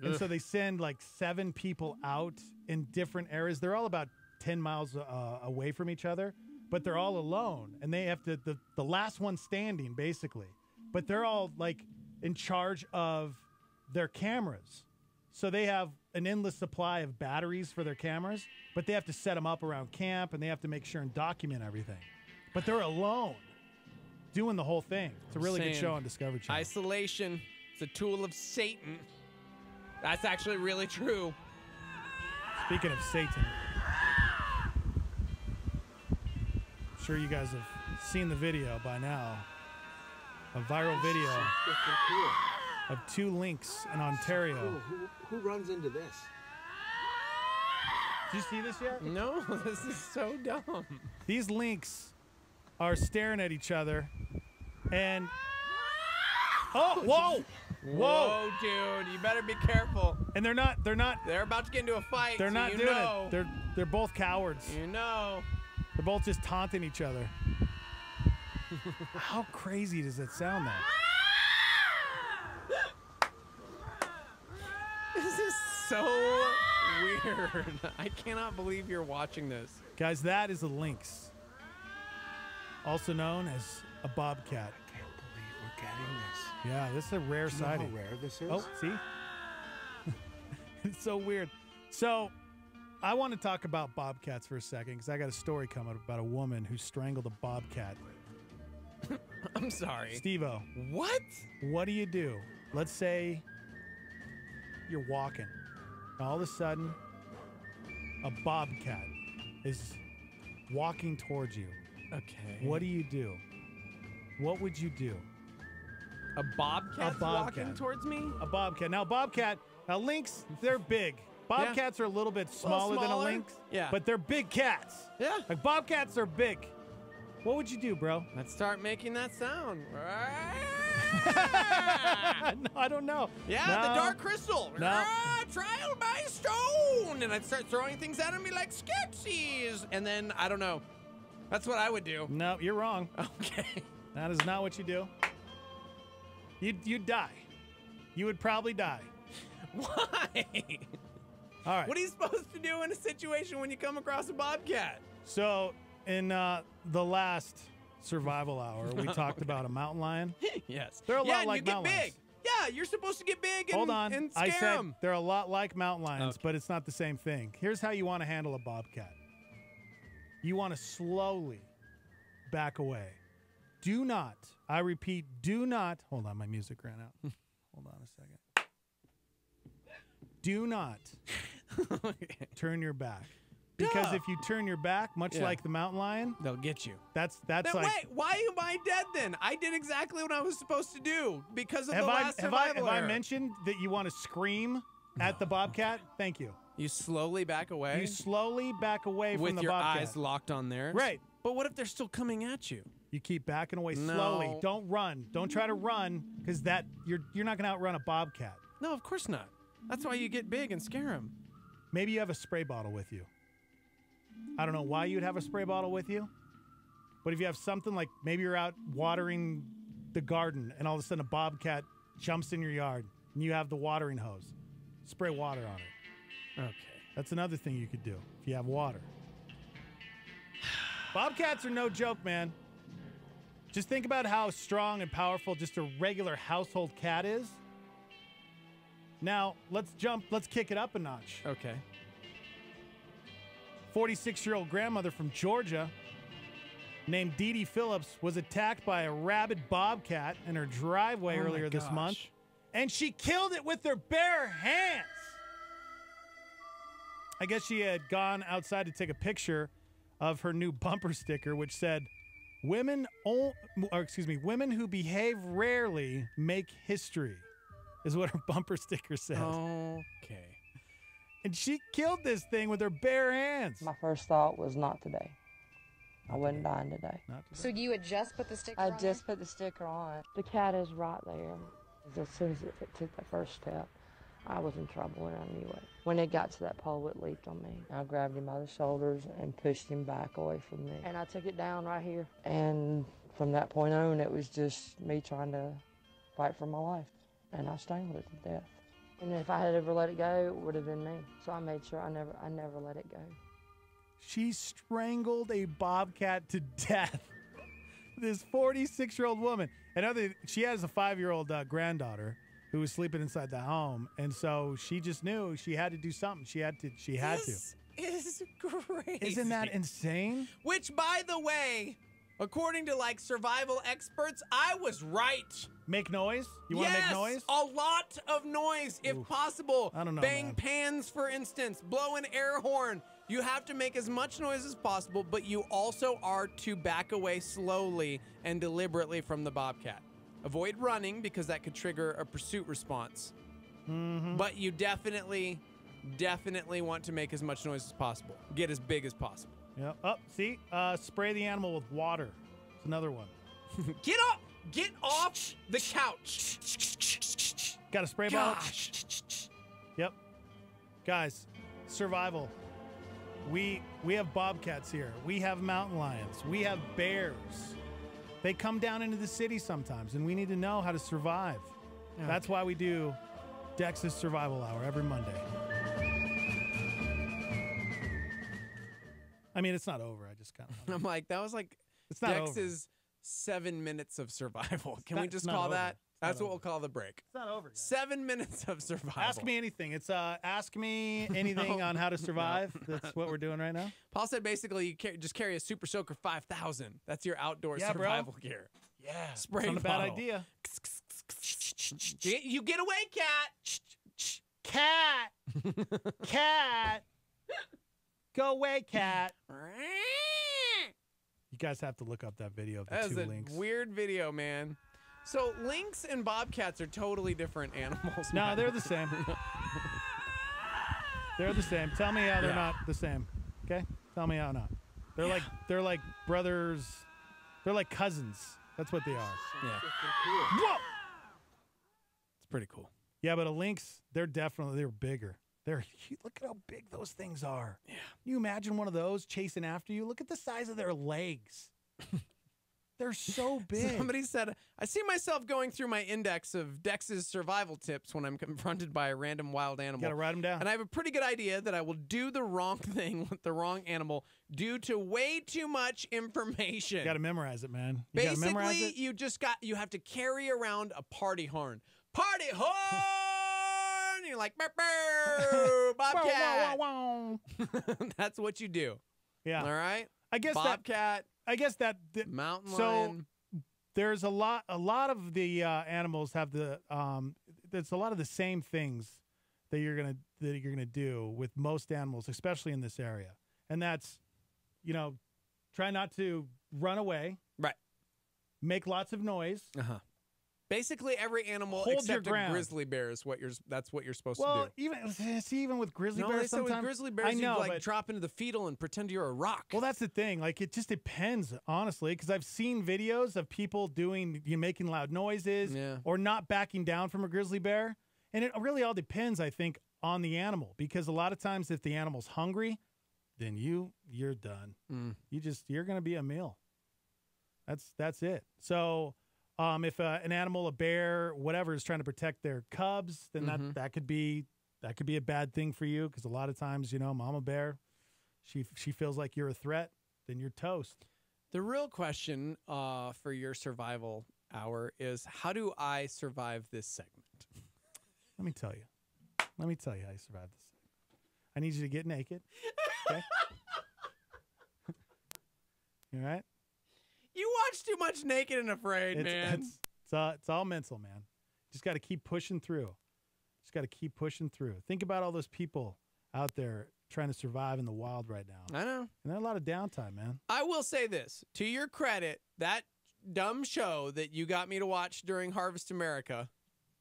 And so they send like 7 people out in different areas. They're all about 10 miles away from each other, but they're all alone. And they have to, the last one standing, basically. But they're all like in charge of their cameras. So they have an endless supply of batteries for their cameras, but they have to set them up around camp and they have to make sure and document everything. But they're alone doing the whole thing. It's a really good show on Discovery Channel. Isolation. It's a tool of Satan. That's actually really true. Speaking of Satan, I'm sure you guys have seen the video by now. A viral video of two lynx in Ontario. Who runs into this? Did you see this yet? No, this is so dumb. These lynx are staring at each other, and whoa, dude, you better be careful. And they're not. They're about to get into a fight. They're so not you doing know. it. They're both cowards. You know. They're both just taunting each other. How crazy does that sound, though? This is so weird. I cannot believe you're watching this. Guys, that is a lynx, also known as a bobcat. I can't believe we're getting this. Yeah, this is a rare Do you know sighting. how rare this is? Oh, see? It's so weird. So, I want to talk about bobcats for a second because I got a story coming about a woman who strangled a bobcat. I'm sorry. Steve-O. What? What do you do? Let's say you're walking. All of a sudden, a bobcat is walking towards you. Okay. What do you do? What would you do? A bobcat's walking towards me? A bobcat. Now, lynx, they're big. Bobcats are a little bit smaller than a lynx. Yeah. But they're big cats. Yeah. Like, bobcats are big. What would you do, bro? Let's start making that sound. No, I don't know. Yeah, No. the dark crystal. No. Trial by stone. And I'd start throwing things at me like Skeksis. And then, I don't know. That's what I would do. No, you're wrong. Okay. That is not what you do. You'd die. You would probably die. Why? All right. What are you supposed to do in a situation when you come across a bobcat? So, in the last survival hour, we talked about a mountain lion. Yes. They're a lot and like you get mountain big. lions. Yeah, you're supposed to get big and, Hold on. and I scare said them. they're a lot like mountain lions, but it's not the same thing. Here's how you want to handle a bobcat. You want to slowly back away. Do not, I repeat, do not, hold on, my music ran out. Hold on a second. Do not turn your back. Because if you turn your back, much like the mountain lion, they'll get you. That's Then like. wait, why am I dead then? I did exactly what I was supposed to do because of Have the last have survival I error. mentioned that you want to scream at the bobcat? Thank you. You slowly back away? You slowly back away with from the your bobcat. eyes locked on theirs? Right. But what if they're still coming at you? You keep backing away No. slowly. Don't run. Don't try to run because you're not going to outrun a bobcat. No, of course not. That's why you get big and scare them. Maybe you have a spray bottle with you. I don't know why you'd have a spray bottle with you, but if you have something like maybe you're out watering the garden and all of a sudden a bobcat jumps in your yard and you have the watering hose, spray water on it. Okay. That's another thing you could do if you have water. Bobcats are no joke, man. Just think about how strong and powerful just a regular household cat is. Now, let's kick it up a notch. Okay. 46-year-old grandmother from Georgia named Dee Dee Phillips was attacked by a rabid bobcat in her driveway Oh my earlier this gosh. month, and she killed it with her bare hands. I guess she had gone outside to take a picture of her new bumper sticker, which said, women who behave rarely make history, is what her bumper sticker says. Okay. And she killed this thing with her bare hands. My first thought was not today. I wasn't dying today. So you had just put the sticker I on? just put the sticker on. The cat is right there. As soon as it took that first step, I was in trouble and I knew it. When it got to that pole, it leaped on me. I grabbed him by the shoulders and pushed him back away from me. And I took it down right here. And from that point on, it was just me trying to fight for my life. And I strangled it to death. And if I had ever let it go, it would have been me. So I made sure I never let it go. She strangled a bobcat to death. This 46-year-old woman. She has a 5-year-old granddaughter who was sleeping inside the home, and so she just knew she had to do something. She had to. This is crazy. Isn't that insane? Which, by the way, according to like survival experts, I was right. Make noise? You want to make noise? A lot of noise, if possible. I don't know, Bang man. pans, for instance. Blow an air horn. You have to make as much noise as possible, but you also are to back away slowly and deliberately from the bobcat. Avoid running because that could trigger a pursuit response. Mm-hmm. But you definitely want to make as much noise as possible. Get as big as possible. Yeah. Oh, see? Spray the animal with water. It's another one. Get off the couch. Got a spray bottle? Yep. Guys, survival. We have bobcats here. We have mountain lions. We have bears. They come down into the city sometimes, and we need to know how to survive. Okay. That's why we do Dex's Survival Hour every Monday. I mean, it's not over. I just kind of... I'm like, that was like It's not Dex's 7 minutes of survival. Can we It's just not call over. that? It's not That's what over. we'll call the break. It's not over. 7 minutes of survival. Ask me anything. It's ask me anything No. on how to survive. No. That's what we're doing right now. Paul said basically you just carry a Super Soaker 5000. That's your outdoor Yeah, bro. survival gear. Yeah. Spray It's not a bad bottle. idea. You get away, Cat. Cat. Go away, cat. You guys have to look up that video of the That is two a lynx. weird video, man. So lynx and bobcats are totally different animals. No, man. they're the same. They're the same. Tell me how they're Yeah. not the same. Okay? Tell me how not. They're like brothers. They're like cousins. That's what they are. Yeah. Whoa! It's pretty cool. Yeah, but a lynx, they're bigger. They're huge. Look at how big those things are. Yeah. Can you imagine one of those chasing after you? Look at the size of their legs. They're so big. Somebody said, I see myself going through my index of Dex's survival tips when I'm confronted by a random wild animal. You gotta write them down. And I have a pretty good idea that I will do the wrong thing with the wrong animal due to way too much information. You gotta memorize it, man. You gotta memorize Basically, it. you have to carry around a party horn. Party horn! You're like, burr, burr, bobcat. Wow, wow, wow. That's what you do. Yeah. All right? I guess Bobcat, mountain so lion. there's a lot of the animals have the there's a lot of the same things that you're gonna do with most animals, especially in this area. And that's, try not to run away. Right. Make lots of noise. Uh-huh. Basically, every animal Hold except your a ground. grizzly bear is that's what you're supposed Well, to do. even with grizzly No, bears, they said with sometimes grizzly bears, I know, you but drop into the fetal and pretend you're a rock. well, that's the thing. Like, it just depends, honestly, because I've seen videos of people making loud noises or not backing down from a grizzly bear, and it really all depends, I think, on the animal. Because a lot of times, if the animal's hungry, then you're done. You're going to be a meal. That's it. So, if an animal, a bear, whatever, is trying to protect their cubs, then that could be a bad thing for you, because a lot of times, mama bear, she feels like you're a threat, then you're toast. The real question for your survival hour is, how do I survive this segment? Let me tell you how you survive this. I need you to get naked. Okay? You all right? You watch too much Naked and Afraid, man. It's all mental, man. Just got to keep pushing through. Think about all those people out there trying to survive in the wild right now. I know. And there's a lot of downtime, man. I will say this, to your credit, that dumb show that you got me to watch during Harvest America,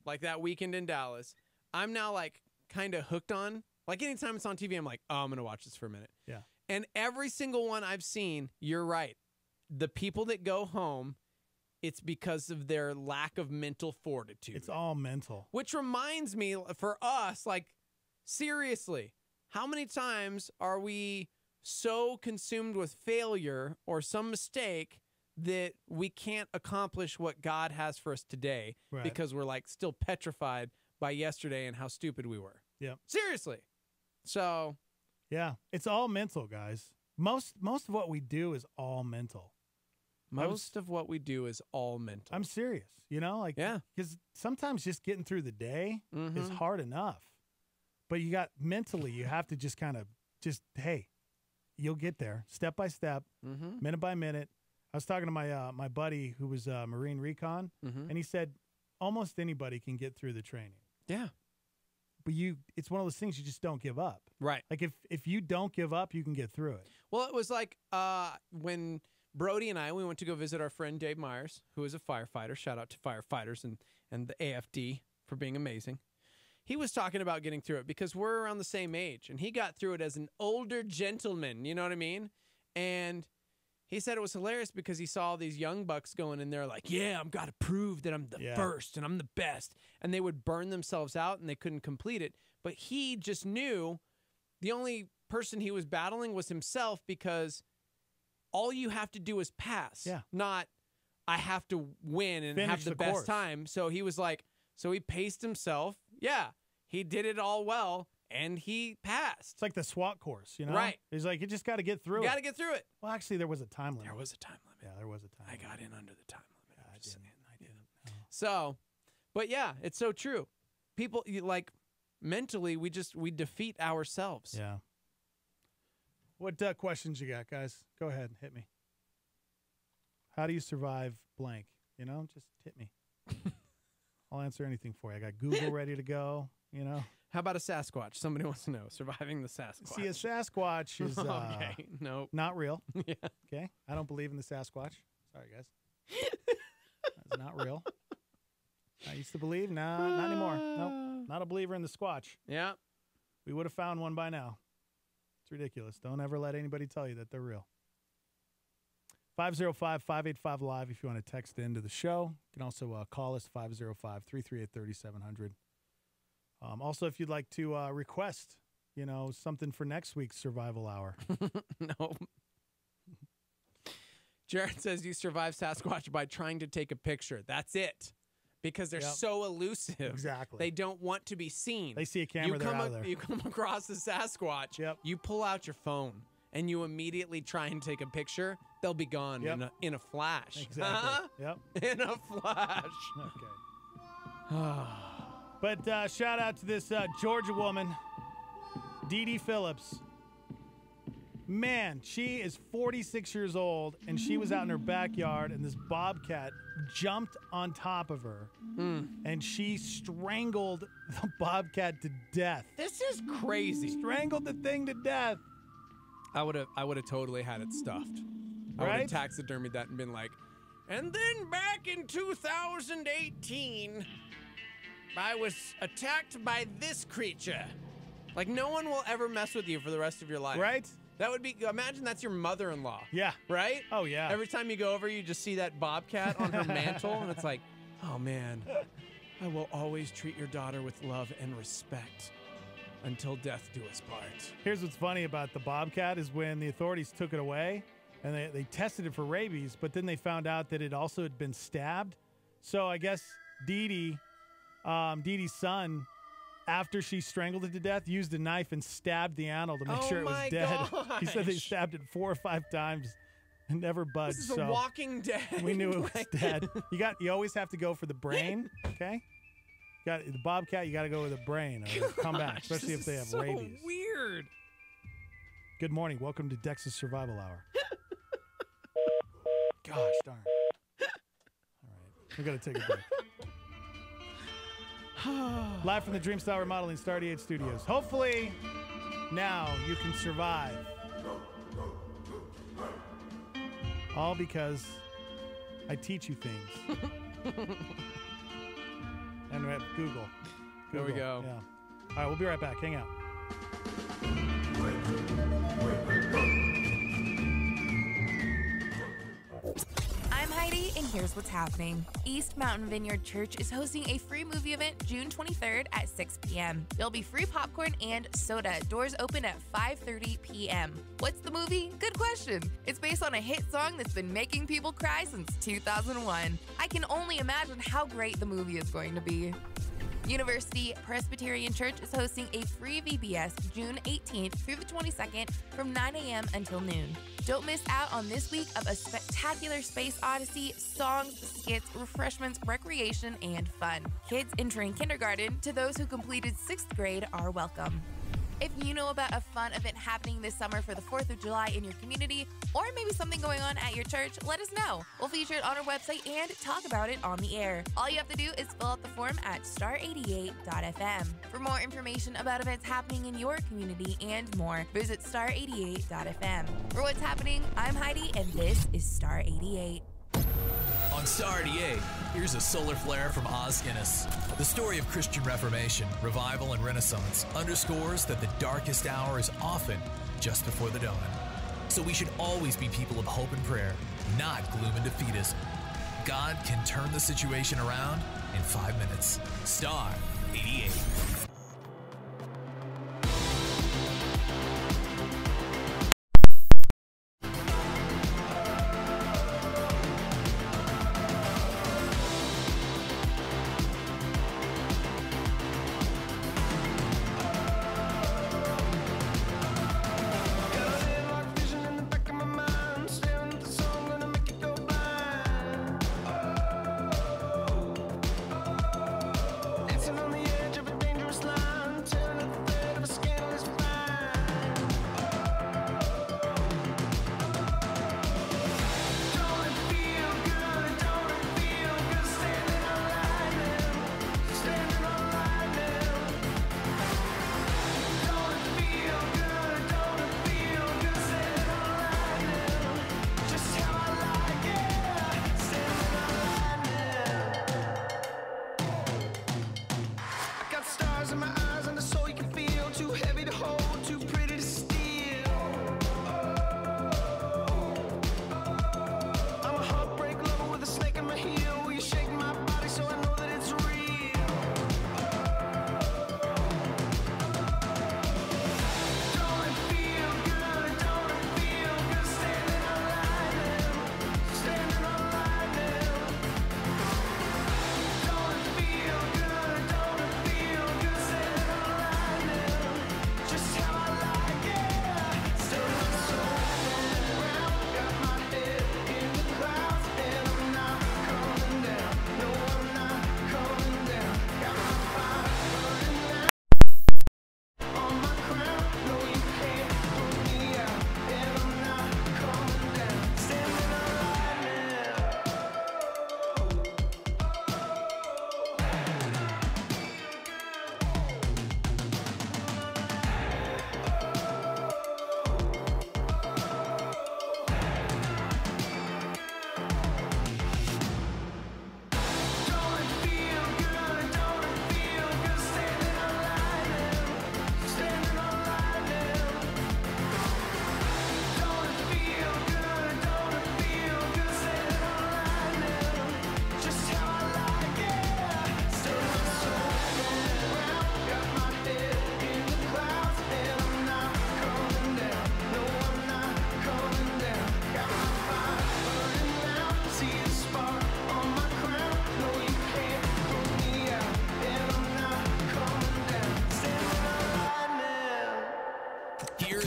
like that weekend in Dallas, I'm now like kind of hooked on. Like anytime it's on TV, I'm like, oh, I'm going to watch this for a minute. Yeah. And every single one I've seen, you're right. The people that go home, it's because of their lack of mental fortitude. It's all mental. Which reminds me, for us, like, seriously, how many times are we so consumed with failure or some mistake that we can't accomplish what God has for us today because we're like still petrified by yesterday and how stupid we were? Yeah. Seriously. So. Yeah. It's all mental, guys. Most of what we do is all mental. Most of what we do is all mental. I'm serious. Because sometimes just getting through the day is hard enough. But you have to just kind of hey, you'll get there step by step, minute by minute. I was talking to my buddy who was Marine Recon, and he said, almost anybody can get through the training. Yeah. But it's one of those things you just don't give up. Right. Like if you don't give up, you can get through it. Well, it was like when Brody and we went to go visit our friend Dave Myers, who is a firefighter. Shout out to firefighters and the AFD for being amazing. He was talking about getting through it because we're around the same age, and he got through it as an older gentleman. You know what I mean? And he said it was hilarious because he saw these young bucks going in there like, yeah, I've got to prove that I'm the first and I'm the best. And they would burn themselves out and they couldn't complete it. But he just knew the only person he was battling was himself, because all you have to do is pass. Yeah. Not, I have to win and Finish have the best course. time. So he was like, so he paced himself. Yeah. He did it all well. And he passed. It's like the SWAT course, you know? Right. He's like, you just got to get through it. You got to get through it. Well, actually, there was a time limit. There was a time limit. Yeah, there was a time limit. I got in under the time limit. Yeah, I didn't. No. So, but yeah, it's so true. People, like, mentally, we defeat ourselves. Yeah. What questions you got, guys? Go ahead. Hit me. How do you survive blank? You know, just hit me. I'll answer anything for you. I got Google ready to go, you know. How about a Sasquatch? Somebody wants to know. Surviving the Sasquatch. See, a Sasquatch is okay. Nope. Not real. Yeah. Okay. I don't believe in the Sasquatch. Sorry, guys. That's not real. I used to believe. Nah, not anymore. Nope. Not a believer in the Squatch. Yeah. We would have found one by now. It's ridiculous. Don't ever let anybody tell you that they're real. 505-585-LIVE if you want to text into the show. You can also call us 505-338-3700. Also, if you'd like to request, you know, something for next week's Survival Hour. No. Jared says you survive Sasquatch by trying to take a picture. That's it. Because they're so elusive. Exactly. They don't want to be seen. They see a camera, they're out of there. You come across the Sasquatch, you pull out your phone, and you immediately try and take a picture. They'll be gone in a flash. Exactly. Yep. In a flash. Okay. But shout out to this Georgia woman, Dee Dee Phillips. Man, she is 46 years old, and she was out in her backyard, and this bobcat jumped on top of her, and she strangled the bobcat to death. This is crazy. Strangled the thing to death. I would have totally had it stuffed. I would have taxidermied that and been like, and then back in 2018, I was attacked by this creature. Like, no one will ever mess with you for the rest of your life. Right? That would be, imagine that's your mother-in-law. Yeah. Right? Oh, yeah. Every time you go over, you just see that bobcat on her mantle, and it's like, oh, man, I will always treat your daughter with love and respect until death do us part. Here's what's funny about the bobcat is when the authorities took it away, and they tested it for rabies, but then they found out that it also had been stabbed. So I guess Dee Dee's son, after she strangled it to death, used a knife and stabbed the animal to make sure it was dead. He said they stabbed it 4 or 5 times and never budged. This is a Walking Dead. We knew it was dead. You always have to go for the brain, okay? The bobcat, you got to go with the brain. Come back, especially if they have rabies. So weird. Good morning. Welcome to Dex's Survival Hour. Gosh darn. All right. We got to take a break. Live from the Dreamstyle Remodeling Star 88 Studios. Hopefully, now you can survive. All because I teach you things. And we have Google. There we go. Yeah. All right, we'll be right back. Hang out. I'm Heidi, and here's what's happening. East Mountain Vineyard Church is hosting a free movie event June 23rd at 6 p.m. There'll be free popcorn and soda. Doors open at 5:30 p.m. What's the movie? Good question. It's based on a hit song that's been making people cry since 2001. I can only imagine how great the movie is going to be. University Presbyterian Church is hosting a free VBS June 18th through the 22nd from 9 a.m. until noon. Don't miss out on this week of a spectacular space odyssey, songs, skits, refreshments, recreation, and fun. Kids entering kindergarten to those who completed 6th grade are welcome. If you know about a fun event happening this summer for the 4th of July in your community, or maybe something going on at your church, let us know. We'll feature it on our website and talk about it on the air. All you have to do is fill out the form at star88.fm. For more information about events happening in your community and more, visit star88.fm. For what's happening, I'm Heidi, and this is Star 88. On Star 88, here's a solar flare from Oz Guinness. The story of Christian Reformation, revival, and Renaissance underscores that the darkest hour is often just before the dawn. So we should always be people of hope and prayer, not gloom and defeatism. God can turn the situation around in 5 minutes. Star 88.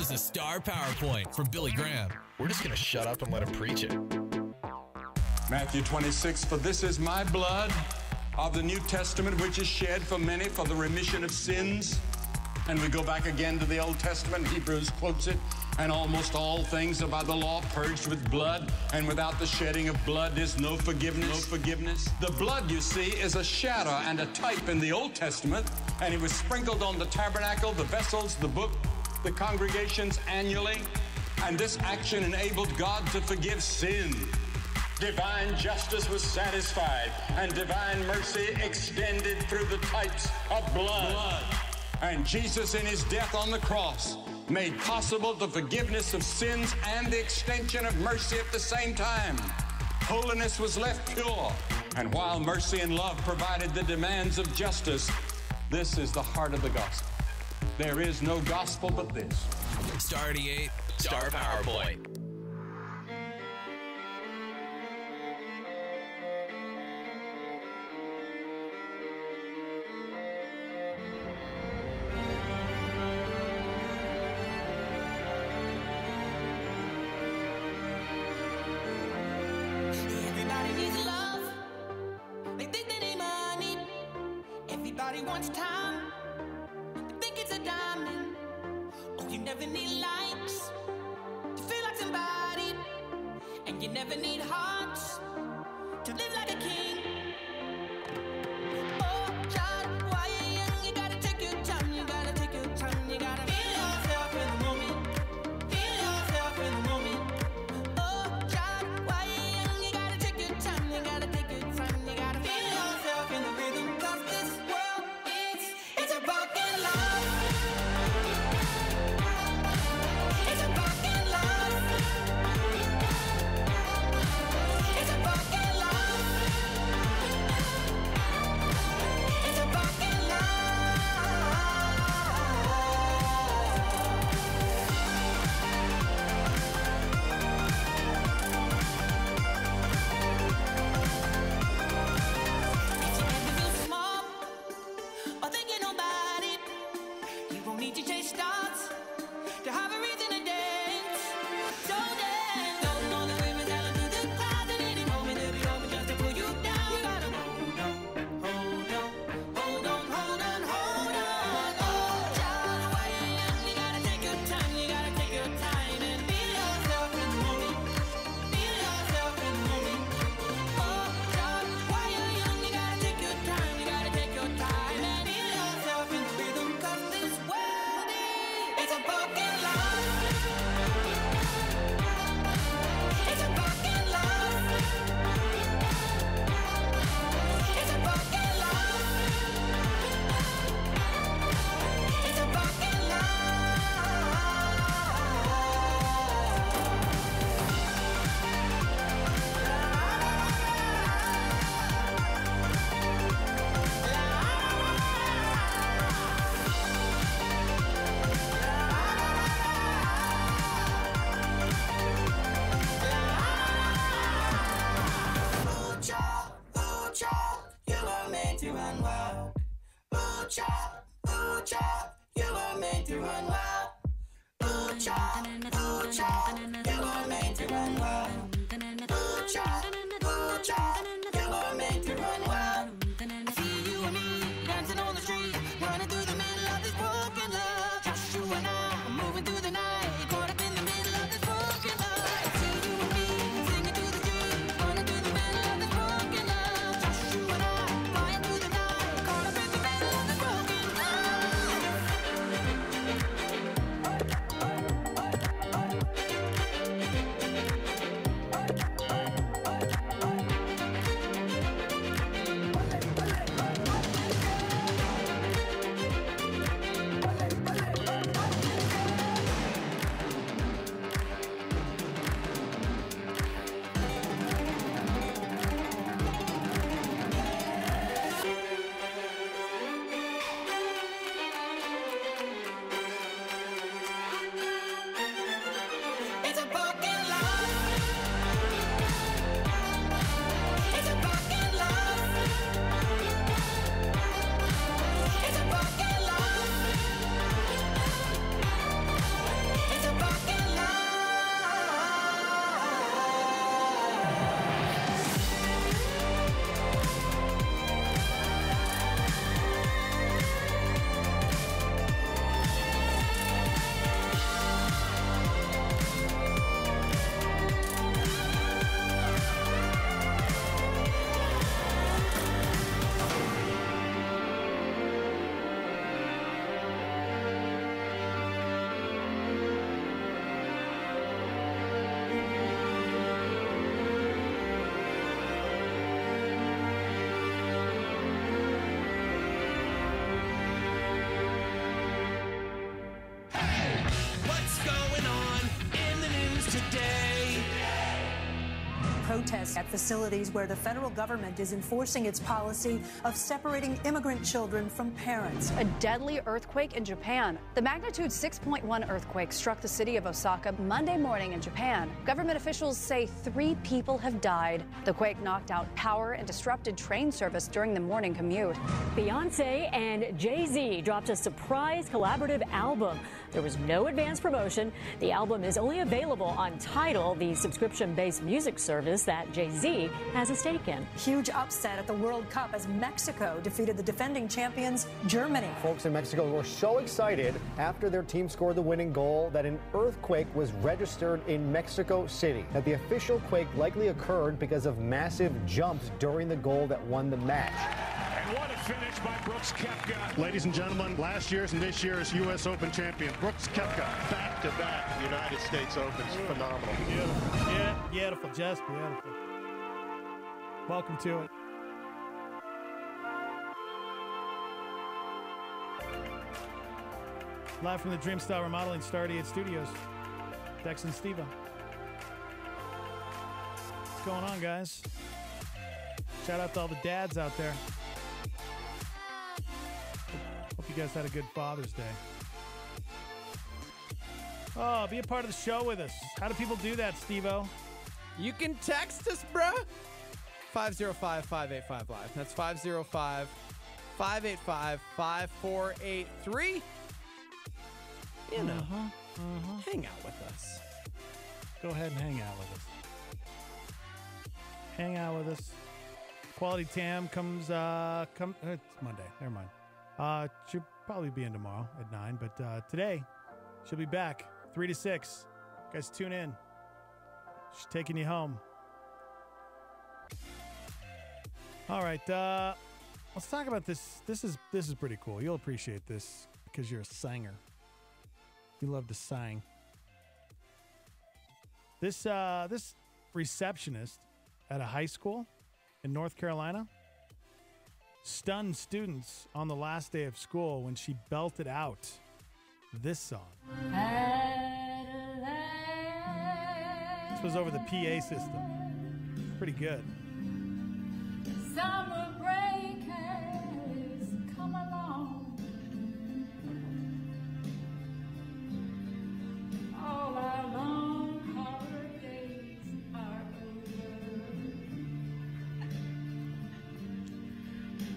The Star PowerPoint from Billy Graham. We're just going to shut up and let him preach it. Matthew 26, for this is my blood of the New Testament, which is shed for many for the remission of sins. And we go back again to the Old Testament. Hebrews quotes it. And almost all things are by the law purged with blood. And without the shedding of blood is no forgiveness. No forgiveness. The blood, you see, is a shadow and a type in the Old Testament. And it was sprinkled on the tabernacle, the vessels, the book, the congregations annually, and this action enabled God to forgive sin. Divine justice was satisfied, and divine mercy extended through the types of blood. And Jesus, in his death on the cross, made possible the forgiveness of sins and the extension of mercy at the same time. Holiness was left pure, and while mercy and love provided the demands of justice, this is the heart of the gospel. There is no gospel but this. Star 88, Star PowerPoint. Everybody needs love. They think they need money. Everybody wants time. They think it's a diamond. never need likes to feel like somebody, and you never need hearts to live like a king. Oh, child, why you young? You gotta take your time. You gotta take your time. You gotta feel yourself in the moment. Feel yourself in the moment. Oh, child, why you young? You gotta take your time. You gotta take your time. You gotta feel yourself in the rhythm. 'Cause this world it's a broken love. It's a broken love. It's a broken love. It's a broken love. If you ever feel small or thinking nobody, you won't need to chase stars to have a reason to dance. So dance, don't know the river down to the clouds, and any moment they'll be open just to pull you down. You gotta hold on, hold on, hold on, hold on, hold on. Oh, child, why you young? You gotta take your time. You gotta take your time and feel yourself in the moment. Feel yourself in the moment. Oh, child, why you young? You gotta take your time. You gotta take your time and feel yourself in the rhythm. 'Cause this world it's a broken love. It's a broken love. It's a broken love. It's a broken love. Ooh, child, you were meant to run wild. Ooh, child, you were meant to run wild. Ooh, child, you were meant to run wild. Ooh, child, you were meant to run wild. I see you and me dancing on the street, running through the middle of this broken love. Just you and I, moving through the night, caught up in the middle of this broken love. I see you and me singing through the street, running through the middle of this broken love. Just you and I, flying through the night, caught up in the middle of this broken It's a broken love. It's a broken love. It's a broken love. It's a broken love. What's going on in the news today? Protests at facilities where the federal government is enforcing its policy of separating immigrant children from parents. A deadly earthquake in Japan. The magnitude 6.1 earthquake struck the city of Osaka Monday morning in Japan. Government officials say 3 people have died. The quake knocked out power and disrupted train service during the morning commute. Beyonce and Jay-Z dropped a surprise collaborative album. There was no advance promotion. The album is only available on Tidal, the subscription-based music service. business that Jay-Z has a stake in. Huge upset at the World Cup as Mexico defeated the defending champions, Germany. Folks in Mexico were so excited after their team scored the winning goal that an earthquake was registered in Mexico City. That the official quake likely occurred because of massive jumps during the goal that won the match. And what a finish by Brooks Koepka. Ladies and gentlemen, last year's and this year's U.S. Open champion, Brooks Koepka. Back-to-back United States Opens. Phenomenal. Beautiful. Yeah, beautiful. Just beautiful. Welcome to it. Live from the Dreamstyle Remodeling Star 88 Studios. Dex and Steve-O. What's going on, guys? Shout out to all the dads out there. Hope you guys had a good Father's Day. Oh, be a part of the show with us. How do people do that, Steve-O? You can text us, bruh. 505-585-LIVE. That's 505-585-5483. You know, hang out with us. Go ahead and hang out with us. Hang out with us. Quality Tam comes, it's Monday. Never mind. She'll probably be in tomorrow at 9, but today she'll be back 3 to 6. Guys, tune in. She's taking you home. All right, let's talk about this. This is pretty cool. You'll appreciate this because you're a singer. You love to sing. This receptionist at a high school in North Carolina stunned students on the last day of school when she belted out this song. This was over the PA system. Pretty good. Summer break has come along. All our long hard days are over.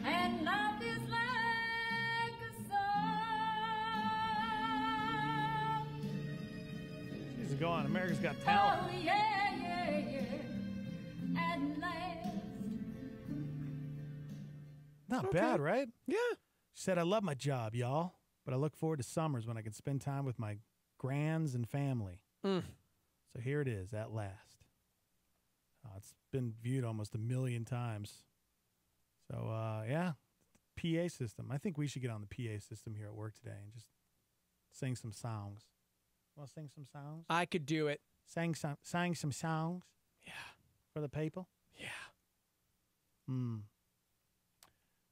And life is like a song. She's going. America's Got Talent. Oh, yeah, yeah, yeah. At last. Not bad, right? Yeah. She said, I love my job, y'all, but I look forward to summers when I can spend time with my grands and family. So here it is, at last. It's been viewed almost 1 million times. So, yeah, PA system. I think we should get on the PA system here at work today and just sing some songs. Want to sing some songs? I could do it. Sang some songs? Yeah. For the people? Yeah.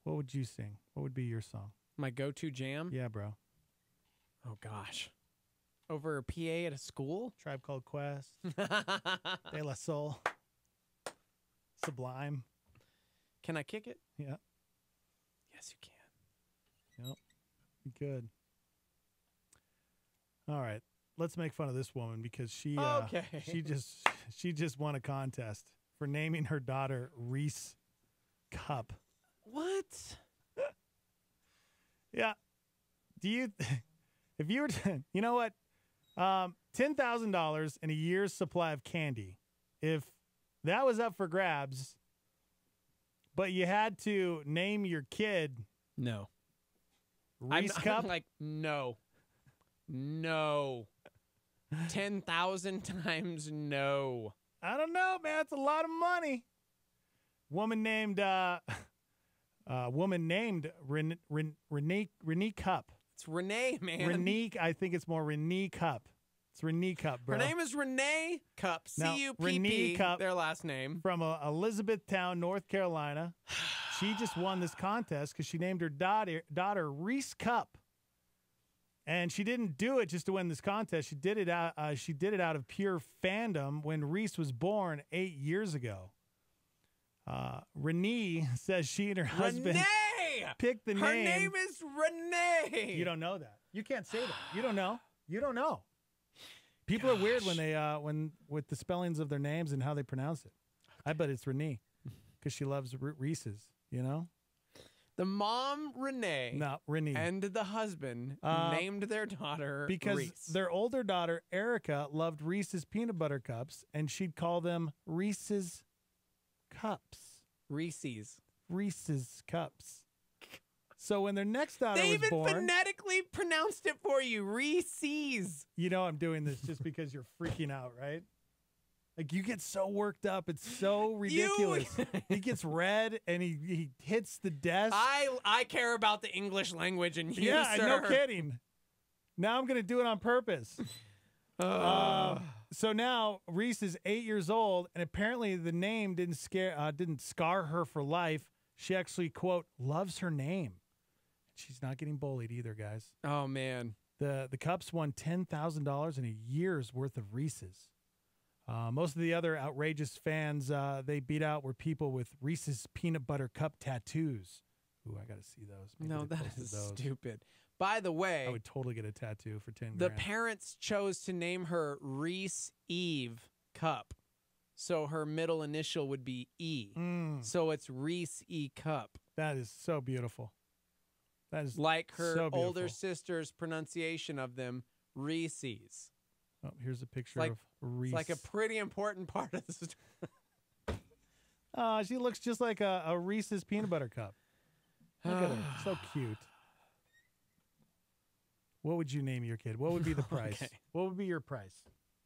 What would you sing? What would be your song? My go-to jam? Yeah, bro. Oh, gosh. Over a PA at a school? Tribe Called Quest. De La Soul. Sublime. Can I kick it? Yeah. Yes, you can. Yep. Good. All right. Let's make fun of this woman because she she just won a contest for naming her daughter Reese Cup. What? Yeah. Do you, if you were, you know what? $10,000 and a year's supply of candy. If that was up for grabs, but you had to name your kid. No. Reese Cup? I'm like, no. 10,000 times no. I don't know, man. It's a lot of money. Woman named Renee Cup. It's Renee, man. Renee, I think it's more Renee Cup. It's Renee Cup, bro. Her name is Renee Cup. C-U-P-P, Renee Cup, their last name. From Elizabethtown, North Carolina. She just won this contest because she named her daughter Reese Cup. And she didn't do it just to win this contest. She did it out of pure fandom when Reese was born 8 years ago. Renee says she and her husband picked the name. Her name is Renee. You don't know that. You can't say that. You don't know. You don't know. People are weird when they with the spellings of their names and how they pronounce it. I bet it's Renee because she loves Reese's. You know. The mom, Renee. No, Renee. And the husband named their daughter because Reese. their older daughter, Erica, loved Reese's peanut butter cups, and she'd call them Reese's Cups. Reese's Cups. So when their next daughter they was even born... phonetically pronounced it for you. Reese's. You know I'm doing this just because you're freaking out, right? Like, you get so worked up. It's so ridiculous. He gets red, and he hits the desk. I care about the English language, and you, yeah, sir. no kidding. Now I'm going to do it on purpose. So now Reese is 8 years old, and apparently the name didn't scar her for life. She actually, quote, loves her name. She's not getting bullied either, guys. Oh, man. The Cups won $10,000 in a year's worth of Reese's. Most of the other outrageous fans they beat out were people with Reese's peanut butter cup tattoos. Ooh, I got to see those. Maybe No, they that posted is those. stupid. By the way, I would totally get a tattoo for 10 the grand. parents chose to name her Reese Eve Cup. So her middle initial would be E. So it's Reese E Cup. That is so beautiful. That is like her so older beautiful. sister's pronunciation of them, Reese's. Oh, here's a picture like- of Reese. It's like a pretty important part of the story. She looks just like a Reese's peanut butter cup. Look at her. So cute. What would you name your kid? What would be the price? Okay. What would be your price?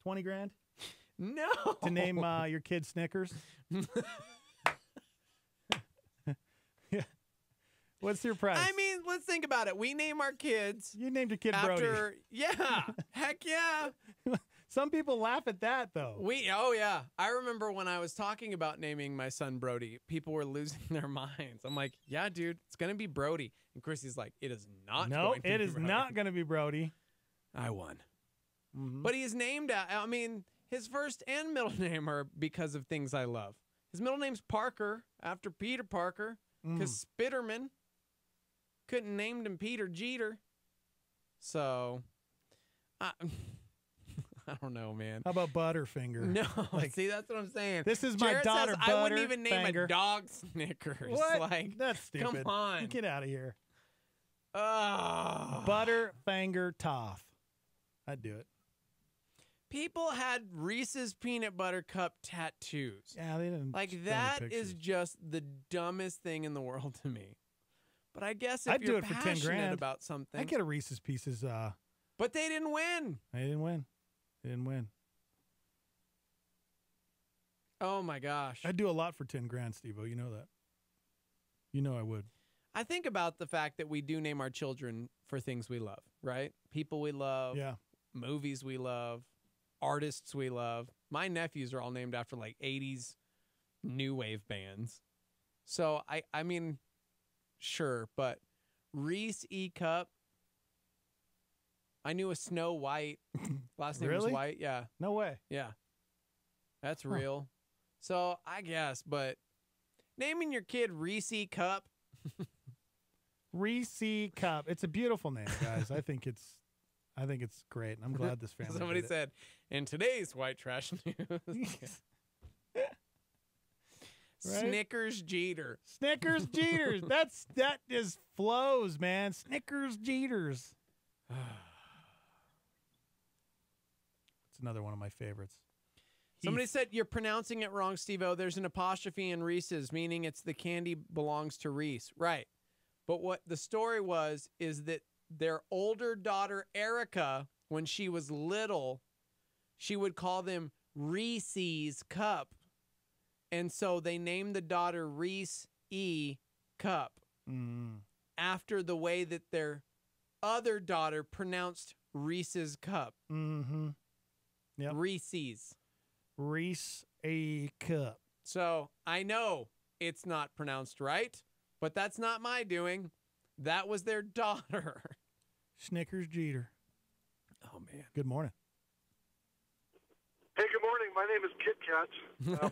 20 grand? No. To name your kid Snickers? Yeah. What's your price? I mean, let's think about it. We name our kids. You named your kid after, Brody. Yeah. Heck yeah. Some people laugh at that, though. Oh, yeah. I remember when I was talking about naming my son Brody, people were losing their minds. I'm like, yeah, dude, it's going to be Brody. And Chrissy's like, it is not No, going to it be is Brody. not going to be Brody. I won. Mm-hmm. But he's named, his first and middle name are because of things I love. His middle name's Parker, after Peter Parker, because Spitterman couldn't name him Peter Jeter. So, I don't know, man. How about Butterfinger? No, Like, see, that's what I'm saying. this is my Jared daughter, says, I wouldn't even name Butterfinger. a dog Snickers. What? Like, That's stupid. Come on. Get out of here. Oh. Butterfinger Toff. I'd do it. People had Reese's peanut butter cup tattoos. Yeah, they didn't. Like, show any that pictures. is just the dumbest thing in the world to me. But I guess if I'd you're do it for 10 passionate grand. about something. I'd get a Reese's Pieces. But they didn't win. They didn't win. They didn't win. Oh, my gosh. I'd do a lot for 10 grand, Steve-O. You know that. You know I would. I think about the fact that we do name our children for things we love, right? People we love. Yeah. Movies we love. Artists we love. My nephews are all named after like 80s new wave bands. So I mean, sure, but Reese E Cup. I knew a Snow White. Last name was Really? White. Yeah. No way. Yeah. That's real. So I guess, but naming your kid Reese E Cup. Reese Cup. It's a beautiful name, guys. I think it's great. And I'm glad this family. Somebody did it. said, in today's white trash news. Right? Snickers Jeter. Snickers Jeters. That just flows, man. Snickers Jeters. It's another one of my favorites. Somebody said you're pronouncing it wrong, Steve-O. There's an apostrophe in Reese's, meaning it's the candy belongs to Reese. Right. But what the story was is that their older daughter, Erica, when she was little, she would call them Reese's Cup. And so they named the daughter Reese E Cup after the way that their other daughter pronounced Reese's Cup. Mm-hmm. Yep. Reese's. Reese A Cup. So I know it's not pronounced right, but that's not my doing. That was their daughter. Snickers Jeter. Oh, man. Good morning. Hey, good morning. My name is Kit Kat.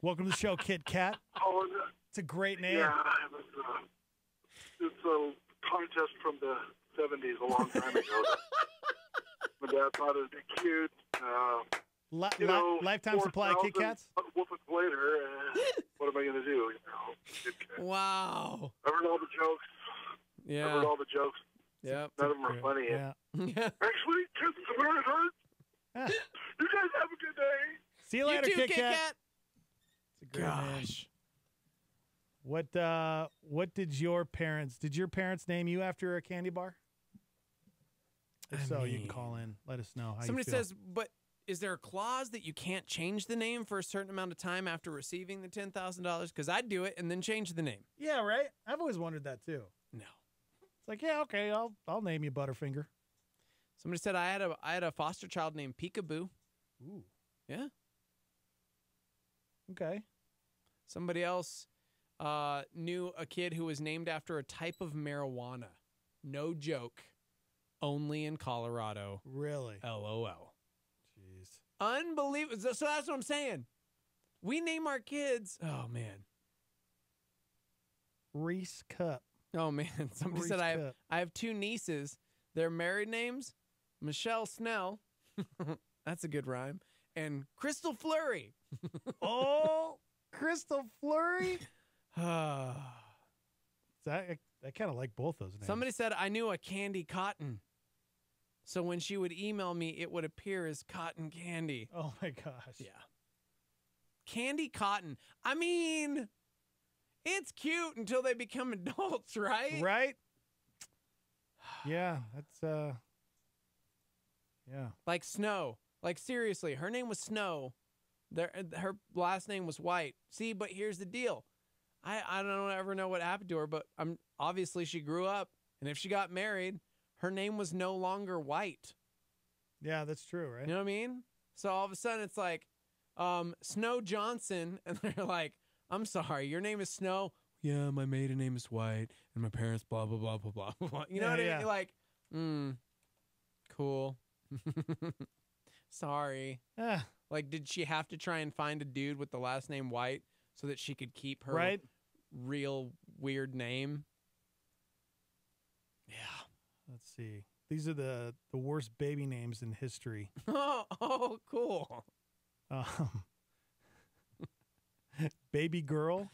Welcome to the show, Kit Kat. It's a great name. Yeah, it's a contest from the 70s a long time ago. My dad thought it would be cute. Lifetime supply of Kit 4,000 Kats? Whoopings later, what am I going to do? Kit Kat. Wow. I heard all the jokes. Yeah. I heard all the jokes. Yep. None of them are funny. Yeah. Actually, kids are very hurt. You guys have a good day. See you later, too, Kit Kit Kat. Kat. It's a great name. What did your parents name you after a candy bar? If so, you can call in. Let us know how Somebody you feel. says, but is there a clause that you can't change the name for a certain amount of time after receiving the $10,000? Because I'd do it and then change the name. Yeah, right? I've always wondered that too. No. It's like, yeah, okay, I'll name you Butterfinger. Somebody said I had a foster child named Peekaboo. Ooh. Yeah. Okay. Somebody else knew a kid who was named after a type of marijuana. No joke. Only in Colorado. Really? LOL. Jeez. Unbelievable. So that's what I'm saying. We name our kids. Oh, man. Reese Cup. Oh, man. Somebody Reese said Cup. I have two nieces. Their married names, Michelle Snell. That's a good rhyme. And Crystal Flurry. Oh, Crystal Flurry. I kind of like both those names. Somebody said I knew a Candy Cotton. So when she would email me, it would appear as cotton candy. Oh, my gosh. Yeah. Candy Cotton. I mean, it's cute until they become adults, right? Right? Yeah, that's, yeah. Like Snow. Like, seriously, her name was Snow. Her last name was White. See, but here's the deal. I don't ever know what happened to her, but obviously she grew up, and if she got married, her name was no longer White. Yeah, that's true, right? You know what I mean? So all of a sudden it's like, Snow Johnson, and they're like, I'm sorry, your name is Snow? Yeah, my maiden name is White, and my parents blah, blah, blah, blah, blah, blah. You know what I mean? You're like, cool. Sorry. Like, did she have to try and find a dude with the last name White so that she could keep her real weird name? Yeah. Let's see. These are the worst baby names in history. Oh, cool. Baby Girl.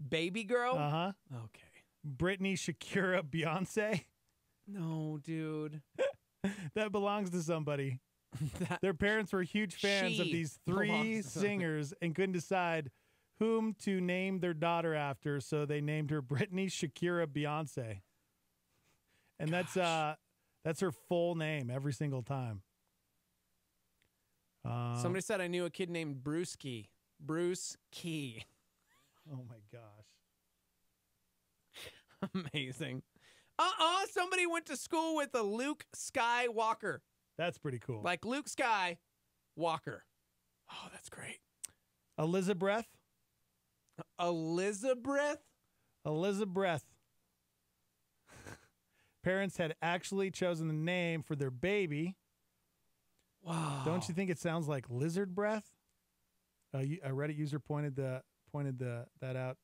Baby Girl? Uh-huh. Okay. Britney, Shakira, Beyonce. No, dude. That belongs to somebody. Their parents were huge fans of these three singers and couldn't decide whom to name their daughter after, so they named her Britney, Shakira, Beyonce. And that's her full name every single time. Somebody said I knew a kid named Brewski. Bruce Key. Oh my gosh. Amazing. Somebody went to school with a Luke Skywalker. That's pretty cool. Like Luke Skywalker. Oh, that's great. Elizabeth. Elizabeth? Elizabeth. Parents had actually chosen the name for their baby. Wow. Don't you think it sounds like lizard breath? A Reddit user pointed that out.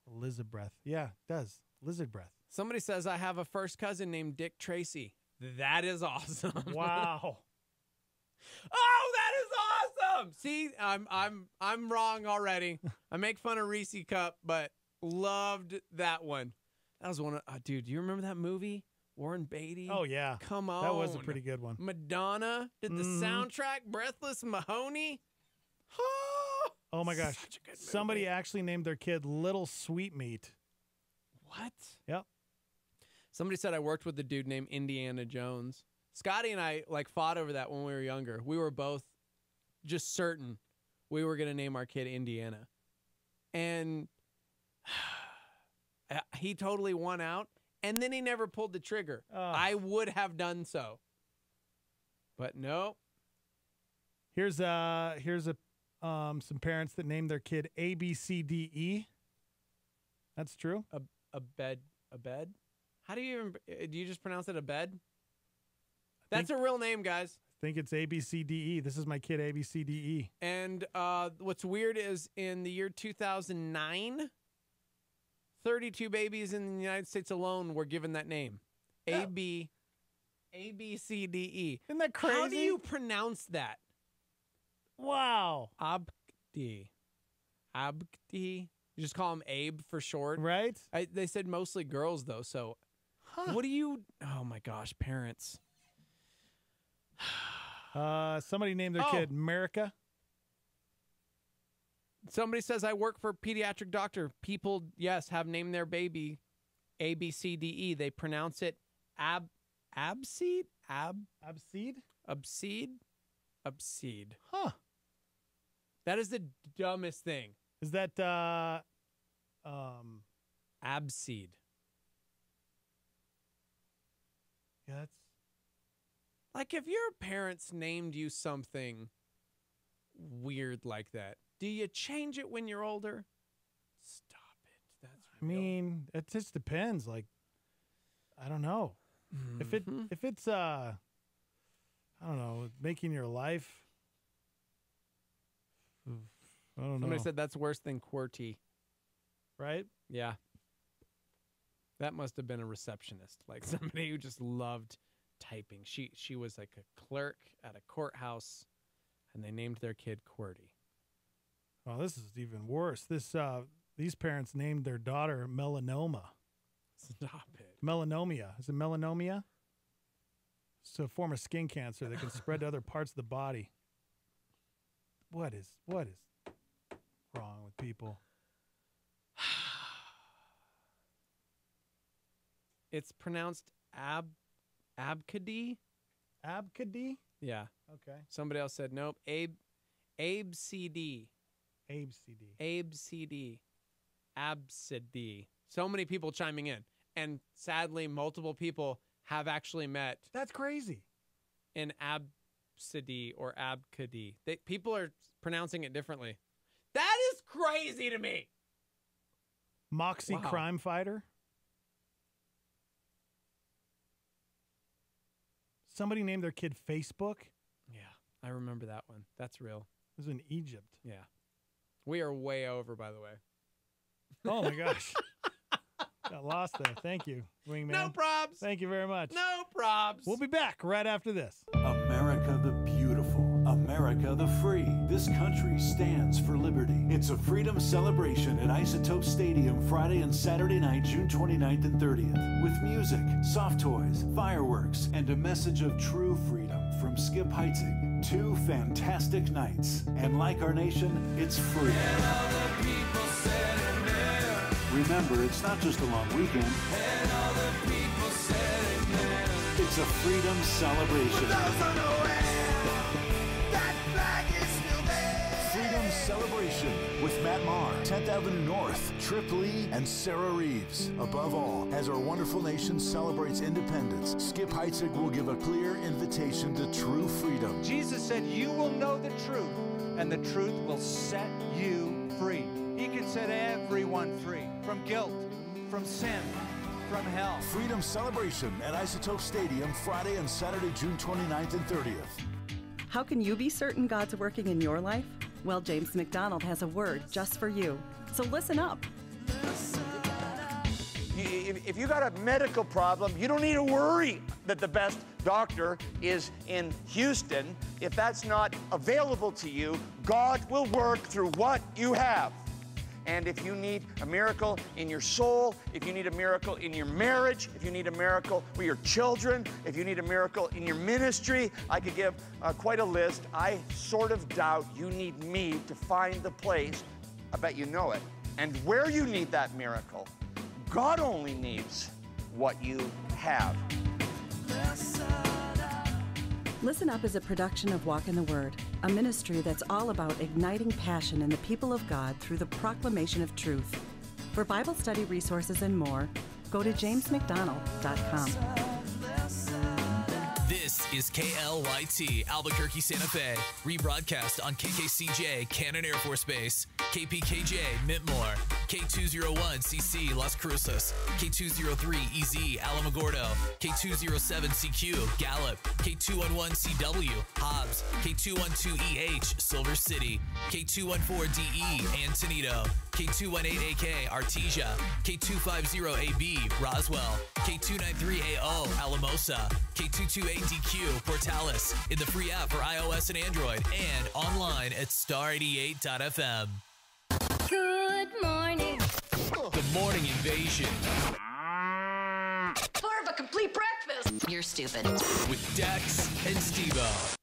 Elizabeth. Yeah, it does. Lizard breath. Somebody says I have a first cousin named Dick Tracy. That is awesome. Wow. Oh, that is awesome. See, I'm wrong already. I make fun of Reese Cup, but loved that one. That was one of dude, do you remember that movie? Warren Beatty? Oh yeah. Come on. That was a pretty good one. Madonna did the soundtrack, Breathless Mahoney. Oh my gosh. Such a good movie. Somebody actually named their kid Little Sweetmeat. What? Yep. Somebody said I worked with a dude named Indiana Jones. Scotty and I fought over that when we were younger. We were both just certain we were going to name our kid Indiana. And he totally won out. And then he never pulled the trigger. I would have done so. But no. Here's some parents that named their kid ABCDE. That's true. A bed. How do you just pronounce it a bed? That's a real name, guys. I think it's ABCDE. This is my kid ABCDE. And what's weird is in the year 2009, 32 babies in the United States alone were given that name. ABCDE. Isn't that crazy? How do you pronounce that? Wow. Abdi. You just call him Abe for short. Right? They said mostly girls, though, so what do you... Oh, my gosh, parents. Somebody named their kid America. Somebody says, I work for a pediatric doctor. People, yes, have named their baby A, B, C, D, E. They pronounce it Abseed? Abseed? Abseed. Huh. That is the dumbest thing. Is that Abseed. Yeah, that's... Like, if your parents named you something weird like that, do you change it when you're older? Stop it. That's real. I mean, it just depends. Like, I don't know. If it's I don't know, making your life, I don't know. Somebody said that's worse than QWERTY. Right? Yeah. That must have been a receptionist, like somebody who just loved typing. She was like a clerk at a courthouse, and they named their kid QWERTY. Oh, this is even worse. These parents named their daughter Melanoma. Stop it. Melanomia. Is it melanomia? It's a form of skin cancer that can spread to other parts of the body. What is wrong with people? It's pronounced Abkadi. Abkadi? Yeah. Okay. Somebody else said nope. CD. Absidy. So many people chiming in. And sadly, multiple people have actually met. That's crazy. In Absidy or Abkadi. People are pronouncing it differently. That is crazy to me. Moxie crime fighter. Somebody named their kid Facebook. Yeah, I remember that one. That's real. It was in Egypt. Yeah. We are way over, by the way. Oh, my gosh. Got lost there. Thank you, Wingman. No probs. Thank you very much. No probs. We'll be back right after this. America the beautiful. America the free. This country stands for liberty. It's a freedom celebration at Isotope Stadium Friday and Saturday night, June 29th and 30th. With music, soft toys, fireworks, and a message of true freedom from Skip Heitzig. 2 fantastic nights. And like our nation, it's free. Remember, it's not just a long weekend. It's a freedom celebration. Freedom Celebration with Matt Maher, 10th Avenue North, Trip Lee, and Sarah Reeves. Above all, as our wonderful nation celebrates independence, Skip Heitzig will give a clear invitation to true freedom. Jesus said, you will know the truth, and the truth will set you free. He can set everyone free from guilt, from sin, from hell. Freedom Celebration at Isotope Stadium Friday and Saturday, June 29th and 30th. How can you be certain God's working in your life? Well, James McDonald has a word just for you. So listen up. If you got a medical problem, you don't need to worry that the best doctor is in Houston. If that's not available to you, God will work through what you have. And if you need a miracle in your soul, if you need a miracle in your marriage, if you need a miracle for your children, if you need a miracle in your ministry, I could give quite a list. I sort of doubt you need me to find the place. I bet you know it. And where you need that miracle, God only needs what you have. Listen Up is a production of Walk in the Word, a ministry that's all about igniting passion in the people of God through the proclamation of truth. For Bible study resources and more, go to jamesmcdonald.com. This is KLYT Albuquerque, Santa Fe. Rebroadcast on KKCJ, Cannon Air Force Base, KPKJ, Mintmore. K201CC Las Cruces, K203EZ Alamogordo, K207CQ Gallup, K211CW Hobbs, K212EH Silver City, K214DE Antonito, K218AK Artesia, K250AB Roswell, K293AO Alamosa, K228DQ Portales, in the free app for iOS and Android, and online at star88.fm. Good morning. The Morning Invasion Part of a complete breakfast. You're stupid. with Dex and Steve-O.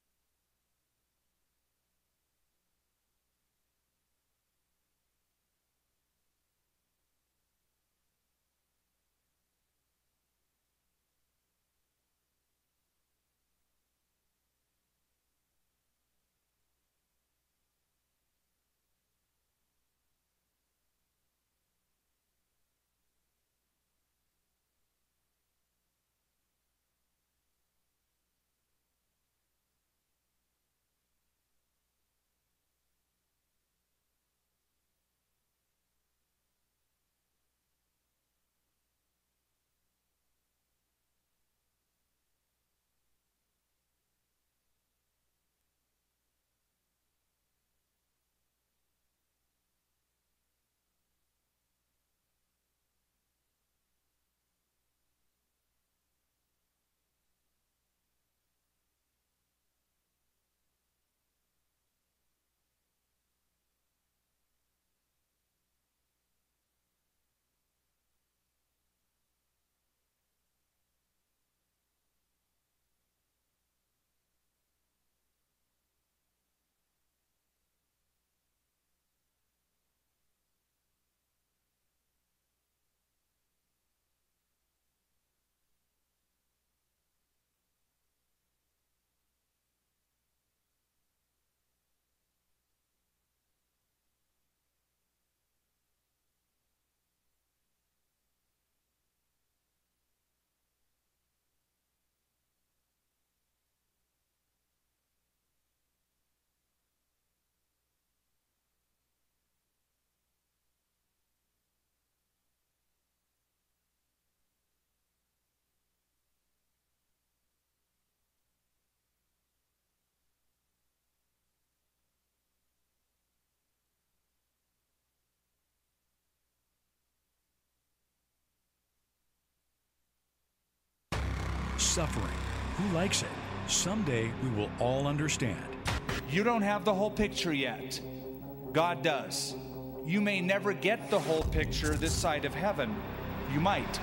Suffering. Who likes it? Someday we will all understand. You don't have the whole picture yet. God does. You may never get the whole picture this side of heaven. You might.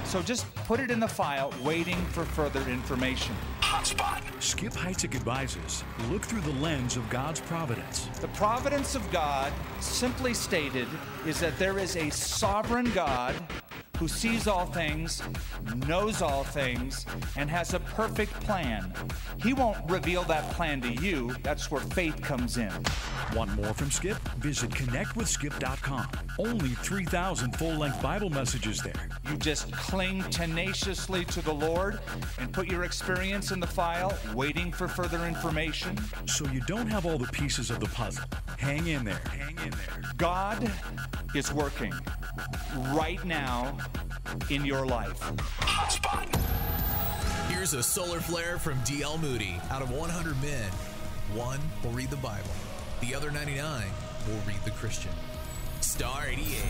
So just put it in the file, waiting for further information. Hotspot. Skip Heitzig advises, look through the lens of God's providence. The providence of God, simply stated, is that there is a sovereign God who sees all things, knows all things, and has a perfect plan. He won't reveal that plan to you. That's where faith comes in. Want more from Skip? Visit connectwithskip.com. Only 3,000 full-length Bible messages there. You just cling tenaciously to the Lord and put your experience in the file, waiting for further information. So you don't have all the pieces of the puzzle. Hang in there. Hang in there. God is working right now in your life. Hotspot. Here's a solar flare from D.L. Moody. Out of 100 men, one will read the Bible. The other 99 will read the Christian. Star 88.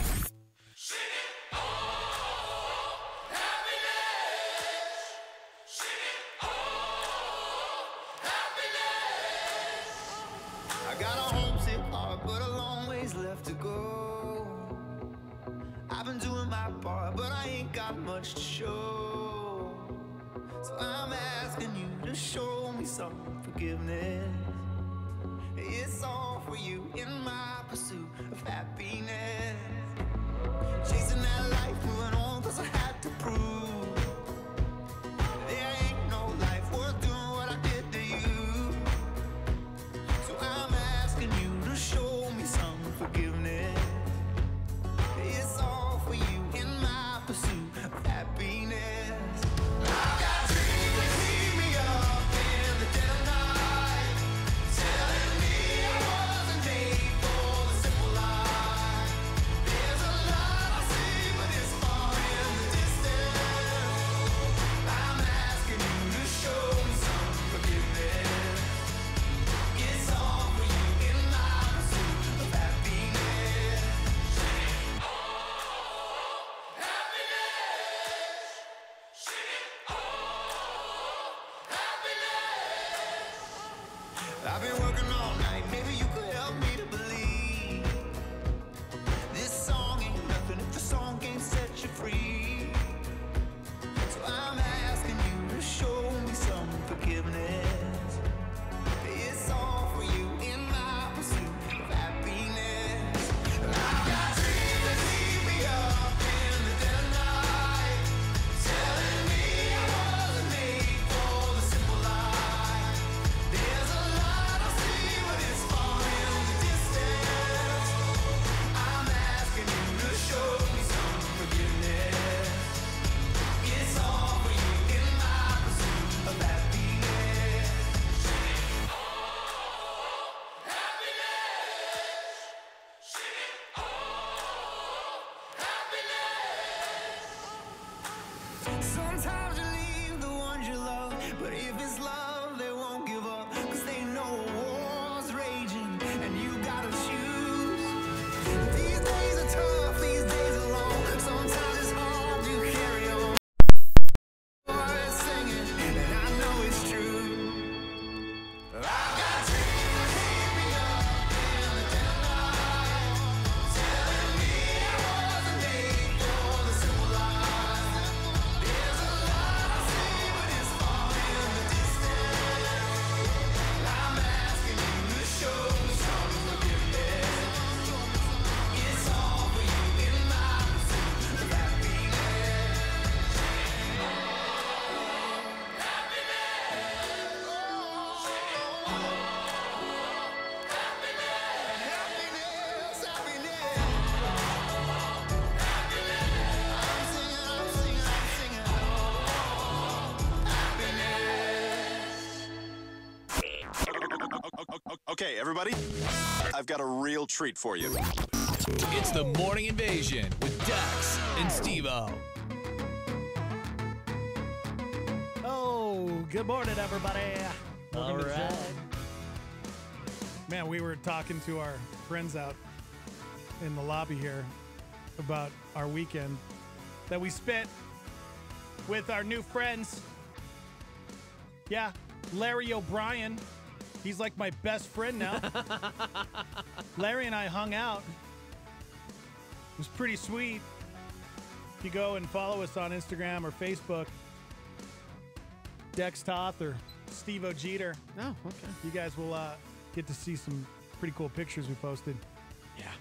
I got a homesick heart, but a long ways left to go. I've been doing my part, but I ain't got much to show. So I'm asking you to show me some forgiveness. It's all for you in my pursuit of happiness. Chasing that life, moving on, cause I had to prove there ain't no life worth doing what I did to you. So I'm asking you to show me some forgiveness. It's all for you in my pursuit of happiness. I've got dreams that keep me up in the dead of night, telling me I wasn't made for the simple life. There's a I've been working all night, maybe you could help me to believe this song ain't nothing if the song can't set you free. So I'm asking you to show me some forgiveness. It's all for you in my pursuit of happiness. I've got dreams that keep me up in the dead of night, telling me I wasn't made for the simple life. There's a light I see, but it's far in the distance. I'm asking you to show me some forgiveness. It's all for you in my pursuit of happiness. Sometimes you leave the ones you love, but if it's love, they won't give up, 'cause they know a war's raging, and you gotta choose. These days are tough, these days are long, sometimes it's hard to carry on. Always singing, and I know it's true. I've got dreams that keep me up in the dead of night, telling me I wasn't made for the simple life. There's a light I see, but it's far in the distance. I'm asking you to show me some forgiveness. It's all for you in my pursuit of happiness. Okay, everybody, I've got a real treat for you. It's the Morning Invasion with Dax and Steve-O. Oh, good morning, everybody. All Welcome to the right. show. Man, we were talking to our friends out in the lobby here about our weekend that we spent with our new friends. Yeah, Larry O'Brien. He's like my best friend now. Larry and I hung out. It was pretty sweet. If you go and follow us on Instagram or Facebook, Dex Toth or Steve-O Jeter. Oh, okay. You guys will get to see some pretty cool pictures we posted. Yeah.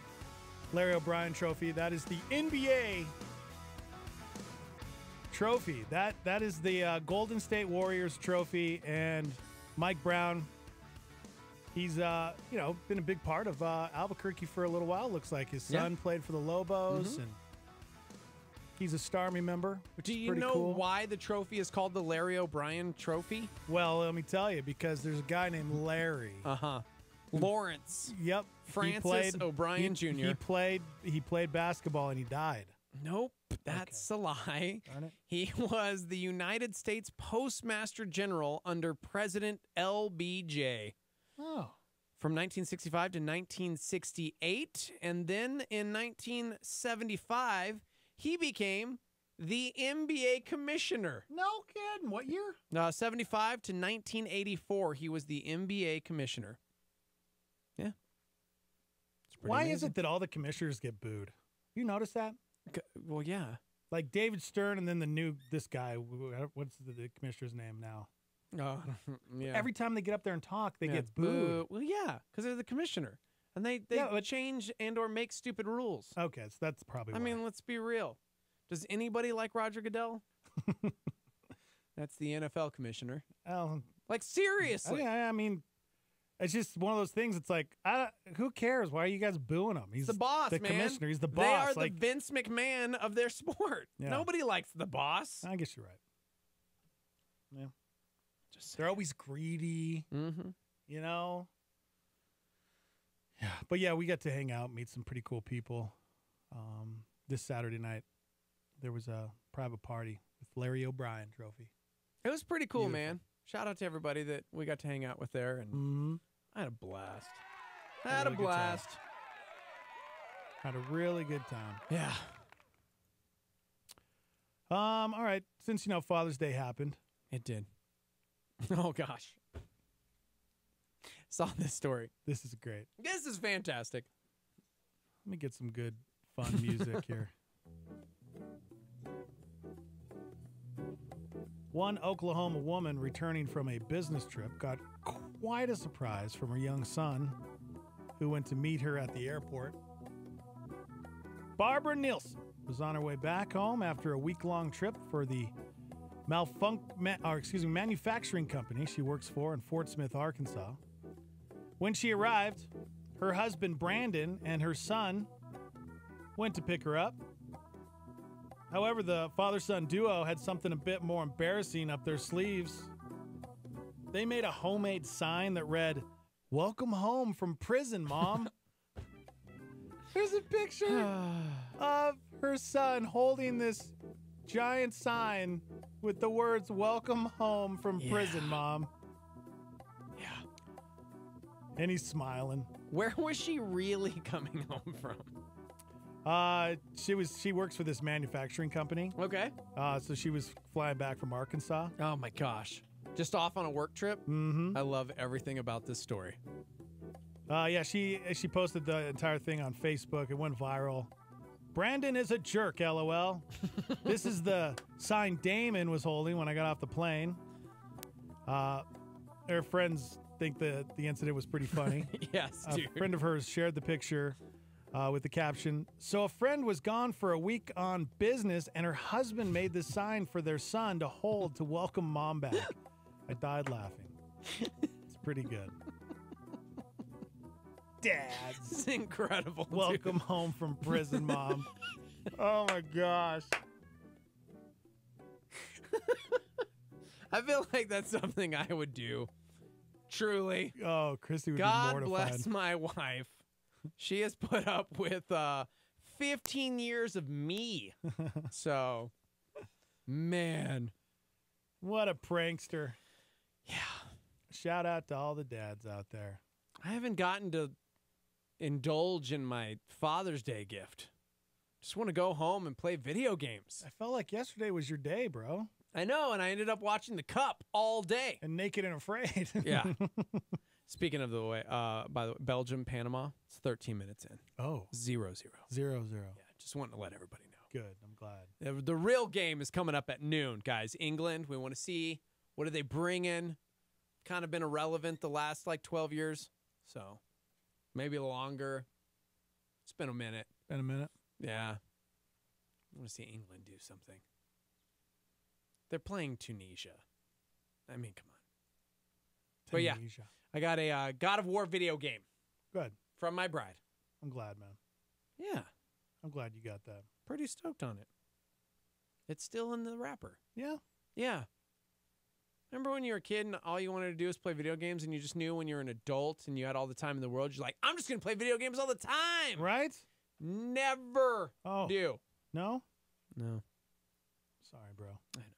Larry O'Brien trophy. That is the NBA trophy. That is the Golden State Warriors trophy. And Mike Brown, he's been a big part of Albuquerque for a little while. Looks like his son played for the Lobos, and he's a Starmy member, which Do is you pretty know cool. why the trophy is called the Larry O'Brien Trophy? Well, let me tell you, because there's a guy named Larry. Lawrence. Yep. Francis O'Brien Jr. He played basketball and he died. Nope, that's a lie. Darn it. He was the United States Postmaster General under President LBJ. Oh. From 1965 to 1968. And then in 1975, he became the NBA commissioner. No kidding. What year? 75 to 1984, he was the NBA commissioner. Yeah. It's pretty Why is amazing. it that all the commissioners get booed? You notice that? Well, yeah. Like David Stern and then this guy, what's the commissioner's name now? Yeah. Every time they get up there and talk, they Yeah, get booed. Well, yeah, because they're the commissioner. And they change and or make stupid rules. Okay, so that's probably I mean, let's be real. Does anybody like Roger Goodell? That's the NFL commissioner. Oh, like, seriously. I mean, it's just one of those things. It's like, who cares? Why are you guys booing him? He's the boss, the man. commissioner. He's the boss. They are like, the Vince McMahon of their sport. Yeah. Nobody likes the boss. I guess you're right. Yeah. They're always greedy. Mm-hmm. You know? Yeah. But yeah, we got to hang out, meet some pretty cool people. This Saturday night, there was a private party with Larry O'Brien trophy. It was pretty cool, Beautiful. man. Shout out to everybody that we got to hang out with there. And I had a blast. Had a really good time. blast. Had a really good time. Yeah. All right. Since, Father's Day happened. It did. Oh, gosh. saw this story. This is great. This is fantastic. Let me get some good, fun music here. One Oklahoma woman returning from a business trip got quite a surprise from her young son, who went to meet her at the airport. Barbara Nielsen was on her way back home after a week-long trip for the manufacturing company she works for in Fort Smith, Arkansas. When she arrived, her husband Brandon and her son went to pick her up. However, the father-son duo had something a bit more embarrassing up their sleeves. They made a homemade sign that read, "Welcome home from prison, Mom." There's a picture of her son holding this giant sign with the words, "Welcome home from prison, Mom." Yeah. And he's smiling. Where was she really coming home from? She works for this manufacturing company. Okay. So she was flying back from Arkansas. Oh my gosh. Just off on a work trip? Mm-hmm. I love everything about this story. Yeah, she posted the entire thing on Facebook. It went viral. Brandon is a jerk, LOL. This is the sign Damon was holding when I got off the plane. Her friends think that the incident was pretty funny. Yes, dude. A friend of hers shared the picture with the caption, "So a friend was gone for a week on business and her husband made this sign for their son to hold to welcome Mom back." I died laughing. It's pretty good. Dads. This is incredible. Welcome home from prison, Mom. Oh my gosh. I feel like that's something I would do. Truly. Oh, Christy would be God mortified. bless my wife. She has put up with 15 years of me. So, man. What a prankster. Yeah. Shout out to all the dads out there. I haven't gotten to indulge in my Father's Day gift. Just want to go home and play video games. I felt like yesterday was your day, bro. I know, and I ended up watching the Cup all day. And Naked and Afraid. Yeah. Speaking of the way, by the way, Belgium, Panama, it's 13 minutes in. Oh. 0-0. 0-0. Yeah, just wanting to let everybody know. Good, I'm glad. The real game is coming up at noon, guys. England, we want to see what do they bring in. Kind of been irrelevant the last, 12 years. So, maybe longer. It's been a minute. Been a minute? Yeah. I want to see England do something. They're playing Tunisia. I mean, come on. But yeah, I got a God of War video game. Good. From my bride. I'm glad, man. Yeah. I'm glad you got that. Pretty stoked on it. It's still in the wrapper. Yeah. Yeah. Remember when you were a kid and all you wanted to do was play video games and you just knew when you were an adult and you had all the time in the world, you're like, I'm just going to play video games all the time. Right? Never do. No? No. Sorry, bro. I know.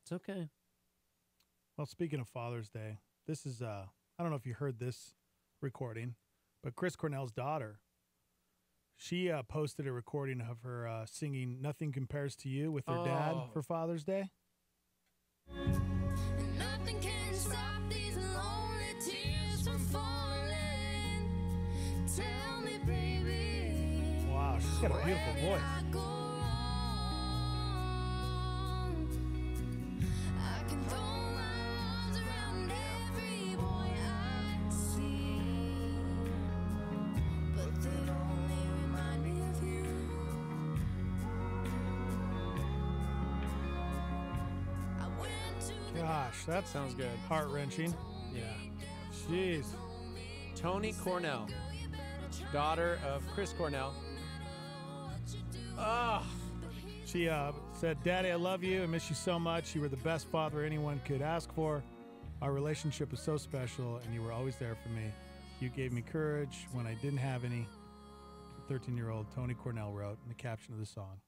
It's okay. Well, speaking of Father's Day, this is, I don't know if you heard this recording, but Chris Cornell's daughter, she posted a recording of her singing Nothing Compares to You with her dad for Father's Day. Nothing can stop these lonely tears from falling. Tell me, baby. Wow, she's got a beautiful voice. I can throw my arms around every boy I see, but they only remind me of you. Gosh, that sounds good. Heart-wrenching. Yeah. Jeez. Toni Cornell, daughter of Chris Cornell. Oh. She said, "Daddy, I love you. I miss you so much. You were the best father anyone could ask for. Our relationship was so special, and you were always there for me. You gave me courage when I didn't have any." 13-year-old Toni Cornell wrote in the caption of the song.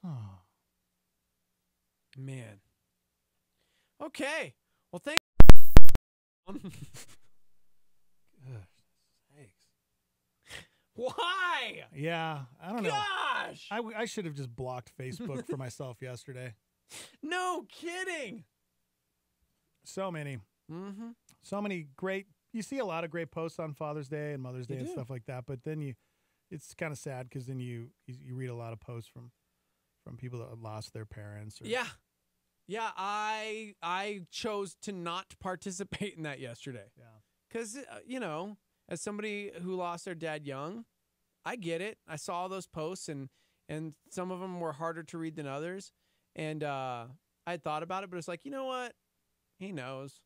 Oh. Man. Okay. Well, thank Gosh, sakes. Why? Yeah, I don't know. Gosh! I should have just blocked Facebook for myself yesterday. No kidding. So many. Mm-hmm. So many great. You see a lot of great posts on Father's Day and Mother's Day You and do. stuff like that. But then it's kind of sad because then you read a lot of posts from people that lost their parents. Or, Yeah. I chose to not participate in that yesterday. Yeah. Because, as somebody who lost their dad young, I get it. I saw those posts, and some of them were harder to read than others. And I had thought about it, but it's like, you know what? He knows.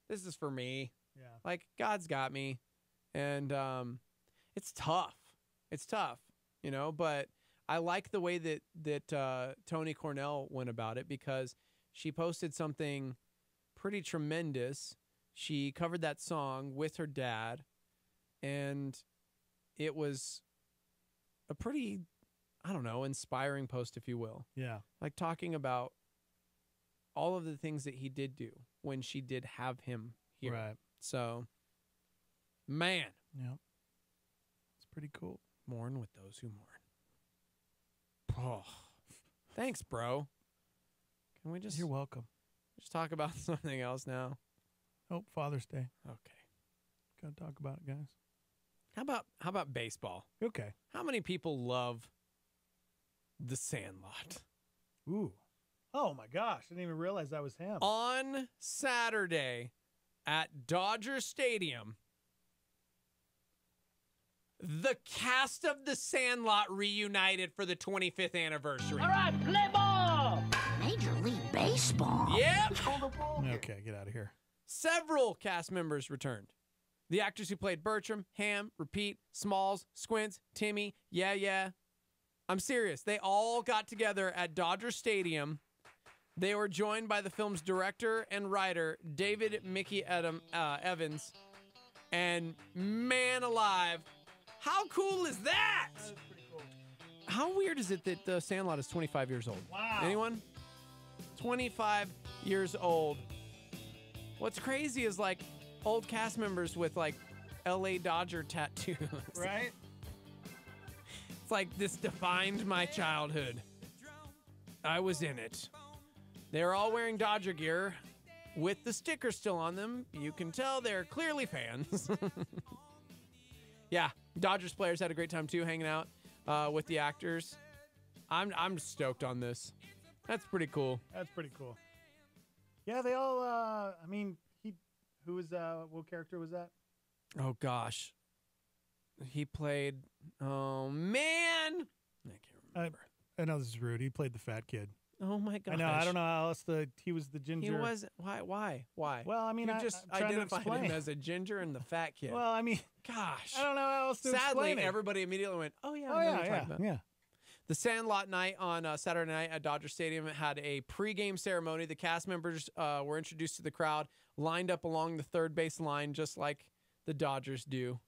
This is for me. Yeah. Like, God's got me. And it's tough. It's tough, but I like the way that Toni Cornell went about it, because she posted something pretty tremendous. She covered that song with her dad, and it was a pretty, inspiring post, if you will. Yeah. Like talking about all of the things that he did do when she did have him here. Right. So, man. Yeah. It's pretty cool. Mourn with those who mourn. Oh, thanks, bro. Can we just... You're welcome. Just talk about something else now? Oh, Father's Day. Okay. Gotta talk about it, guys. How about baseball? Okay. How many people love The Sandlot? Ooh. Oh, my gosh. I didn't even realize that was him. On Saturday at Dodger Stadium, the cast of The Sandlot reunited for the 25th anniversary. All right, play ball. Major League Baseball. Yep. Okay, get out of here. Several cast members returned. The actors who played Bertram, Ham, Repeat, Smalls, Squints, Timmy, Yeah. I'm serious. They all got together at Dodger Stadium. They were joined by the film's director and writer, David Mickey Evans. And man alive, how cool is that? How weird is it that The Sandlot is 25 years old? Wow. Anyone? 25 years old. What's crazy is like old cast members with like LA Dodger tattoos. Right? It's like this defined my childhood. I was in it. They're all wearing Dodger gear with the sticker still on them. You can tell they're clearly fans. Yeah, Dodgers players had a great time too, hanging out with the actors. I'm stoked on this. That's pretty cool. That's pretty cool. Yeah, they all. What character was that? Oh gosh, he played. Oh man, I can't remember. I know this is rude. He played the fat kid. Oh my gosh. I know. I don't know how else he was the ginger. He was. Why? Well, I mean, you I just I'm trying to identified explain. him as a ginger and the fat kid. Well, I mean, gosh, I don't know how else to Sadly, explain it. everybody immediately went, "Oh yeah, Oh I know what you're yeah, talking about." yeah. The Sandlot night on Saturday night at Dodger Stadium had a pregame ceremony. The cast members were introduced to the crowd, lined up along the third base line, just like the Dodgers do.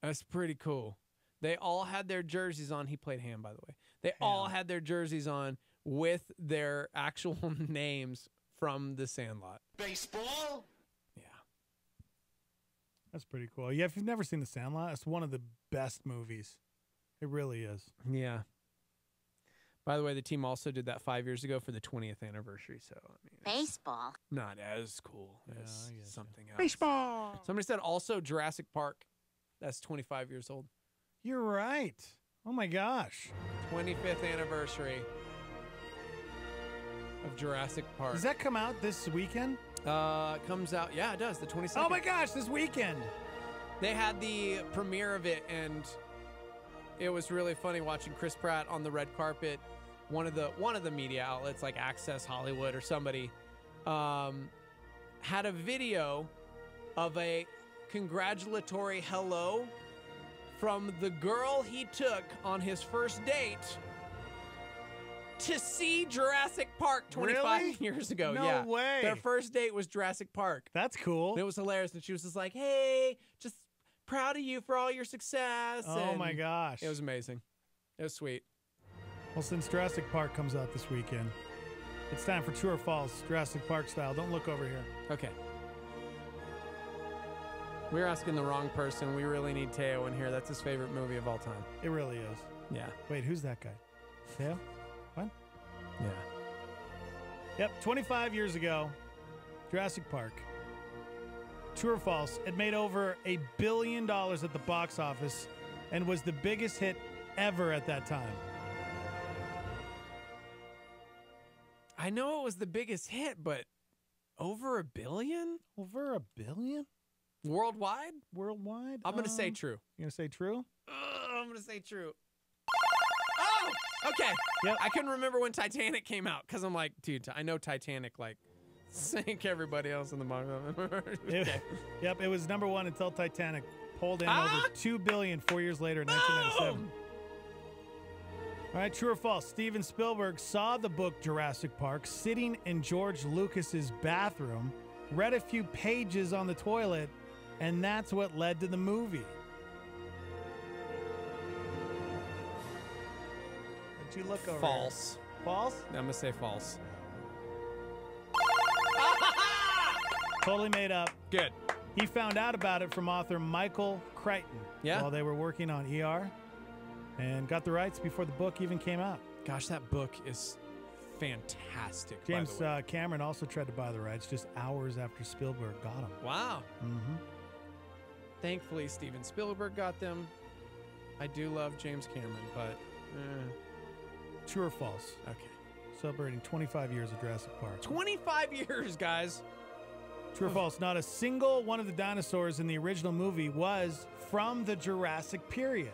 That's pretty cool. They all had their jerseys on. He played Ham, by the way. They all had their jerseys on with their actual names from The Sandlot. Baseball? Yeah. That's pretty cool. Yeah, if you've never seen The Sandlot, it's one of the best movies. It really is. Yeah. By the way, the team also did that 5 years ago for the 20th anniversary. So, I mean, Baseball? not as cool as I guess something else. Baseball. Somebody said also Jurassic Park. That's 25 years old. You're right. Oh my gosh. 25th anniversary of Jurassic Park. Does that come out this weekend? It comes out. Yeah, it does. The 22nd. Oh my gosh, this weekend. They had the premiere of it, and it was really funny watching Chris Pratt on the red carpet. One of the media outlets like Access Hollywood or somebody had a video of a congratulatory hello from the girl he took on his first date to see Jurassic Park 25 Really? years ago. No yeah. way. Their first date was Jurassic Park. That's cool. And it was hilarious. And she was just like, hey, just proud of you for all your success. Oh And my gosh. It was amazing. It was sweet. Well, since Jurassic Park comes out this weekend, it's time for True or False, Jurassic Park style. Don't look over here. Okay. We're asking the wrong person. We really need Teo in here. That's his favorite movie of all time. It really is. Yeah. Wait, who's that guy? Teo? What? Yeah. Yep, 25 years ago, Jurassic Park. True or false? It made over $1 billion at the box office and was the biggest hit ever at that time. I know it was the biggest hit, but over $1 billion? Over $1 billion? Worldwide? Worldwide? I'm going to say true. You're going to say true? I'm going to say true. Oh, okay. Yep. I couldn't remember when Titanic came out because I'm like, dude, I know Titanic like sank everybody else in the box office. Okay. Yep, it was number one until Titanic pulled in over $2 billion 4 years later in 1997. All right, true or false? Steven Spielberg saw the book Jurassic Park sitting in George Lucas's bathroom, read a few pages on the toilet, and that's what led to the movie. Did you look over? False. False? I'm going to say false. Totally made up. Good. He found out about it from author Michael Crichton while they were working on ER and got the rights before the book even came out. Gosh, that book is fantastic. James by the way. Cameron also tried to buy the rights just hours after Spielberg got them. Wow. Mm-hmm. Thankfully, Steven Spielberg got them. I do love James Cameron, but... True or false? Okay. Celebrating 25 years of Jurassic Park. 25 years, guys. True or false? Not a single one of the dinosaurs in the original movie was from the Jurassic period.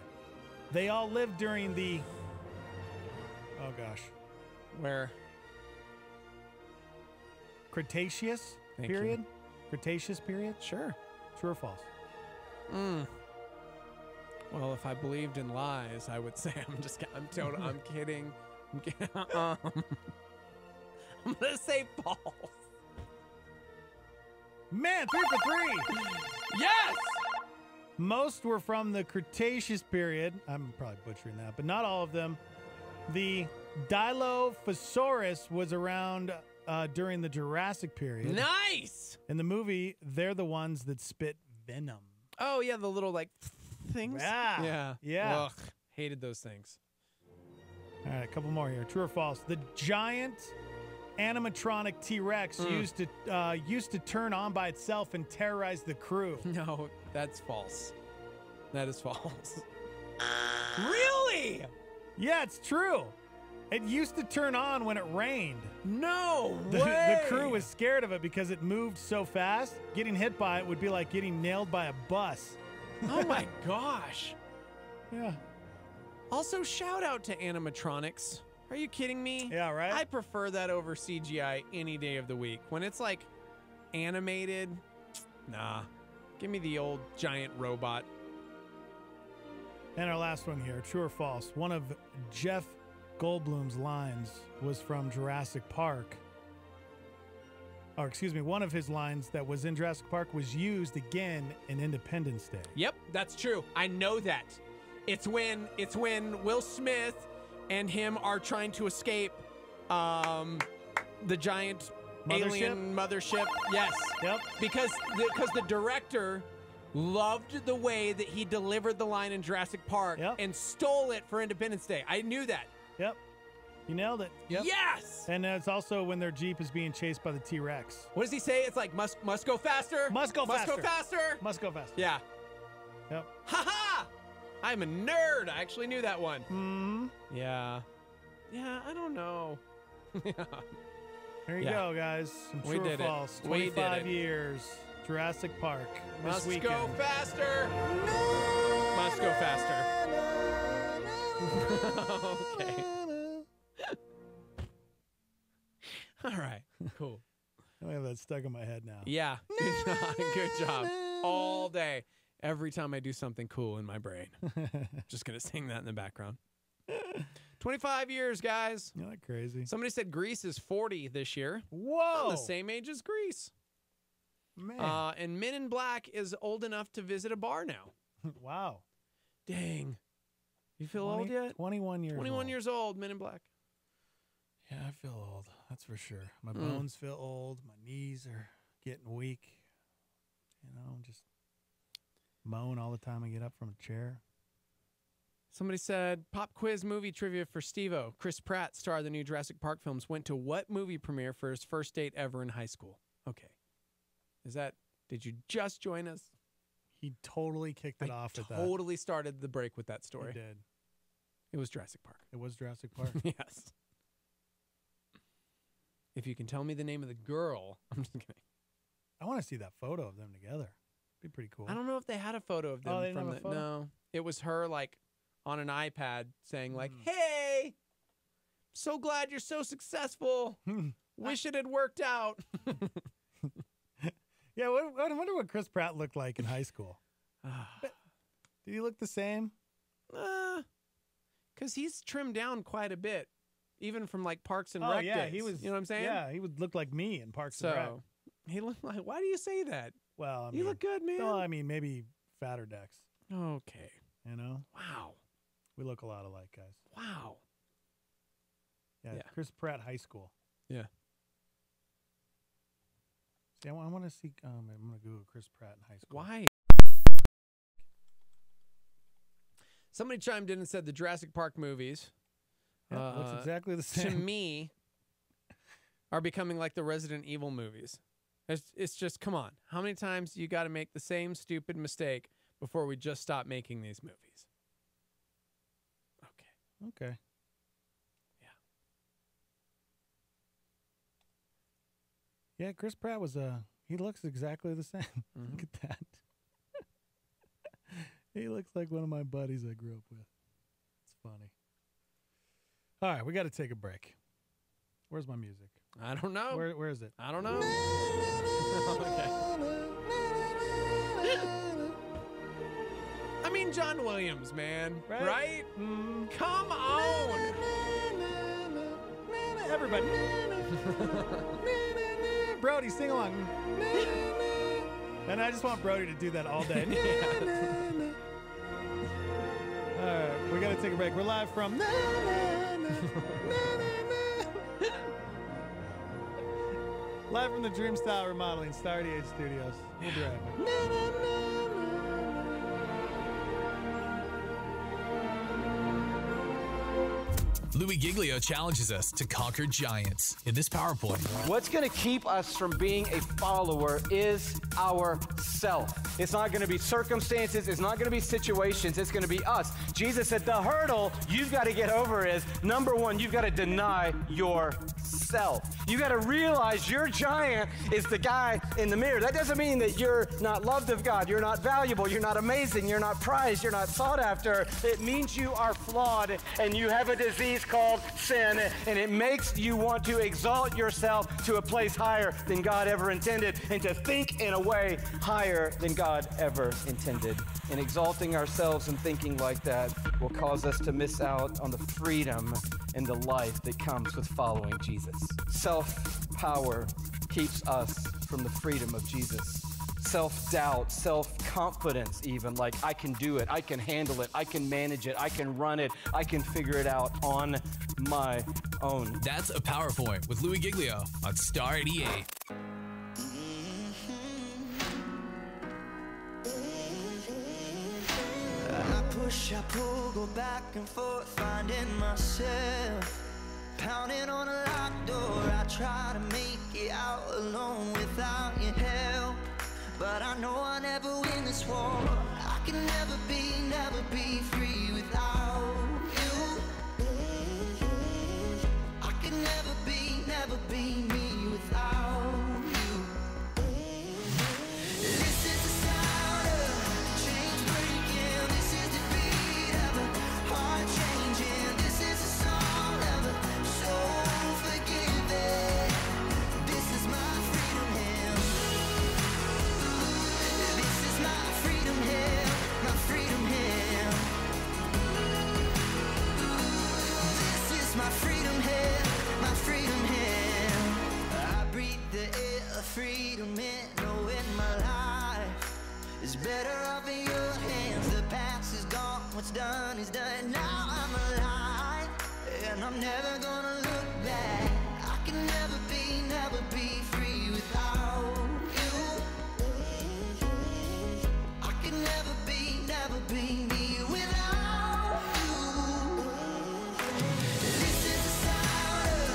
They all lived during the... Oh, gosh. Where? Cretaceous Thank period? you. Cretaceous period? Sure. True or false? Well, if I believed in lies, I would say I'm kidding. I'm going to say false. Man, 3 for 3. Yes! Most were from the Cretaceous period. I'm probably butchering that, but not all of them. The Dilophosaurus was around during the Jurassic period. Nice! In the movie, they're the ones that spit venom. Oh, yeah, the little, like, things? Yeah. Yeah. Ugh, hated those things. All right, a couple more here. True or false? The giant animatronic T-Rex used to turn on by itself and terrorize the crew. No, that's false. That is false. Really? Yeah, it's true. It used to turn on when it rained. No way! The crew was scared of it because it moved so fast. Getting hit by it would be like getting nailed by a bus. Oh my gosh. Yeah. Also, shout out to animatronics. Are you kidding me? Yeah, right? I prefer that over CGI any day of the week. When it's like animated, nah. Give me the old giant robot. And our last one here, true or false? One of Jeff Goldblum's lines was from Jurassic Park. Or excuse me, one of his lines that was in Jurassic Park was used again in Independence Day. Yep, that's true. I know that. It's when Will Smith and him are trying to escape the giant alien mothership. Yes. Yep. Because the director loved the way that he delivered the line in Jurassic Park and stole it for Independence Day. I knew that. Yep. You nailed it. Yep. Yes. And it's also when their Jeep is being chased by the T-Rex. What does he say? It's like must go faster. Must go faster. Must go faster. Must go faster. Yeah. Yep. Ha ha! I'm a nerd. I actually knew that one. Hmm. Yeah. Yeah, I don't know. There you go, guys. Some We true did or it. false. We did 25 it. years. Jurassic Park. Must this weekend. go faster. Must go faster. Okay. All right. Cool. I have that stuck in my head now. Yeah. Good job. Good job. All day. Every time I do something cool in my brain. Just going to sing that in the background. 25 years, guys. You're not crazy. Somebody said Greece is 40 this year. Whoa. I'm the same age as Greece. Man. And Men in Black is old enough to visit a bar now. Wow. Dang. You feel old yet? 21 years 21 old. years old, Men in Black. Yeah, I feel old. That's for sure. My bones feel old. My knees are getting weak. You know, just moan all the time I get up from a chair. Somebody said, pop quiz movie trivia for Steve-O. Chris Pratt, star of the new Jurassic Park films, went to what movie premiere for his first date ever in high school? Okay. Is that Did you just join us? He totally kicked it off with that. Totally started the break with that story. He did. It was Jurassic Park. It was Jurassic Park? Yes. If you can tell me the name of the girl, I'm just kidding. I want to see that photo of them together. Be pretty cool. I don't know if they had a photo of them. Oh, they didn't from have a photo? No, it was her like on an iPad saying like, "Hey, so glad you're so successful. Wish it had worked out." Yeah, I wonder what Chris Pratt looked like in high school. Did he look the same? Because he's trimmed down quite a bit, even from like Parks and Oh Rec yeah, days. he was. You know what I'm saying? Yeah, he would look like me in Parks and Rec. So he looked like. Why do you say that? Well, I mean, you look good, man. No, I mean maybe fatter decks. Okay. You know? Wow. We look a lot alike, guys. Wow. Yeah. Chris Pratt High School. Yeah. See, I want to see. I'm going to Google Chris Pratt in high school. Why? Somebody chimed in and said the Jurassic Park movies. Yeah, looks exactly the same. To me, are becoming like the Resident Evil movies. It's just, come on. How many times you got to make the same stupid mistake before we just stop making these movies? Okay. Yeah, Chris Pratt was he looks exactly the same. Mm-hmm. Look at that. He looks like one of my buddies I grew up with. It's funny. All right, we got to take a break. Where's my music? I don't know. Where is it? I don't know. I mean, John Williams, man. Right? Come on. Everybody. Brody, sing along. And I just want Brody to do that all day. All right, we got to take a break. We're live from live from the Dream Style Remodeling Star 88 Studios. We'll be right back. Louis Giglio challenges us to conquer giants in this PowerPoint. What's going to keep us from being a follower is ourself. It's not going to be circumstances. It's not going to be situations. It's going to be us. Jesus said the hurdle you've got to get over is, number one, you've got to deny yourself. You got to realize your giant is the guy in the mirror. That doesn't mean that you're not loved of God. You're not valuable. You're not amazing. You're not prized. You're not sought after. It means you are flawed and you have a disease called sin, and it makes you want to exalt yourself to a place higher than God ever intended, and to think in a way higher than God ever intended. And exalting ourselves and thinking like that will cause us to miss out on the freedom and the life that comes with following Jesus. Self-power keeps us from the freedom of Jesus. Self-doubt, self-confidence even, like I can do it, I can handle it, I can manage it, I can run it, I can figure it out on my own. That's a PowerPoint with Louis Giglio on Star 88. I push, I pull, go back and forth, finding myself. Pounding on a locked door, I try to make it out alone without your help. But I know I'll never win this war. I can never be free without you. I can never be me without you. This is the sound of chains breaking. This is the beat of a heart changing. This is the song of a soul forgiven. This is my freedom hymn. This is my freedom hymn. My freedom hymn. This is my freedom hymn. My freedom hymn. I breathe the air of freedom in, knowing my life is better off in your hands. The past is gone, what's done is done. Now I'm alive, and I'm never gonna look back. I can never be free without you. I can never be me without you. This is the sound of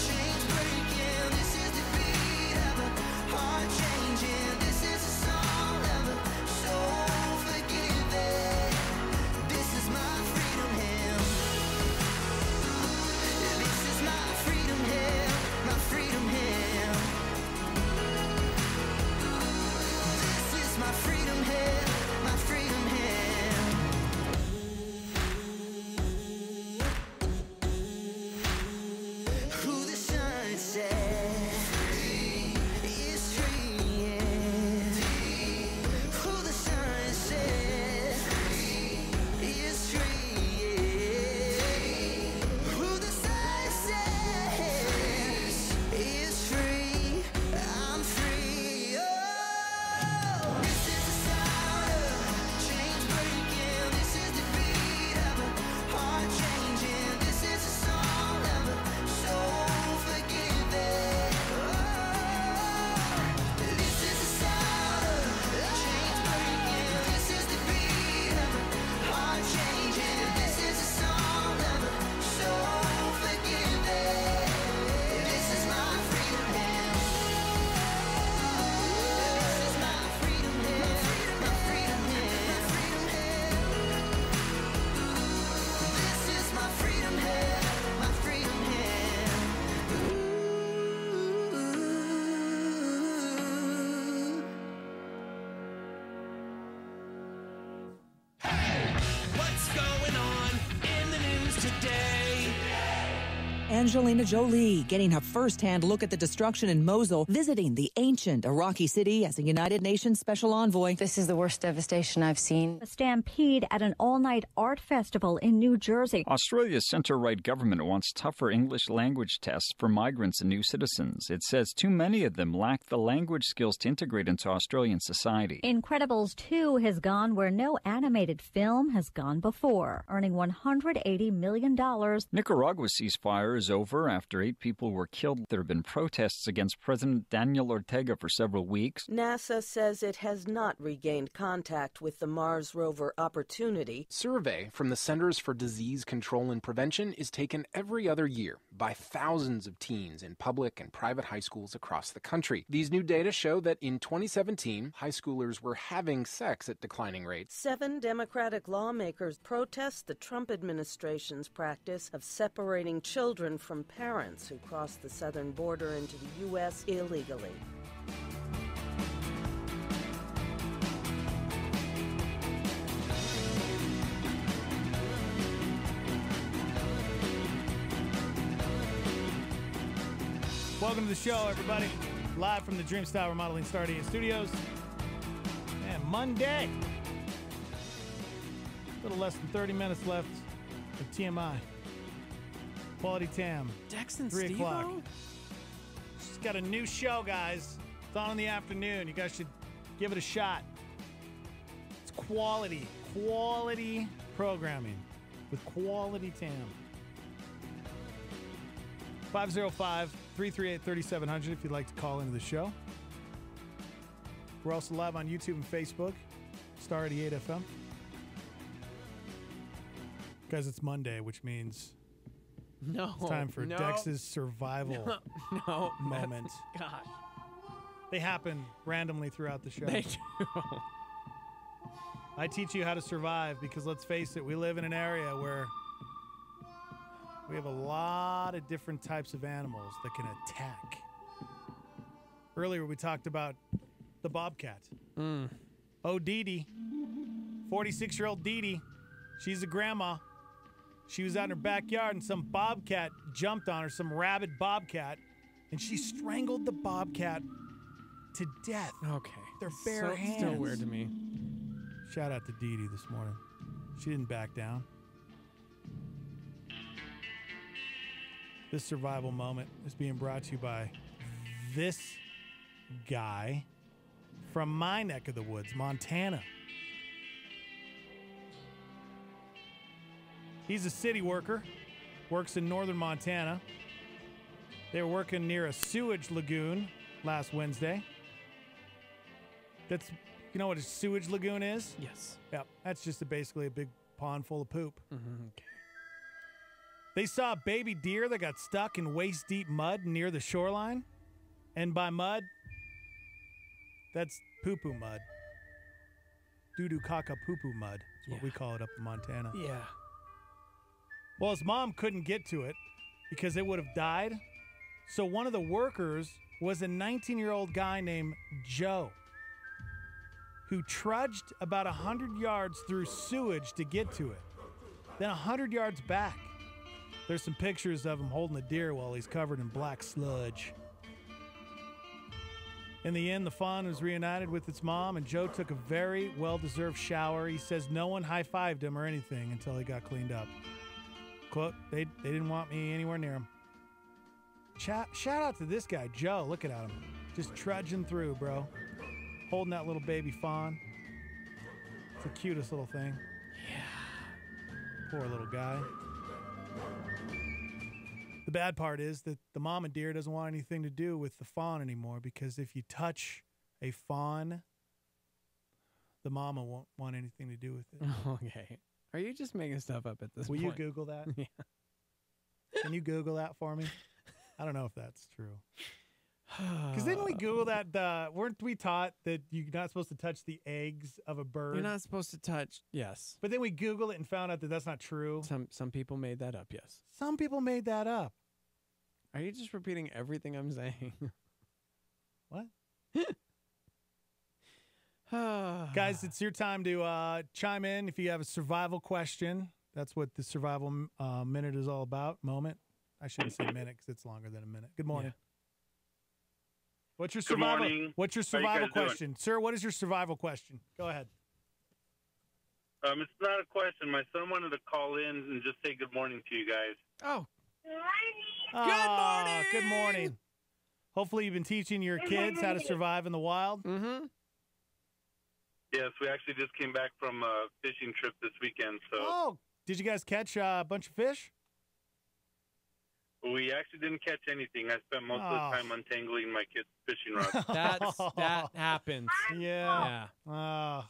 chains breaking. This is the beat of a heart changing. This is the my freedom hand, my freedom hand. Who the sun sets free is free, yeah. Who the sun sets free is free, yeah. Who the sun sets is free. I'm free. Oh, this is the sound of chains breaking. This is the beat of a heart changing. This is the song of a soul forgiven. Oh, this is the sound of chains breaking. This is the beat of a heart changing. This is the song of a soul forgiven. This is my freedom hand. This is my freedom hand. My freedom hand. My freedom hand. This is my freedom hand. My freedom hand. What's going on in the news today? Angelina Jolie getting a first-hand look at the destruction in Mosul, visiting the ancient Iraqi city as a United Nations special envoy. This is the worst devastation I've seen. A stampede at an all-night art festival in New Jersey. Australia's centre-right government wants tougher English language tests for migrants and new citizens. It says too many of them lack the language skills to integrate into Australian society. Incredibles 2 has gone where no animated film has gone before, earning $180 million. Nicaragua's ceasefire is over after 8 people were killed. There have been protests against President Daniel Ortega for several weeks. NASA says it has not regained contact with the Mars rover Opportunity. Survey from the Centers for Disease Control and Prevention is taken every other year by thousands of teens in public and private high schools across the country. These new data show that in 2017, high schoolers were having sex at declining rates. 7 Democratic lawmakers protest the Trump administration's practice of separating children from parents who cross the southern border into the U.S. illegally. Welcome to the show, everybody. Live from the Dreamstyle Remodeling Star 88 Studios. And Monday. A little less than 30 minutes left of TMI. Quality Tam. Dex and 3 o'clock. Steve-O? She's got a new show, guys. It's on in the afternoon. You guys should give it a shot. It's quality programming with Quality Tam. 505-338-3700 if you'd like to call into the show. We're also live on YouTube and Facebook, Star 88 FM. Guys, it's Monday, which means it's time for Dex's survival moment. Gosh. They happen randomly throughout the show. They do. I teach you how to survive because, let's face it, we live in an area where we have a lot of different types of animals that can attack. Earlier, we talked about the bobcat. Oh, Dee Dee. 46-year-old Dee Dee. She's a grandma. She was out in her backyard and some bobcat jumped on her, some rabid bobcat, and she strangled the bobcat to death. Okay. Their bare hands. Still weird to me. Shout out to Dee Dee this morning. She didn't back down. This survival moment is being brought to you by this guy from my neck of the woods, Montana. He's a city worker, works in northern Montana. They were working near a sewage lagoon last Wednesday. You know what a sewage lagoon is? Yes. Yep. That's just basically a big pond full of poop. Okay. They saw a baby deer that got stuck in waist-deep mud near the shoreline. And by mud, that's poo-poo mud. Doo-doo caca poo-poo mud is what we call it up in Montana. Yeah. Well, his mom couldn't get to it because it would have died. So one of the workers was a 19-year-old guy named Joe, who trudged about 100 yards through sewage to get to it, then 100 yards back. There's some pictures of him holding the deer while he's covered in black sludge. In the end, the fawn was reunited with its mom, and Joe took a very well-deserved shower. He says no one high-fived him or anything until he got cleaned up. Quote, they didn't want me anywhere near him. Shout out to this guy, Joe. Look at him. Just trudging through, bro. Holding that little baby fawn. It's the cutest little thing. Yeah. Poor little guy. The bad part is that the mama deer doesn't want anything to do with the fawn anymore, because if you touch a fawn, the mama won't want anything to do with it. Okay. Are you just making stuff up at this Will point? you Google that? Yeah. Can you Google that for me? I don't know if that's true. Because didn't we Google that? Weren't we taught that you're not supposed to touch the eggs of a bird? You're not supposed to touch. Yes. But then we Googled it and found out that that's not true. Some people made that up. Yes. Some people made that up. Are you just repeating everything I'm saying? What? Guys, it's your time to chime in if you have a survival question. That's what the survival minute is all about. Moment. I shouldn't say minute because it's longer than a minute. Good morning. Yeah. What's your Good survival? morning. What's your How you survival guys doing? question, sir? What is your survival question? Go ahead. It's not a question. My son wanted to call in and just say good morning to you guys. Oh. Good morning. Good morning. Hopefully, you've been teaching your kids how to survive in the wild. Mm-hmm. Yes, we actually just came back from a fishing trip this weekend. So Oh, did you guys catch a bunch of fish? we actually didn't catch anything. I spent most of the time untangling my kids' fishing rods. That happens. Yeah.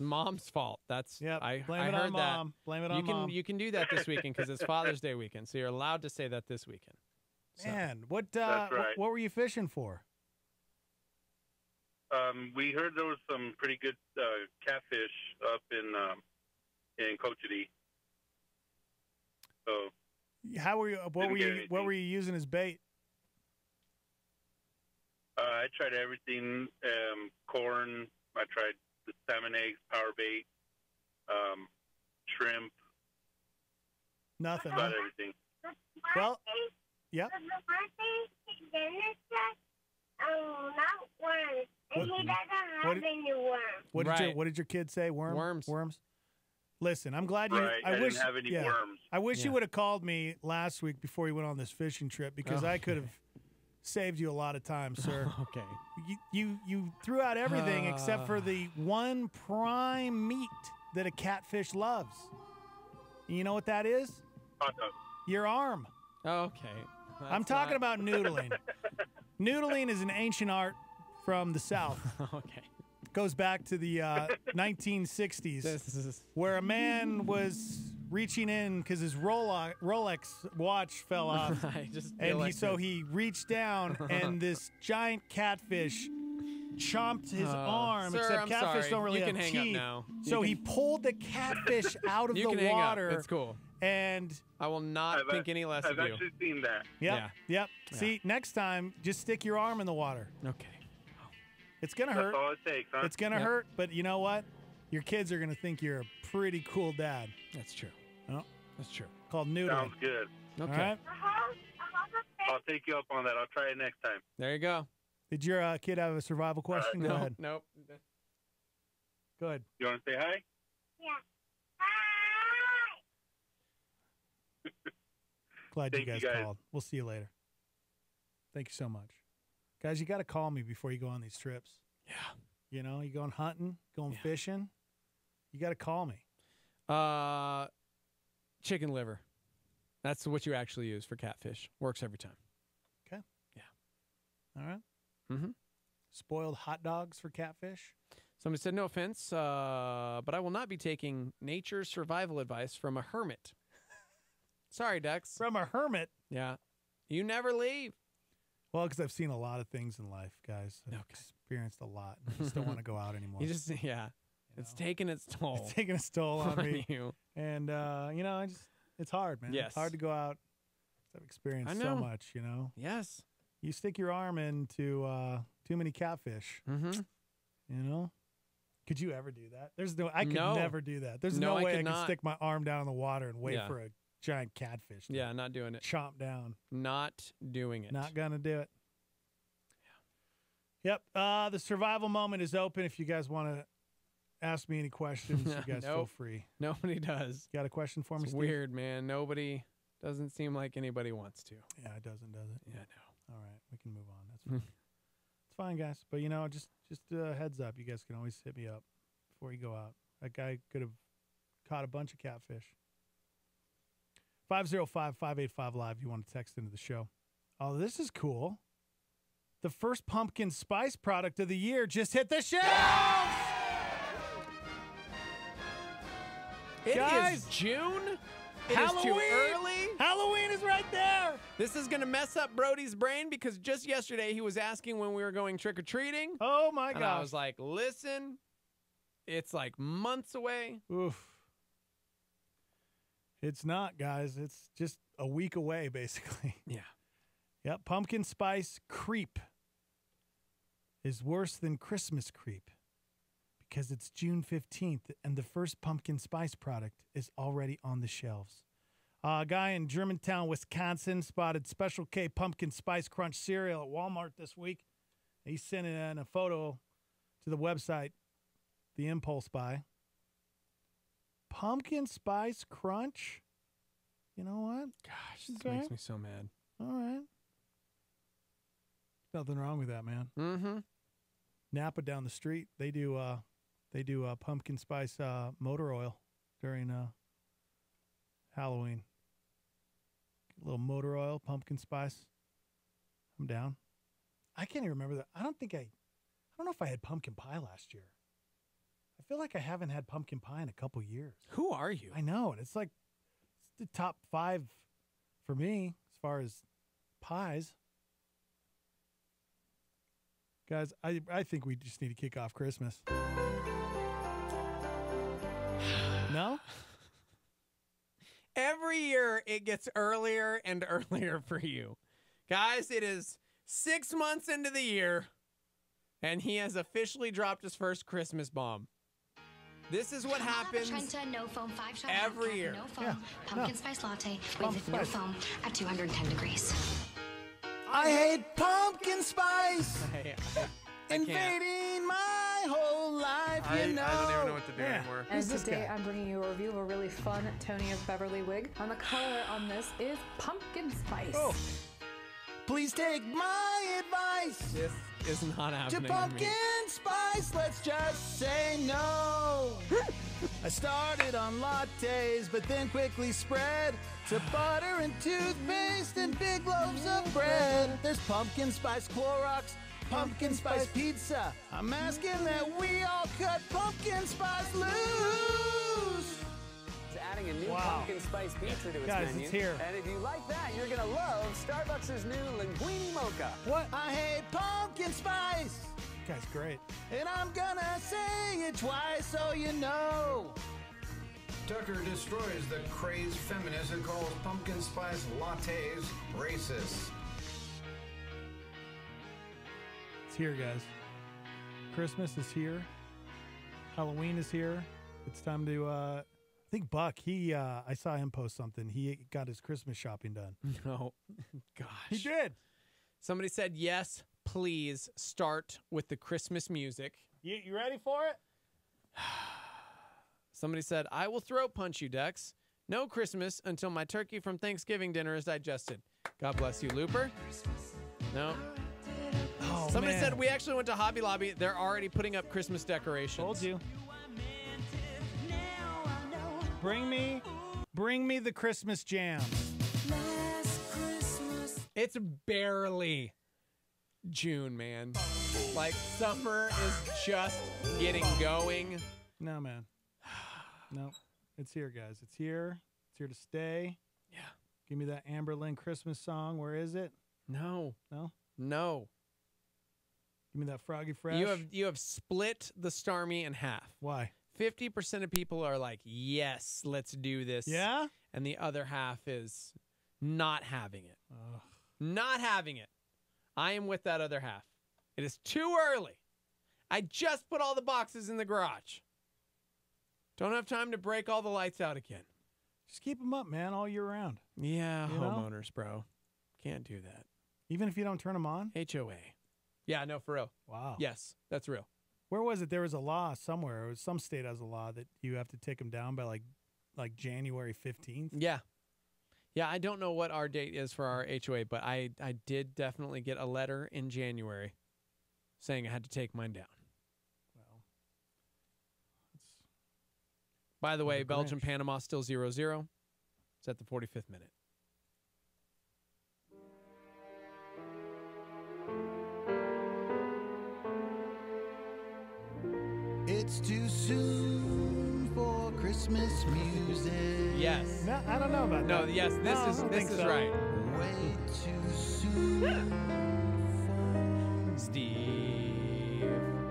Mom's fault. That's I Blame it heard on that. Mom. Blame it on Mom. You can do that this weekend because it's Father's Day weekend, so you're allowed to say that this weekend. So. Man, what That's right. what were you fishing for? We heard there was some pretty good catfish up in Cochiti. So How were you? What Didn't were get you? anything. What were you using as bait? I tried everything. Corn. I tried the salmon eggs, power bait, shrimp. Nothing. About huh? everything. Well, yeah. Not worms. And he doesn't have any worms. What did your kid say? Worms. Worms. Listen, I'm glad you. Right, I didn't have any worms. I wish Yeah. you would have called me last week before you went on this fishing trip, because Oh. I could have saved you a lot of time, sir. Okay. You threw out everything except for the one prime meat that a catfish loves. You know what that is? Hot dog. Your arm. Okay. I'm talking about noodling. Noodling is an ancient art from the South. Okay. Goes back to the 1960s, where a man was reaching in because his Rolex watch fell off, I just and feel like he reached down, and this giant catfish chomped his arm. sir, except I'm catfish sorry. don't really You have can hang up teeth, now. You so can- he pulled the catfish out of You the can hang up. water. It's cool. And I will not think any less I've of you. actually seen that. Yep. Yeah. See, next time, just stick your arm in the water. Okay. It's gonna That's hurt. all it takes, huh? It's gonna hurt, but you know what? Your kids are gonna think you're a pretty cool dad. That's true. Oh, that's true. Called noodling. Sounds good. Okay. All right. I'll take you up on that. I'll try it next time. There you go. Did your kid have a survival question? Go ahead. Nope. Go ahead. You want to say hi? Glad Thank you you, guys guys. called. We'll see you later. Thank you so much. Guys, you got to call me before you go on these trips. Yeah. You know, you going hunting, going fishing, you got to call me. Chicken liver. That's what you actually use for catfish. Works every time. Okay. Yeah. All right. Mm-hmm. Spoiled hot dogs for catfish. Somebody said, no offense, but I will not be taking nature survival advice from a hermit. Sorry, Dex. From a hermit? Yeah. You never leave. Well, because I've seen a lot of things in life, guys. I've experienced a lot. I just don't want to go out anymore. You just, yeah. It's taking its toll. It's taking its toll on me. you. And, you know, it's hard, man. Yes. It's hard to go out. I've experienced I so know. much, you know. Yes. You stick your arm into too many catfish. Mm-hmm. You know? Could you ever do that? I could No. never do that. There's No, no I way could I can not. stick my arm down in the water and wait Yeah. for a giant catfish to Yeah, not doing it. chomp down. Not doing it. Not gonna do it. Yep. The survival moment is open. If you guys want to ask me any questions, you guys feel Nope. free. Nobody does. Got a question for me, It's Steve? weird, man. Nobody doesn't seem like anybody wants to. Yeah, it doesn't, does it? Yeah, no. All right, we can move on. That's fine. It's fine, guys. But just heads up. You guys can always hit me up before you go out. That guy could have caught a bunch of catfish. 505-585-LIVE. You want to text into the show. Oh, this is cool. The first pumpkin spice product of the year just hit the shelves. It Guys, is June. It Halloween. is too early. Halloween is right there. This is going to mess up Brody's brain because just yesterday he was asking when we were going trick-or-treating. Oh, my And gosh. I was like, listen, it's like months away. Oof. It's not, guys. It's just a week away, basically. Yeah. Yep. Pumpkin spice creep is worse than Christmas creep because it's June 15th and the first pumpkin spice product is already on the shelves. A guy in Germantown, Wisconsin spotted Special K Pumpkin Spice Crunch cereal at Walmart this week. He sent in a photo to the website, The Impulse Buy. Pumpkin Spice Crunch? You know what? Gosh, this Okay. makes me so mad. All right. Nothing wrong with that, man. Mm-hmm. Napa down the street, they do pumpkin spice motor oil during Halloween. A little motor oil, pumpkin spice. I'm down. I can't even remember that. I don't know if I had pumpkin pie last year. I feel like I haven't had pumpkin pie in a couple years. Who are you? I know, and it's like it's the top 5 for me as far as pies. Guys, I think we just need to kick off Christmas. No? Every year it gets earlier and earlier for you. Guys, it is 6 months into the year, and he has officially dropped his first Christmas bomb. This is what happens Trenta no foam 5-shot every year. No foam Yeah, pumpkin no. spice latte Pumpkin with no spice. foam at 210 degrees. I hate pumpkin spice. I can't. Invading my whole life, I don't even know what to do Yeah. anymore. And Who's this today guy? I'm bringing you a review of a really fun Tony of Beverly wig. And the color on this is pumpkin spice. Oh. Please take my advice. This is not To happening to me. pumpkin spice, let's just say no. I started on lattes, but then quickly spread to butter and toothpaste and big loaves of bread. There's pumpkin spice Clorox, pumpkin spice pizza. I'm asking that we all cut pumpkin spice loose. It's adding a new Wow. pumpkin spice pizza to its Guys, menu. it's here. And if you like that, you're gonna love Starbucks' new Linguini Mocha. What? I hate pumpkin spice. Guy's great. And I'm gonna say it twice so you know. Tucker destroys the crazed feminist who calls pumpkin spice lattes racist. It's here, guys. Christmas is here. Halloween is here. It's time to, I think Buck, I saw him post something. He got his Christmas shopping done. No. Gosh. He did. Somebody said, yes, please start with the Christmas music. You ready for it? Somebody said, I will throat punch you, Dex. No Christmas until my turkey from Thanksgiving dinner is digested. God bless you, Looper. No. Oh, Somebody man. said, we actually went to Hobby Lobby. They're already putting up Christmas decorations. Told you. Bring me the Christmas jam. It's barely June, man. Like, summer is just getting going. No, man. No. It's here, guys. It's here. It's here to stay. Yeah. Give me that Amber Lynn Christmas song. Where is it? No. No? No. Give me that Froggy Fresh. You have split the Starmie in half. Why? 50% of people are like, yes, let's do this. Yeah? And the other half is not having it. Ugh. Not having it. I am with that other half. It is too early. I just put all the boxes in the garage. Don't have time to break all the lights out again. Just keep them up, man, all year round. Yeah, You know? homeowners, bro. Can't do that. Even if you don't turn them on? HOA. Yeah, no, for real. Wow. Yes, that's real. Where was it? There was a law somewhere. It was some state has a law that you have to take them down by like January 15th. Yeah. Yeah, I don't know what our date is for our HOA, but I did definitely get a letter in January saying I had to take mine down. Well, by the way, the Belgium, Grinch. Panama still 0-0. It's at the 45th minute. It's too soon for Christmas music. Yes. No, I don't know about that. No, yes, this No, I is don't this think is so. right. Way too soon Steve.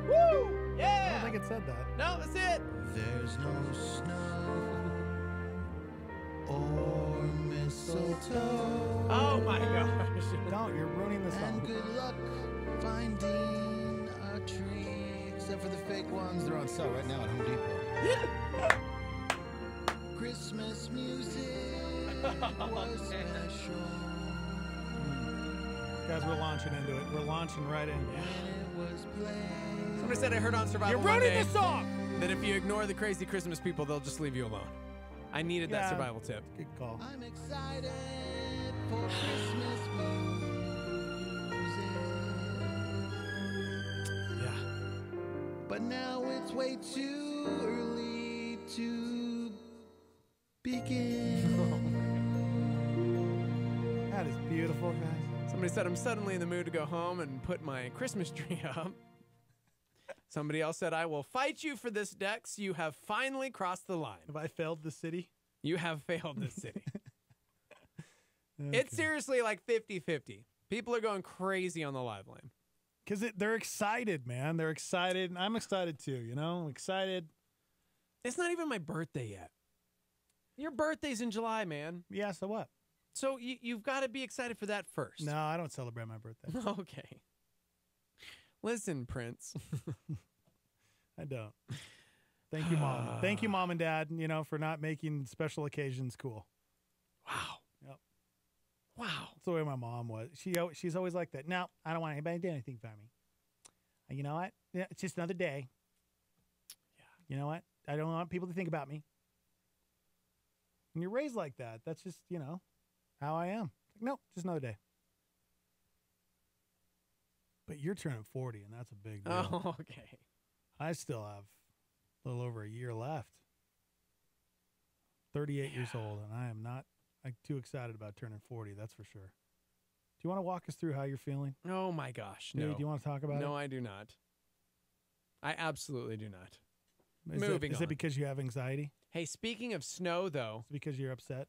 Woo! I Yeah. don't think it said that. No, that's it. There's no snow or mistletoe. Oh my gosh. Don't, you're ruining the And song. good luck finding a tree. Except for the fake ones. They're on sale right now at Home Depot. Christmas music was special. Guys, we're launching into it. We're launching right in. When it was played. Somebody said I heard on Survival You're ruining Monday the song! that if you ignore the crazy Christmas people, they'll just leave you alone. I needed that Yeah. survival tip. Good call. I'm excited for Christmas music. Yeah. But now it's way too early to begin. That is beautiful, guys. Somebody said I'm suddenly in the mood to go home and put my Christmas tree up. Somebody else said I will fight you for this, Dex. You have finally crossed the line. Have I failed the city? You have failed this city. Okay. It's seriously like 50-50. People are going crazy on the live line. Because they're excited, man. They're excited. And I'm excited too, you know? Excited. It's not even my birthday yet. Your birthday's in July, man. Yeah, so what? So you've got to be excited for that first. No, I don't celebrate my birthday. Okay. Listen, Prince. I don't. Thank you, Mom. Thank you, Mom and Dad, you know, for not making special occasions cool. Wow. Yep. Wow. That's the way my mom was. She's always like that. No, I don't want anybody to do anything for me. And you know what? Yeah, it's just another day. Yeah. You know what? I don't want people to think about me. When you're raised like that, that's just, you know, how I am. Like, no, just another day. But you're turning 40, and that's a big deal. Oh, okay. I still have a little over a year left. 38 years old, and I am not too excited about turning 40, that's for sure. Do you want to walk us through how you're feeling? Oh, my gosh. Do No. you want to talk about it? No, I do not. I absolutely do not. Is it because you have anxiety? Hey, speaking of snow, though. It's because you're upset?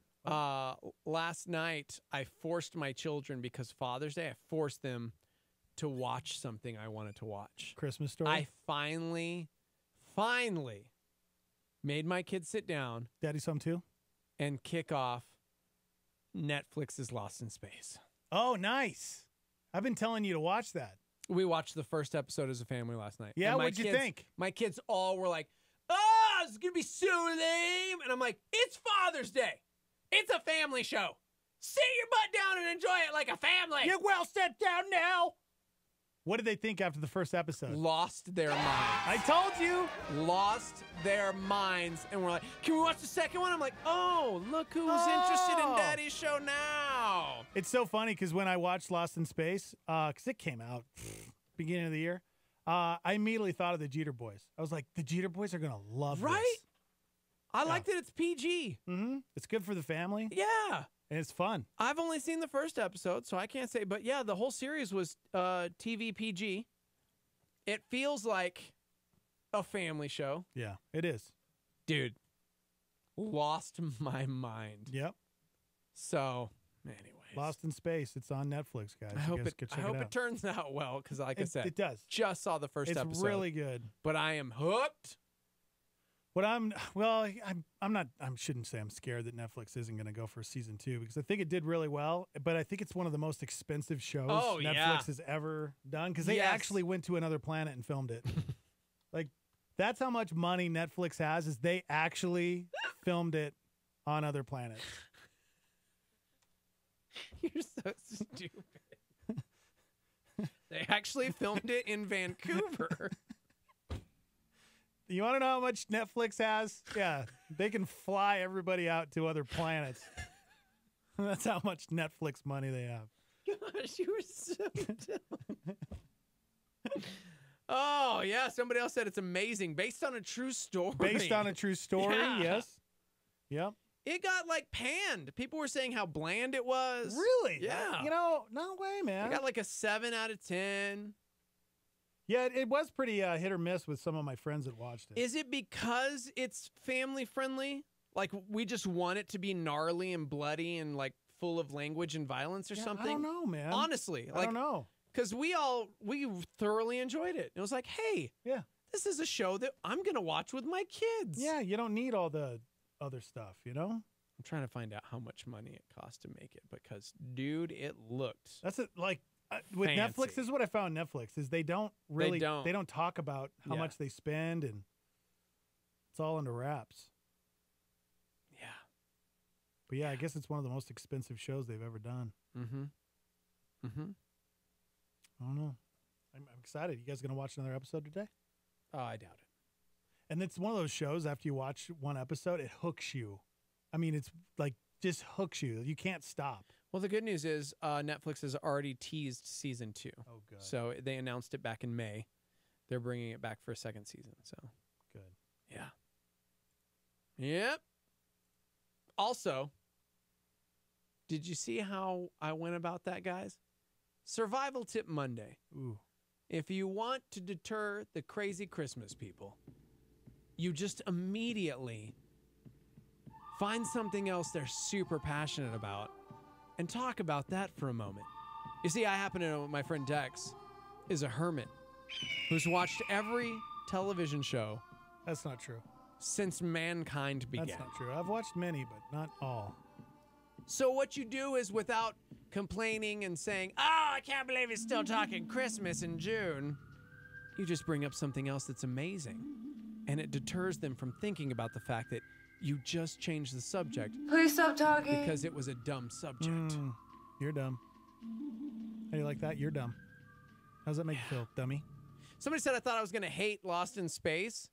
Last night, I forced my children, because Father's Day, I forced them to watch something I wanted to watch. Christmas Story? I finally made my kids sit down. Daddy's Home too? And kick off Netflix's Lost in Space. Oh, nice. I've been telling you to watch that. We watched the first episode as a family last night. Yeah, And my what'd you kids- think? My kids all were like, oh, it's going to be so lame. And I'm like, it's Father's Day. It's a family show. Sit your butt down and enjoy it like a family. You're well set down now. What did they think after the first episode? Lost their minds. I told you. Lost their minds. And we're like, can we watch the second one? I'm like, oh, look who's interested in Daddy's show now. It's so funny because when I watched Lost in Space, because it came out beginning of the year, I immediately thought of the Jeter Boys. I was like, the Jeter Boys are going to love Right? this. I like that it's PG. Mm-hmm. It's good for the family. Yeah. And it's fun. I've only seen the first episode, so I can't say. But yeah, the whole series was TV PG. It feels like a family show. Yeah, it is. Dude, lost my mind. Yep. So, anyways. Lost in Space. It's on Netflix, guys. I You hope guys it. go check I hope out. it turns out well because, like I said, it does. Just saw the first It's episode. really good. But I am hooked. What I'm not. I shouldn't say I'm scared that Netflix isn't going to go for season 2 because I think it did really well. But I think it's one of the most expensive shows Netflix has ever done because they Yes. actually went to another planet and filmed it. Like, that's how much money Netflix has, is they actually filmed it on other planets. You're so stupid. They actually filmed it in Vancouver. You want to know how much Netflix has? Yeah, they can fly everybody out to other planets. That's how much Netflix money they have. Gosh, you were so dumb. Oh, yeah. Somebody else said it's amazing. Based on a true story. Based on a true story, Yeah. yes. Yep. It got, like, panned. People were saying how bland it was. Really? Yeah. You know, no way, man. It got, like, a 7 out of 10. Yeah, it was pretty hit or miss with some of my friends that watched it. Is it because it's family friendly? Like, we just want it to be gnarly and bloody and, like, full of language and violence or something? I don't know, man. Honestly. I don't know. Because we thoroughly enjoyed it. It was like, hey, this is a show that I'm going to watch with my kids. Yeah, you don't need all the other stuff, you know? I'm trying to find out how much money it cost to make it because, dude, it looked That's it. Like, with fancy. Netflix, this is what I found Netflix, is they don't really, they don't talk about how Yeah. much they spend, and it's all under wraps. Yeah. But yeah, I guess it's one of the most expensive shows they've ever done. Mm-hmm. Mm-hmm. I don't know. I'm excited. You guys going to watch another episode today? Oh, I doubt it. And it's one of those shows, after you watch one episode, it hooks you. I mean, it's like, just hooks you. You can't stop. Well, the good news is Netflix has already teased season 2. Oh, good. So they announced it back in May. They're bringing it back for a second season. So good. Yeah. Yep. Also, did you see how I went about that, guys? Survival Tip Monday. Ooh. If you want to deter the crazy Christmas people, you just immediately find something else they're super passionate about and talk about that for a moment. You see, I happen to know my friend Dex is a hermit who's watched every television show. That's not true. Since mankind began. That's not true. I've watched many, but not all. So what you do is, without complaining and saying, oh, I can't believe he's still talking Christmas in June, you just bring up something else that's amazing. And it deters them from thinking about the fact that you just changed the subject. Please stop talking. Because it was a dumb subject. You're dumb. How do you like that? You're dumb. How does that make you feel, dummy? Somebody said I thought I was going to hate Lost in Space,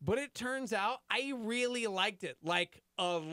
but it turns out I really liked it. Like a